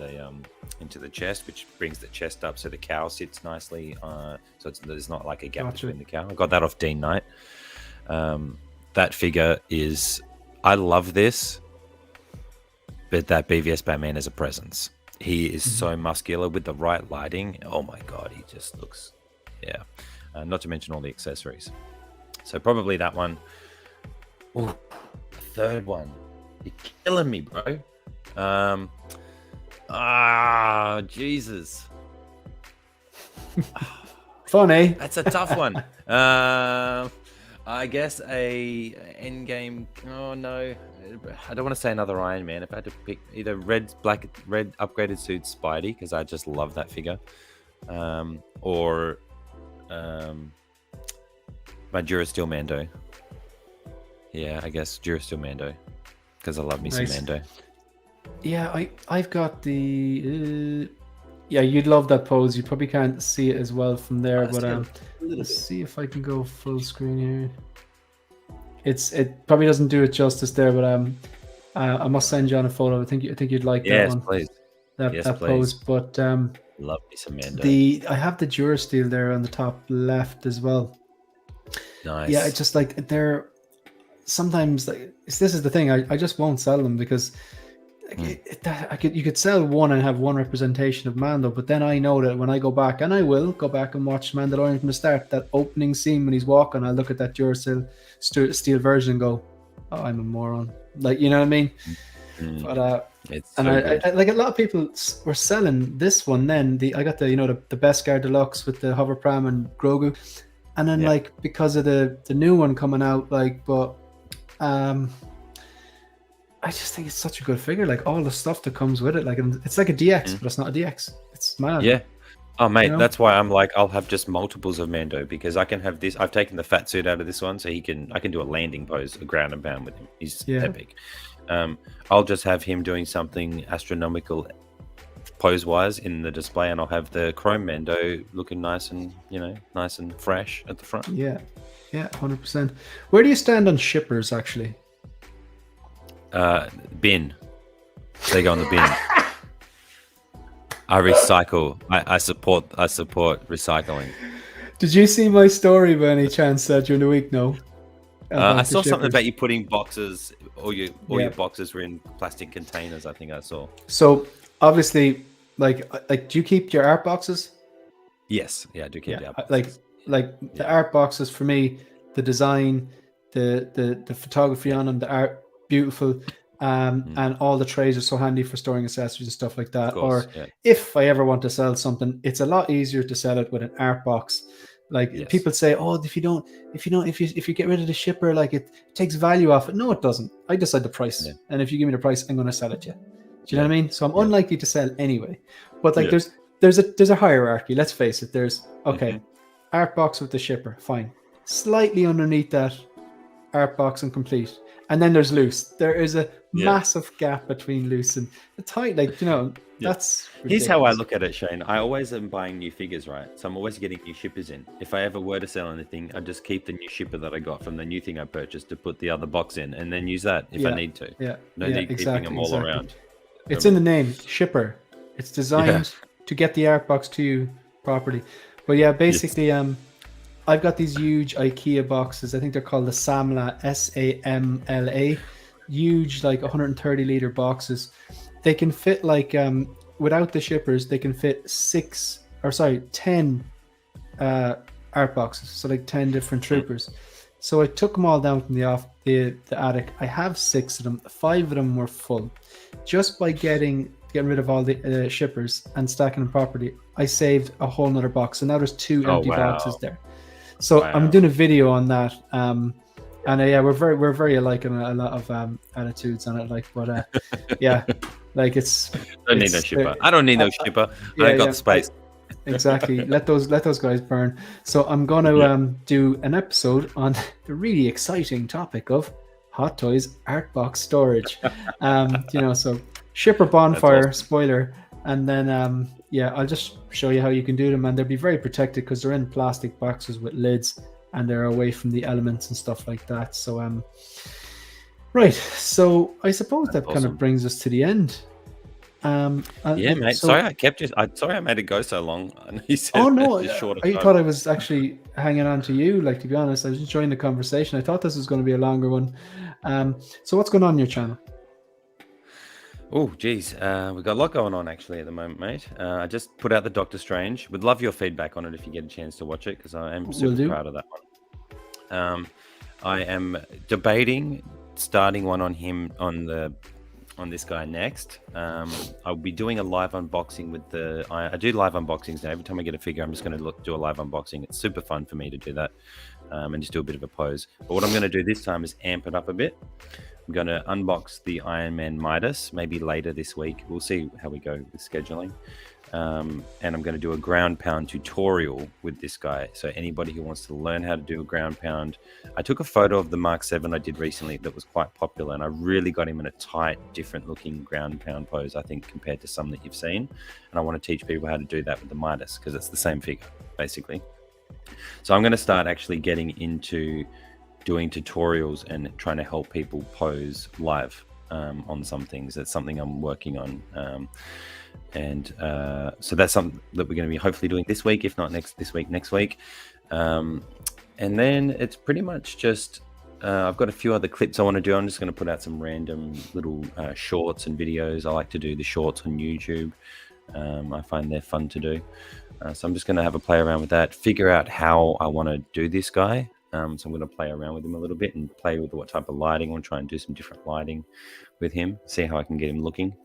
the chest, which brings the chest up so the cowl sits nicely. So there's not like a gap between the cowl. I got that off Dean Knight. That figure is, I love this, but that BVS Batman is a presence. He is so muscular with the right lighting. Oh my God, he just looks, not to mention all the accessories. So probably that one. Oh, third one. You're killing me, bro. Jesus. Funny. That's a tough one. I guess a endgame. Oh no, I don't want to say another Iron Man. If I had to pick either red upgraded suit Spidey, because I just love that figure, or my Durasteel Mando. Yeah, I guess Durasteel Mando, because I love me some Mando. Yeah, I've got the. Yeah, you'd love that pose. You probably can't see it as well from there, but let's see if I can go full screen here. It probably doesn't do it justice there, but I must send you on a photo. I think you'd like that one. Please. That pose. But love me some Mando. I have the Durasteel there on the top left as well. Nice. Yeah, it's just like they're sometimes like this is the thing. I just won't sell them because. You could sell one and have one representation of Mando, but then I know that when I go back, and I will go back and watch Mandalorian from the start, that opening scene when he's walking, I look at that Durasteel steel version and go, "Oh, I'm a moron." Like, you know what I mean? But it's and so I like a lot of people were selling this one. Then I got the the Beskar Deluxe with the hover pram and Grogu, and then like because of the new one coming out, like I just think it's such a good figure. Like all the stuff that comes with it, like it's like a DX, but it's not a DX. It's mad. Yeah. Oh mate, that's why I'm like I'll have just multiples of Mando, because I can have this. I've taken the fat suit out of this one, so I can do a landing pose, a ground and pound with him. He's epic. I'll just have him doing something astronomical pose wise in the display, and I'll have the chrome Mando looking nice and nice and fresh at the front. Yeah, 100%. Where do you stand on shippers actually? Bin. They go in the bin. I recycle. I support recycling. Did you see my story by any chance during the week? No. I saw something about you putting boxes, all your boxes were in plastic containers. I think I saw. So obviously, like, do you keep your art boxes? Yes, I do keep the art boxes. Like the art boxes for me, the design, the photography on them, the art. Beautiful, and all the trays are so handy for storing accessories and stuff like that. Or if I ever want to sell something, it's a lot easier to sell it with an art box. Like people say, oh, if you get rid of the shipper, like it takes value off it. No, it doesn't. I decide the price, and if you give me the price, I'm going to sell it to you. Do you know what I mean? So I'm unlikely to sell anyway. But like there's a hierarchy. Let's face it. There's art box with the shipper, fine. Slightly underneath that, art box and complete. And then there's loose. There is a massive gap between loose and the tight. Like, that's ridiculous. Here's how I look at it, Shane. I always am buying new figures, right? So I'm always getting new shippers in. If I ever were to sell anything, I just keep the new shipper that I got from the new thing I purchased to put the other box in, and then use that if I need to. No need keeping them all around. It's in the name, shipper. It's designed to get the art box to you properly. But yeah, basically, I've got these huge IKEA boxes. I think they're called the Samla, SAMLA. Huge, like 130 liter boxes. They can fit like, without the shippers, they can fit 10 art boxes. So like 10 different troopers. So I took them all down from the attic. I have 6 of them. 5 of them were full. Just by getting rid of all the shippers and stacking them properly, I saved a whole nother box. So now there's 2 empty boxes there. So I'm doing a video on that, and And we're very alike in a lot of attitudes on it. Like, but yeah, like don't need no shipper. I don't need no shipper. I ain't got the space. Exactly. Let those guys burn. So I'm going to do an episode on the really exciting topic of Hot Toys art box storage. So shipper bonfire, awesome. Spoiler, and then I'll just show you how you can do them, and they'll be very protected because they're in plastic boxes with lids, and they're away from the elements and stuff like that. So right. So I suppose that kind of brings us to the end. Mate. Sorry, I kept you. Sorry, I made it go so long. You said, oh no, I thought I was actually hanging on to you. Like, to be honest, I was enjoying the conversation. I thought this was going to be a longer one. So what's going on your channel? Oh, geez, we've got a lot going on actually at the moment, mate. I just put out the Doctor Strange. Would love your feedback on it if you get a chance to watch it, because I am super proud of that one. I am debating starting one on him on this guy next. I'll be doing a live unboxing with I do live unboxings now. Every time I get a figure, I'm just going to do a live unboxing. It's super fun for me to do that, and just do a bit of a pose. But what I'm going to do this time is amp it up a bit. I'm going to unbox the Iron Man Midas maybe later this week. We'll see how we go with scheduling. And I'm going to do a ground pound tutorial with this guy. So anybody who wants to learn how to do a ground pound, I took a photo of the Mark 7 I did recently that was quite popular, and I really got him in a tight, different looking ground pound pose, I think, compared to some that you've seen. And I want to teach people how to do that with the Midas, because it's the same figure, basically. So I'm going to start actually getting into doing tutorials and trying to help people pose live on some things. That's something I'm working on. So that's something that we're going to be hopefully doing this week, if not next week. And then it's pretty much just I've got a few other clips I want to do. I'm just going to put out some random little shorts and videos. I like to do the shorts on YouTube. I find they're fun to do. So I'm just going to have a play around with that, figure out how I want to do this guy. So I'm going to play around with him a little bit and play with what type of lighting. I want to try and do some different lighting with him, see how I can get him looking.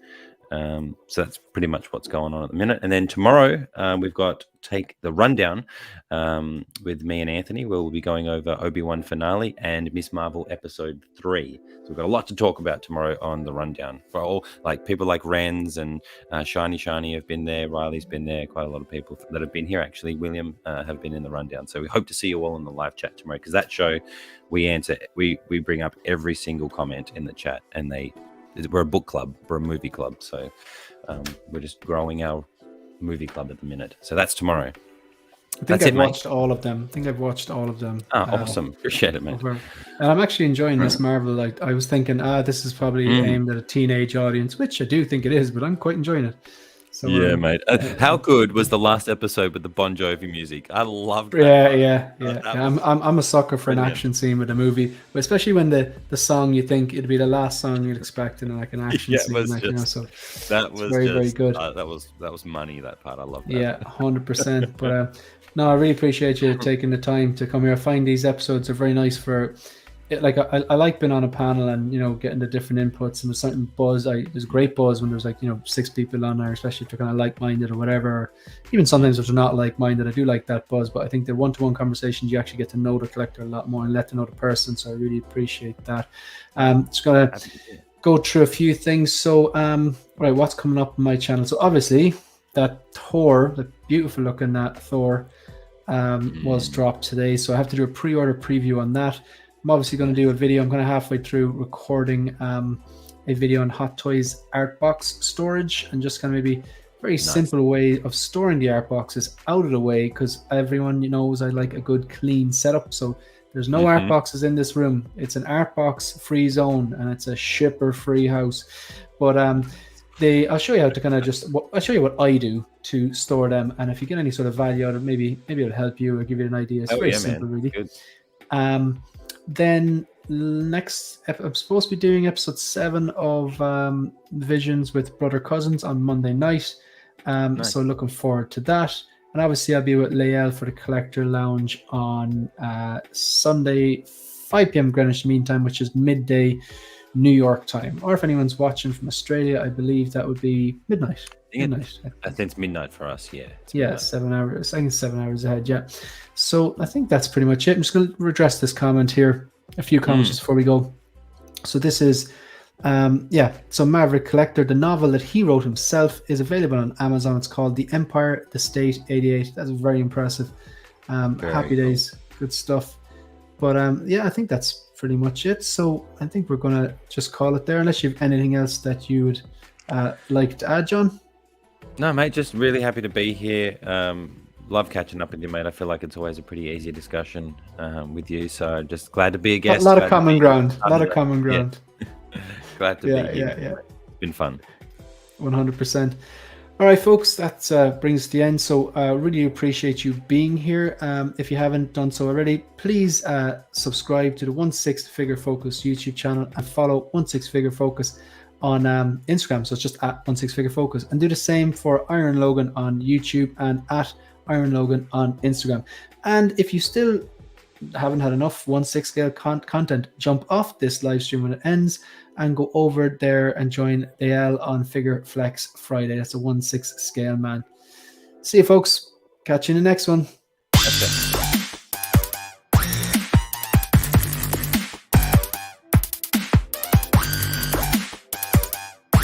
So that's pretty much what's going on at the minute. And then tomorrow we've got Take the Rundown with me and Anthony, where we'll be going over Obi-Wan finale and Miss Marvel episode 3. So we've got a lot to talk about tomorrow on the Rundown. For all, like, people like Renz and Shiny have been there, Riley's been there, quite a lot of people that have been here actually. William have been in the Rundown. So we hope to see you all in the live chat tomorrow, because that show we bring up every single comment in the chat, and we're a book club, we're a movie club, so we're just growing our movie club at the minute. So that's tomorrow. I think I've watched all of them. Oh, awesome. Appreciate it, man. And I'm actually enjoying this Marvel. Like, I was thinking, this is probably aimed at a teenage audience, which I do think it is, but I'm quite enjoying it. So, yeah, mate. How good was the last episode with the Bon Jovi music? I loved that. Yeah. I'm a sucker for an action scene with a movie, but especially when the song, you think it'd be the last song you'd expect in like an action scene. That was very good. That was money, that part. I love that. Yeah, 100%. But no, I really appreciate you taking the time to come here. I find these episodes are very nice for it. Like, I like being on a panel and, getting the different inputs, and there's certain buzz. There's great buzz when there's 6 people on there, especially if they're kind of like-minded or whatever. Or even sometimes if they're not like-minded, I do like that buzz. But I think the one-to-one conversations, you actually get to know the collector a lot more and let to know the person. So I really appreciate that. Just gonna go through a few things. So right, what's coming up on my channel? So obviously that Thor, the beautiful looking Thor, was dropped today. So I have to do a pre-order preview on that. I'm obviously going to do a video. I'm kind of halfway through recording a video on Hot Toys art box storage, and just kind of maybe very simple way of storing the art boxes out of the way, because everyone knows I like a good clean setup. So there's no art boxes in this room. It's an art box free zone, and it's a shipper free house. But I'll show you how to kind of I'll show you what I do to store them, and if you get any sort of value out of it, maybe it'll help you or give you an idea. It's very simple, really. Good. Then next, I'm supposed to be doing episode 7 of Visions with Brother Cousins on Monday night. So looking forward to that. And obviously I'll be with Lael for the Collector Lounge on Sunday, 5 p.m. Greenwich Mean Time, which is midday New York time. Or if anyone's watching from Australia, I believe that would be midnight. I think it's midnight for us, yeah. Yeah, 7 hours. I think it's 7 hours ahead, yeah. So I think that's pretty much it. I'm just going to redress this comment here. a few comments just before we go. So this is, so Maverick Collector, the novel that he wrote himself, is available on Amazon. It's called The Empire, the State, 88. That's very impressive. Happy days, good stuff. But I think that's pretty much it. So I think we're going to just call it there, unless you have anything else that you would like to add, John. No, mate, just really happy to be here. Love catching up with you, mate. I feel like it's always a pretty easy discussion with you. So just glad to be a guest. A lot of common ground. A lot of common ground. Glad to be here. Yeah. It's been fun. 100%. All right, folks, that brings us to the end. So really appreciate you being here. If you haven't done so already, please subscribe to the 16 Figure Focus YouTube channel and follow 16 Figure Focus on Instagram. So it's just at 16 Figure Focus, and do the same for Iron Logan on YouTube and at Iron Logan on Instagram. And if you still haven't had enough 1/6 scale content, jump off this live stream when it ends and go over there and join Dale on Figure Flex Friday. That's a 1/6 scale man. See you, folks. Catch you in the next one.